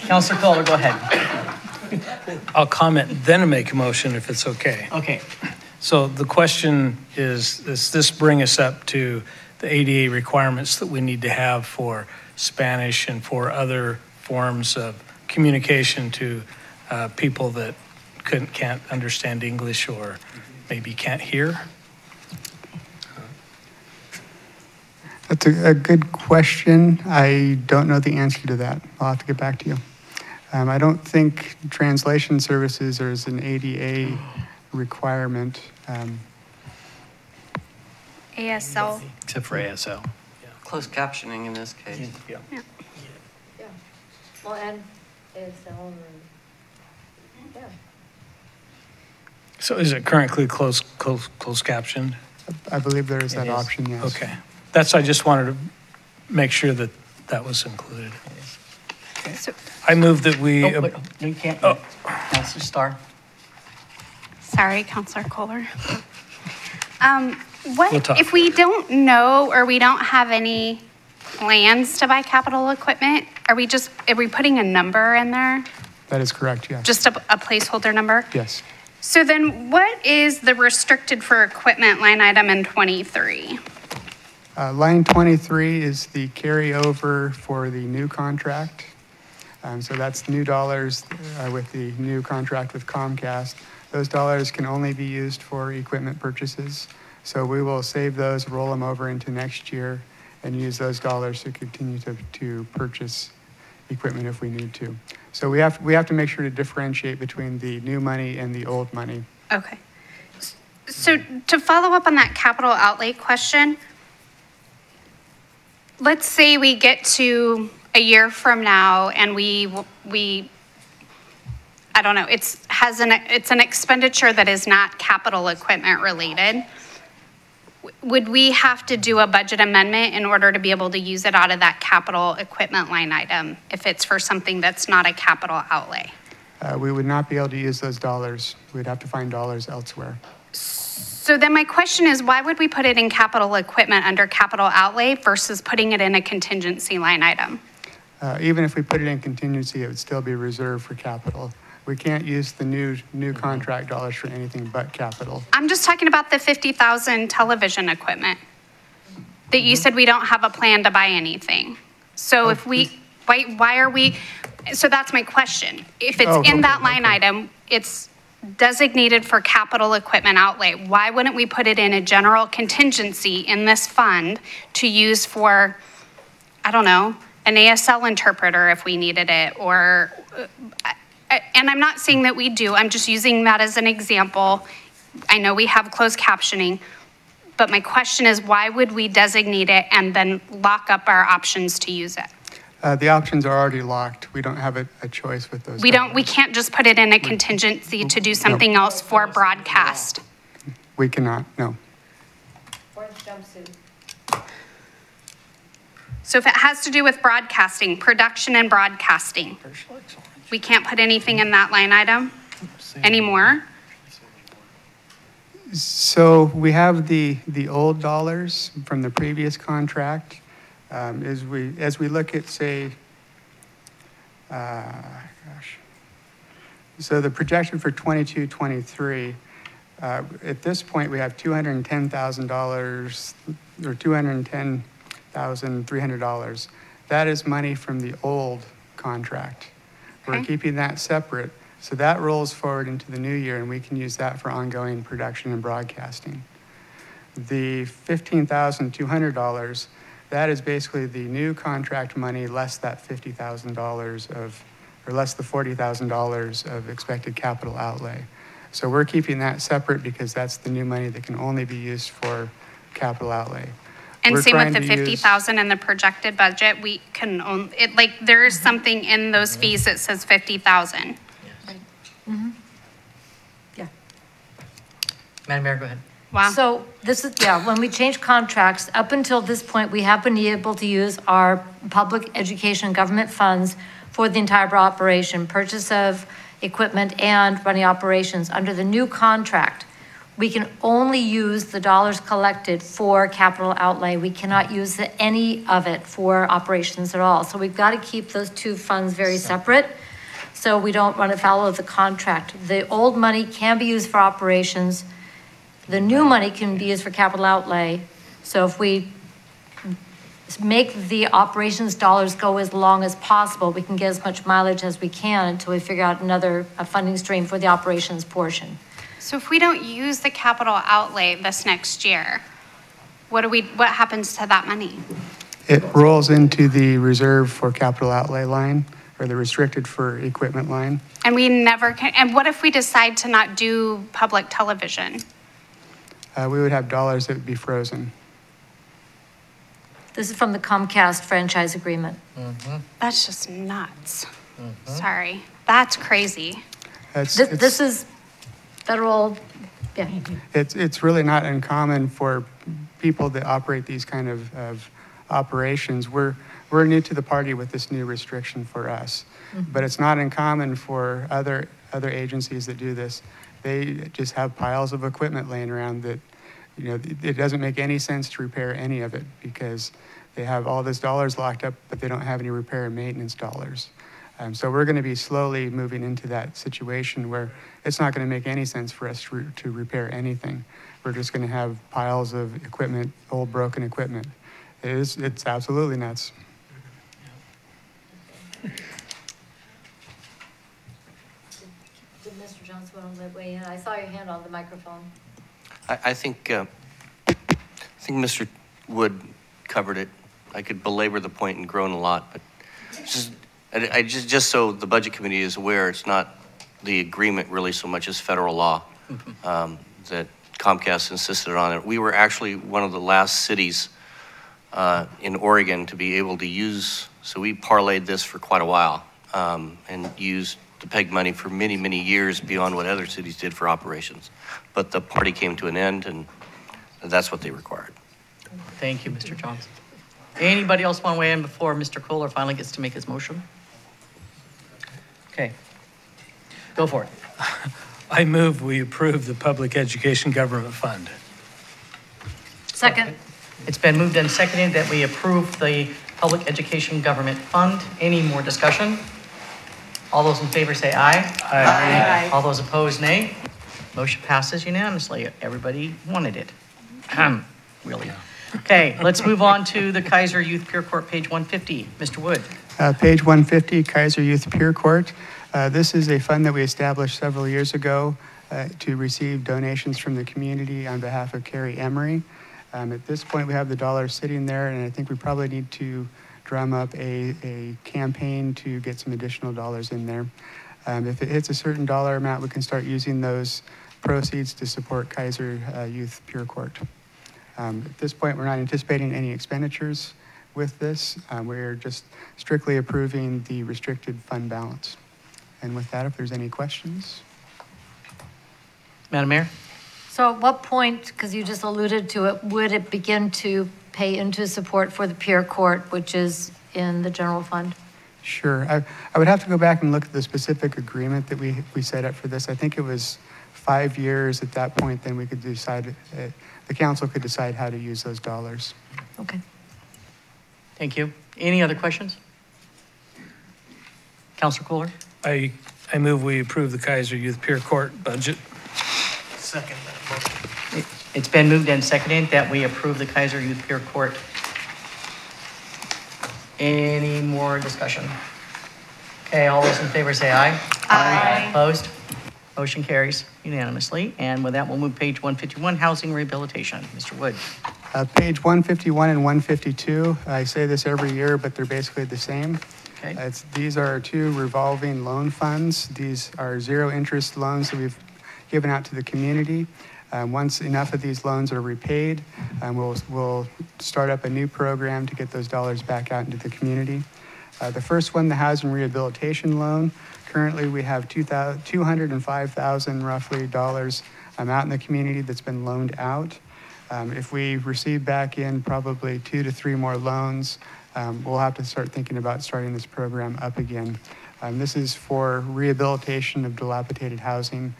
Councilor Kohler, go ahead.
I'll comment, then make a motion if it's okay.
Okay.
So the question is, does this bring us up to the ADA requirements that we need to have for Spanish and for other forms of communication to people that can't understand English or maybe can't hear?
That's a good question. I don't know the answer to that. I'll have to get back to you. I don't think translation services is an ADA requirement.
ASL.
Except for ASL.
Closed captioning in this case.
Yeah. Well, and ASL, yeah.
So is it currently closed captioned?
I believe there is that option, yes.
Okay. I just wanted to make sure that that was included. Okay. I move that we.
No, you can't. Councilor Starr.
Sorry, Councilor Kohler.
We'll talk.
If we don't know or we don't have any plans to buy capital equipment, are we putting a number in there?
That is correct, yes.
Just a placeholder number?
Yes.
So then what is the restricted for equipment line item in 23?
Line 23 is the carryover for the new contract. So that's new dollars with the new contract with Comcast. Those dollars can only be used for equipment purchases. So we will save those, roll them over into next year, and use those dollars to continue to purchase equipment if we need to. So we have to make sure to differentiate between the new money and the old money.
Okay. So to follow up on that capital outlay question, let's say we get to a year from now and we I don't know, it's an expenditure that is not capital equipment related. Would we have to do a budget amendment in order to be able to use it out of that capital equipment line item if it's for something that's not a capital outlay?
We would not be able to use those dollars. We'd have to find dollars elsewhere.
So then my question is, why would we put it in capital equipment under capital outlay versus putting it in a contingency line item?
Even if we put it in contingency, it would still be reserved for capital. We can't use the new contract dollars for anything but capital.
I'm just talking about the 50,000 television equipment that you said we don't have a plan to buy anything. So if we, why are we, so that's my question. If it's in that line item, it's designated for capital equipment outlay. Why wouldn't we put it in a general contingency in this fund to use for, I don't know, an ASL interpreter if we needed it, or, and I'm not saying that we do, I'm just using that as an example. I know we have closed captioning, but my question is, why would we designate it and then lock up our options to use it?
The options are already locked. We don't have a choice with those.
We can't just put it in a contingency to do something else for broadcast.
We cannot, no.
Or jumpsuit.
So if it has to do with broadcasting, production and broadcasting, we can't put anything in that line item anymore?
So we have the old dollars from the previous contract. As we look at, say, so the projection for 22-23, at this point we have $210,000 or $210,300. That is money from the old contract. We're keeping that separate. So that rolls forward into the new year, and we can use that for ongoing production and broadcasting. The $15,200, that is basically the new contract money less that $50,000 of or less than $40,000 of expected capital outlay. So we're keeping that separate because that's the new money that can only be used for capital outlay.
And
We're
same with
trying
the
to
50,000 in the projected budget, we can own, it, like, there's something in those fees that says 50,000.
Madam Mayor, go ahead.
Wow.
So this is, yeah, when we change contracts, up until this point, we have been able to use our public education and government funds for the entire operation, purchase of equipment and running operations. Under the new contract, we can only use the dollars collected for capital outlay. We cannot use any of it for operations at all. So we've got to keep those two funds very separate so we don't run afoul of the contract. The old money can be used for operations. The new money can be used for capital outlay. So if we make the operations dollars go as long as possible, we can get as much mileage as we can until we figure out another funding stream for the operations portion.
So if we don't use the capital outlay this next year, what happens to that money?
It rolls into the reserve for capital outlay line, or the restricted for equipment line.
And we never can, and what if we decide to not do public television?
We would have dollars that would be frozen.
This is from the Comcast franchise agreement.
That's just nuts. Sorry, that's crazy.
This is federal, yeah.
It's really not uncommon for people that operate these kind of operations. We're new to the party with this new restriction for us, but it's not uncommon for other agencies that do this. They just have piles of equipment laying around that, you know, it doesn't make any sense to repair any of it because they have all this dollars locked up, but they don't have any repair and maintenance dollars. So we're going to be slowly moving into that situation where it's not going to make any sense for us to repair anything. We're just going to have piles of equipment, old broken equipment. It's absolutely nuts.
Did Mr. Johnson want to weigh in? I saw your hand on the microphone.
I think Mr. Wood covered it. I could belabor the point and groan a lot, but just so the Budget Committee is aware, it's not the agreement really so much as federal law that Comcast insisted on it. We were actually one of the last cities in Oregon to be able to use, so we parlayed this for quite a while and used the PEG money for many, many years beyond what other cities did for operations. But the party came to an end, and that's what they required.
Thank you, Mr. Johnson. Anybody else want to weigh in before Mr. Kohler finally gets to make his motion? Okay. Go for it.
I move we approve the Public Education Government Fund.
Second.
It's been moved and seconded that we approve the Public Education Government Fund. Any more discussion? All those in favor say aye.
Aye.
All those opposed, nay. Motion passes unanimously. Everybody wanted it. Really. Okay, let's move on to the Keizer Youth Peer Court, page 150. Mr. Wood.
Page 150, Keizer Youth Peer Court. This is a fund that we established several years ago to receive donations from the community on behalf of Carrie Emery. At this point, we have the dollars sitting there, and I think we probably need to drum up a campaign to get some additional dollars in there. If it hits a certain dollar amount, we can start using those proceeds to support Keizer Youth Peer Court. At this point, we're not anticipating any expenditures with this. We're just strictly approving the restricted fund balance. And with that, if there's any questions.
Madam Mayor?
So at what point, because you just alluded to it, would it begin to pay into support for the peer court, which is in the general fund?
Sure. I would have to go back and look at the specific agreement that we set up for this. I think it was 5 years at that point, then we could decide, the council could decide how to use those dollars.
Okay.
Thank you. Any other questions? Councilor Kohler?
I move we approve the Keizer Youth Peer Court budget.
Second that motion.
It's been moved and seconded that we approve the Keizer Youth Peer Court. Any more discussion? Okay, all those in favor say aye.
Aye.
Opposed? Motion carries unanimously. And with that, we'll move page 151, Housing Rehabilitation. Mr. Wood.
Page 151 and 152, I say this every year, but they're basically the same.
Okay.
These are 2 revolving loan funds. These are zero interest loans that we've given out to the community. Once enough of these loans are repaid, we'll start up a new program to get those dollars back out into the community. The first one, the housing rehabilitation loan. Currently, we have $205,000 roughly dollars out in the community that's been loaned out. If we receive back in probably 2 to 3 more loans, we'll have to start thinking about starting this program up again. This is for rehabilitation of dilapidated housing.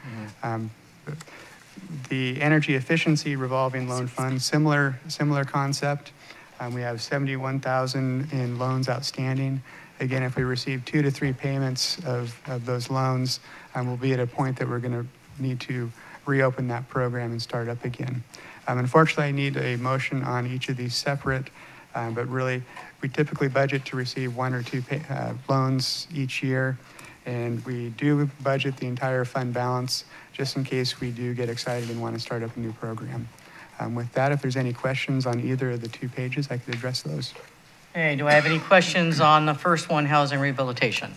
The energy efficiency revolving loan fund, similar concept. We have $71,000 in loans outstanding. Again, if we receive 2 to 3 payments of those loans, we'll be at a point that we're going to need to reopen that program and start up again. Unfortunately, I need a motion on each of these separate, but really, we typically budget to receive 1 or 2 loans each year, and we do budget the entire fund balance just in case we do get excited and want to start up a new program. With that, if there's any questions on either of the 2 pages, I could address those.
Hey, do I have any questions on the first one, housing rehabilitation?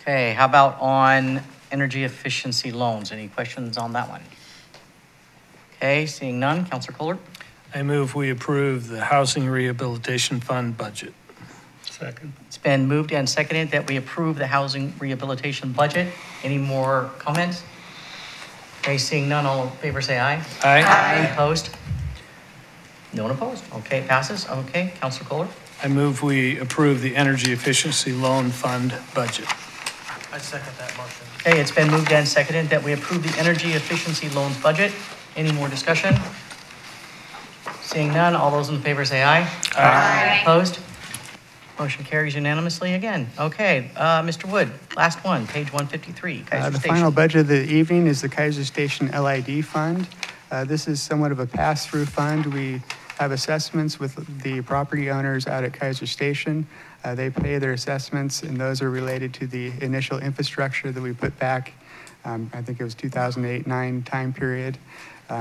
Okay, how about on energy efficiency loans? Any questions on that one? Okay, seeing none, Councilor Kohler?
I move we approve the Housing Rehabilitation Fund budget.
Second.
It's been moved and seconded that we approve the housing rehabilitation budget. Any more comments? Okay, seeing none, all in favor say aye.
Aye.
Opposed? No one opposed. Okay, it passes. Okay, Councilor Kohler?
I move we approve the Energy Efficiency Loan Fund budget.
I second that motion.
Okay, it's been moved and seconded that we approve the energy efficiency loans budget. Any more discussion? Seeing none, all those in favor say aye.
Aye.
Opposed? Motion carries unanimously again. Okay, Mr. Wood, last one, page 153, Keizer
The
Station.
final budget of the evening is the Keizer Station LID fund. This is somewhat of a pass-through fund. We have assessments with the property owners out at Keizer Station. They pay their assessments, and those are related to the initial infrastructure that we put back, I think it was 2008-9 time period.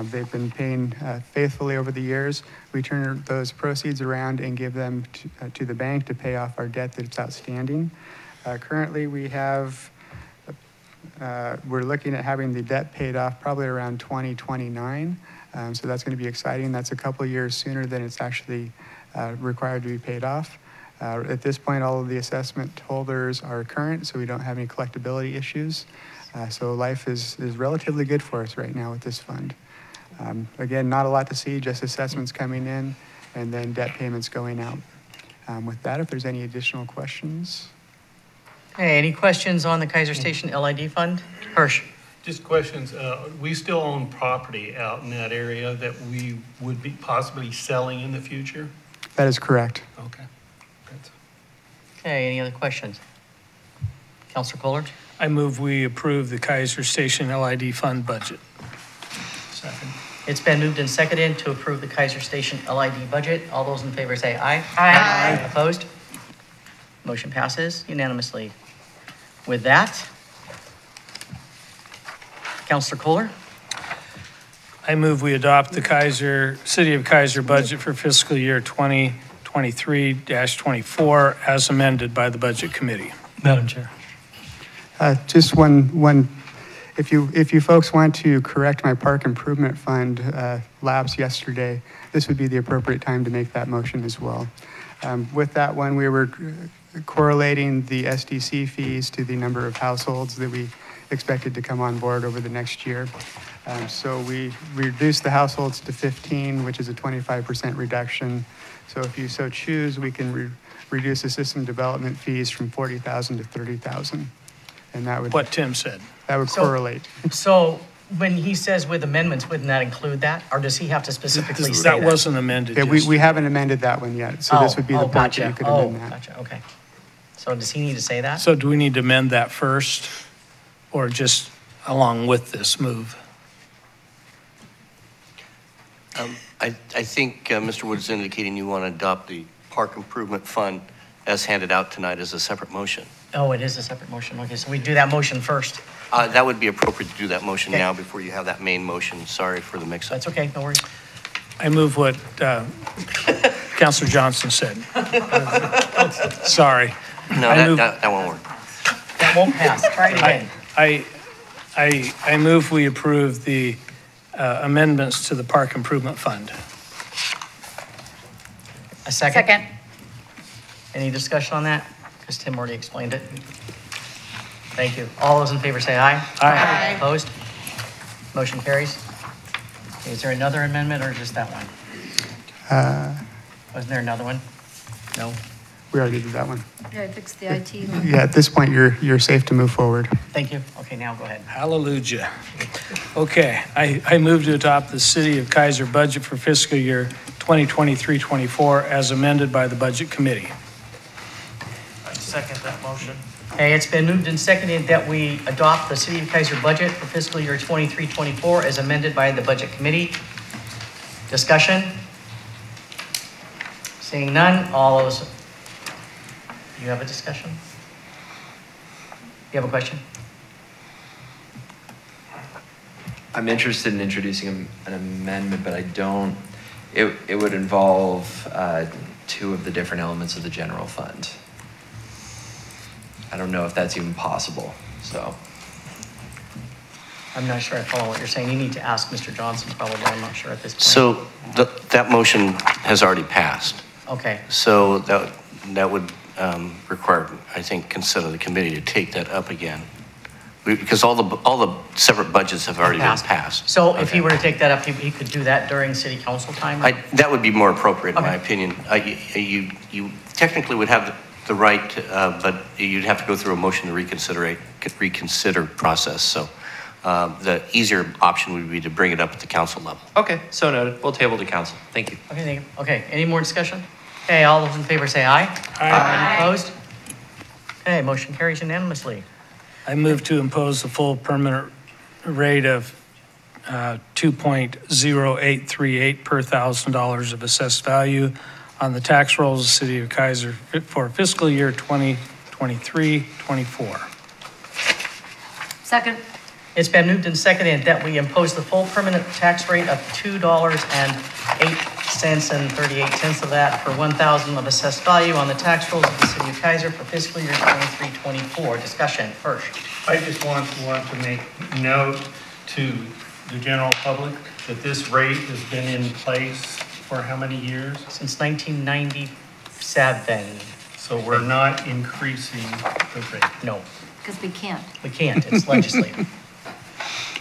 They've been paying faithfully over the years. We turn those proceeds around and give them to the bank to pay off our debt that's outstanding. Currently, we have, we're looking at having the debt paid off probably around 2029. So that's going to be exciting. That's a couple of years sooner than it's actually required to be paid off. At this point, all of the assessment holders are current, so we don't have any collectability issues. So life is relatively good for us right now with this fund. Again, not a lot to see, just assessments coming in and then debt payments going out. With that, if there's any additional questions.
Hey, any questions on the Keizer Station LID fund? Hirsch?
Just questions. We still own property out in that area that we would be possibly selling in the future?
That is correct.
Okay.
Okay, any other questions? Councilor Kohler?
I move we approve the Keizer Station LID Fund budget.
Second.
It's been moved and seconded to approve the Keizer Station LID budget. All those in favor say aye.
Aye.
Opposed? Motion passes unanimously. With that, Councilor Kohler?
I move we adopt the City of Keizer budget for fiscal year 2023-24 as amended by the Budget Committee.
Madam Chair.
Just one. If you folks want to correct my park improvement fund lapse yesterday, this would be the appropriate time to make that motion as well. With that one, we were correlating the SDC fees to the number of households that we expected to come on board over the next year. So we reduced the households to 15, which is a 25% reduction. So if you so choose, we can reduce the system development fees from $40,000 to $30,000. And that would...
What Tim said.
That would correlate.
So when he says with amendments, wouldn't that include that? Or does he have to specifically say that?
That wasn't amended.
Yeah, we haven't amended that one yet. So this would be the point
gotcha.
that you could amend that.
Gotcha, okay. So does he need to say that?
So do we need to amend that first or just along with this move?
I think Mr. Wood is indicating you want to adopt the Park Improvement Fund as handed out tonight as a separate motion.
Oh, it is a separate motion. Okay, so we do that motion first.
That would be appropriate to do that motion now before you have that main motion. Sorry for the mix-up.
That's okay, no worries.
I move what Counselor Johnson said. Sorry.
No, that won't work.
That won't pass. Try it again.
I move we approve the amendments to the Park Improvement Fund.
A second?
Second.
Any discussion on that? Because Tim already explained it. Thank you. All those in favor say aye.
Aye.
Opposed? Motion carries. Is there another amendment or just that one? Wasn't there another one? No?
We already did that one.
Yeah, I fixed the IT.
Yeah, at this point, you're safe to move forward.
Thank you. Okay, now go ahead.
Hallelujah. Okay, I move to adopt the City of Keizer budget for fiscal year 2023-24 as amended by the Budget Committee.
I second that motion.
Okay, it's been moved and seconded that we adopt the City of Keizer budget for fiscal year 23-24 as amended by the Budget Committee. Discussion? Seeing none, all those, you have a discussion? You have a question?
I'm interested in introducing an amendment, but I don't, it would involve two of the different elements of the general fund. I don't know if that's even possible, so.
I'm not sure I follow what you're saying. You need to ask Mr. Johnson probably. I'm not sure at this point.
So that motion has already passed.
Okay.
So that would require, I think, consent of the committee to take that up again. Because all the separate budgets have already been passed.
So if he were to take that up, he could do that during city council time?
That would be more appropriate, in my opinion. You technically would have the right, but you'd have to go through a motion to reconsider process. So the easier option would be to bring it up at the council level.
Okay, so noted. We'll table to council. Thank you.
Okay, thank you. Okay, any more discussion? Okay, all those in favor say aye. Aye. Any opposed? Okay, motion carries unanimously.
I move to impose the full permanent rate of 2.0838 per $1,000 of assessed value on the tax rolls of the City of Keizer for fiscal year 2023-24.
Second.
It's been moved and seconded that we impose the full permanent tax rate of $2.08.38 of that per 1,000 of assessed value on the tax rolls of the City of Keizer for fiscal year 23-24. Discussion first.
I just want to make note to the general public that this rate has been in place for how many years?
Since 1997.
So we're not increasing the rate?
No.
Because we can't.
We can't. It's legislative.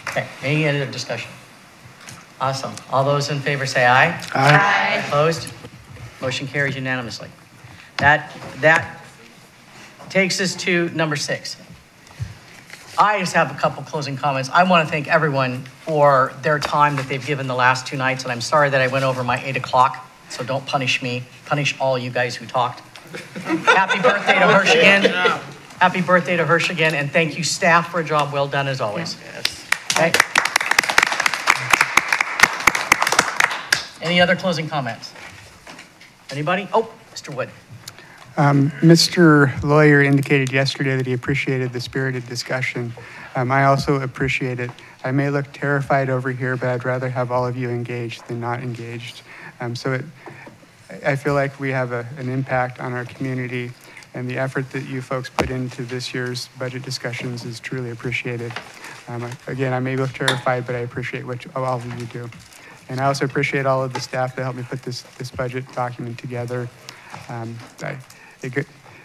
Okay, any other discussion? Awesome. All those in favor say aye.
Aye.
Opposed? Motion carries unanimously. That takes us to number 6. I just have a couple closing comments. I want to thank everyone for their time that they've given the last 2 nights, and I'm sorry that I went over my 8 o'clock, so don't punish me. Punish all you guys who talked. Happy birthday to Hirsch again. Happy birthday to Hirsch again, and thank you, staff, for a job well done as always.
Yes.
Okay. Any other closing comments? Anybody? Oh, Mr. Wood.
Mr. Lawyer indicated yesterday that he appreciated the spirited discussion. I also appreciate it. I may look terrified over here, but I'd rather have all of you engaged than not engaged. I feel like we have an impact on our community, and the effort that you folks put into this year's budget discussions is truly appreciated. Again, I may look terrified, but I appreciate what all of you do. And I also appreciate all of the staff that helped me put this budget document together.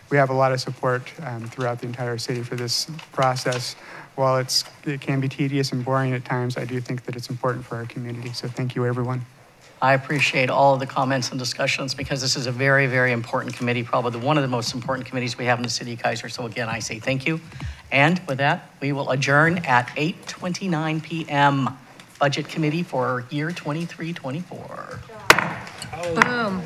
We have a lot of support throughout the entire city for this process. While it can be tedious and boring at times, I do think that it's important for our community. So thank you, everyone.
I appreciate all of the comments and discussions because this is a very, very important committee, probably one of the most important committees we have in the city of Keizer. So again, I say thank you. And with that, we will adjourn at 8:29 p.m. Budget Committee for year 23-24.
Boom.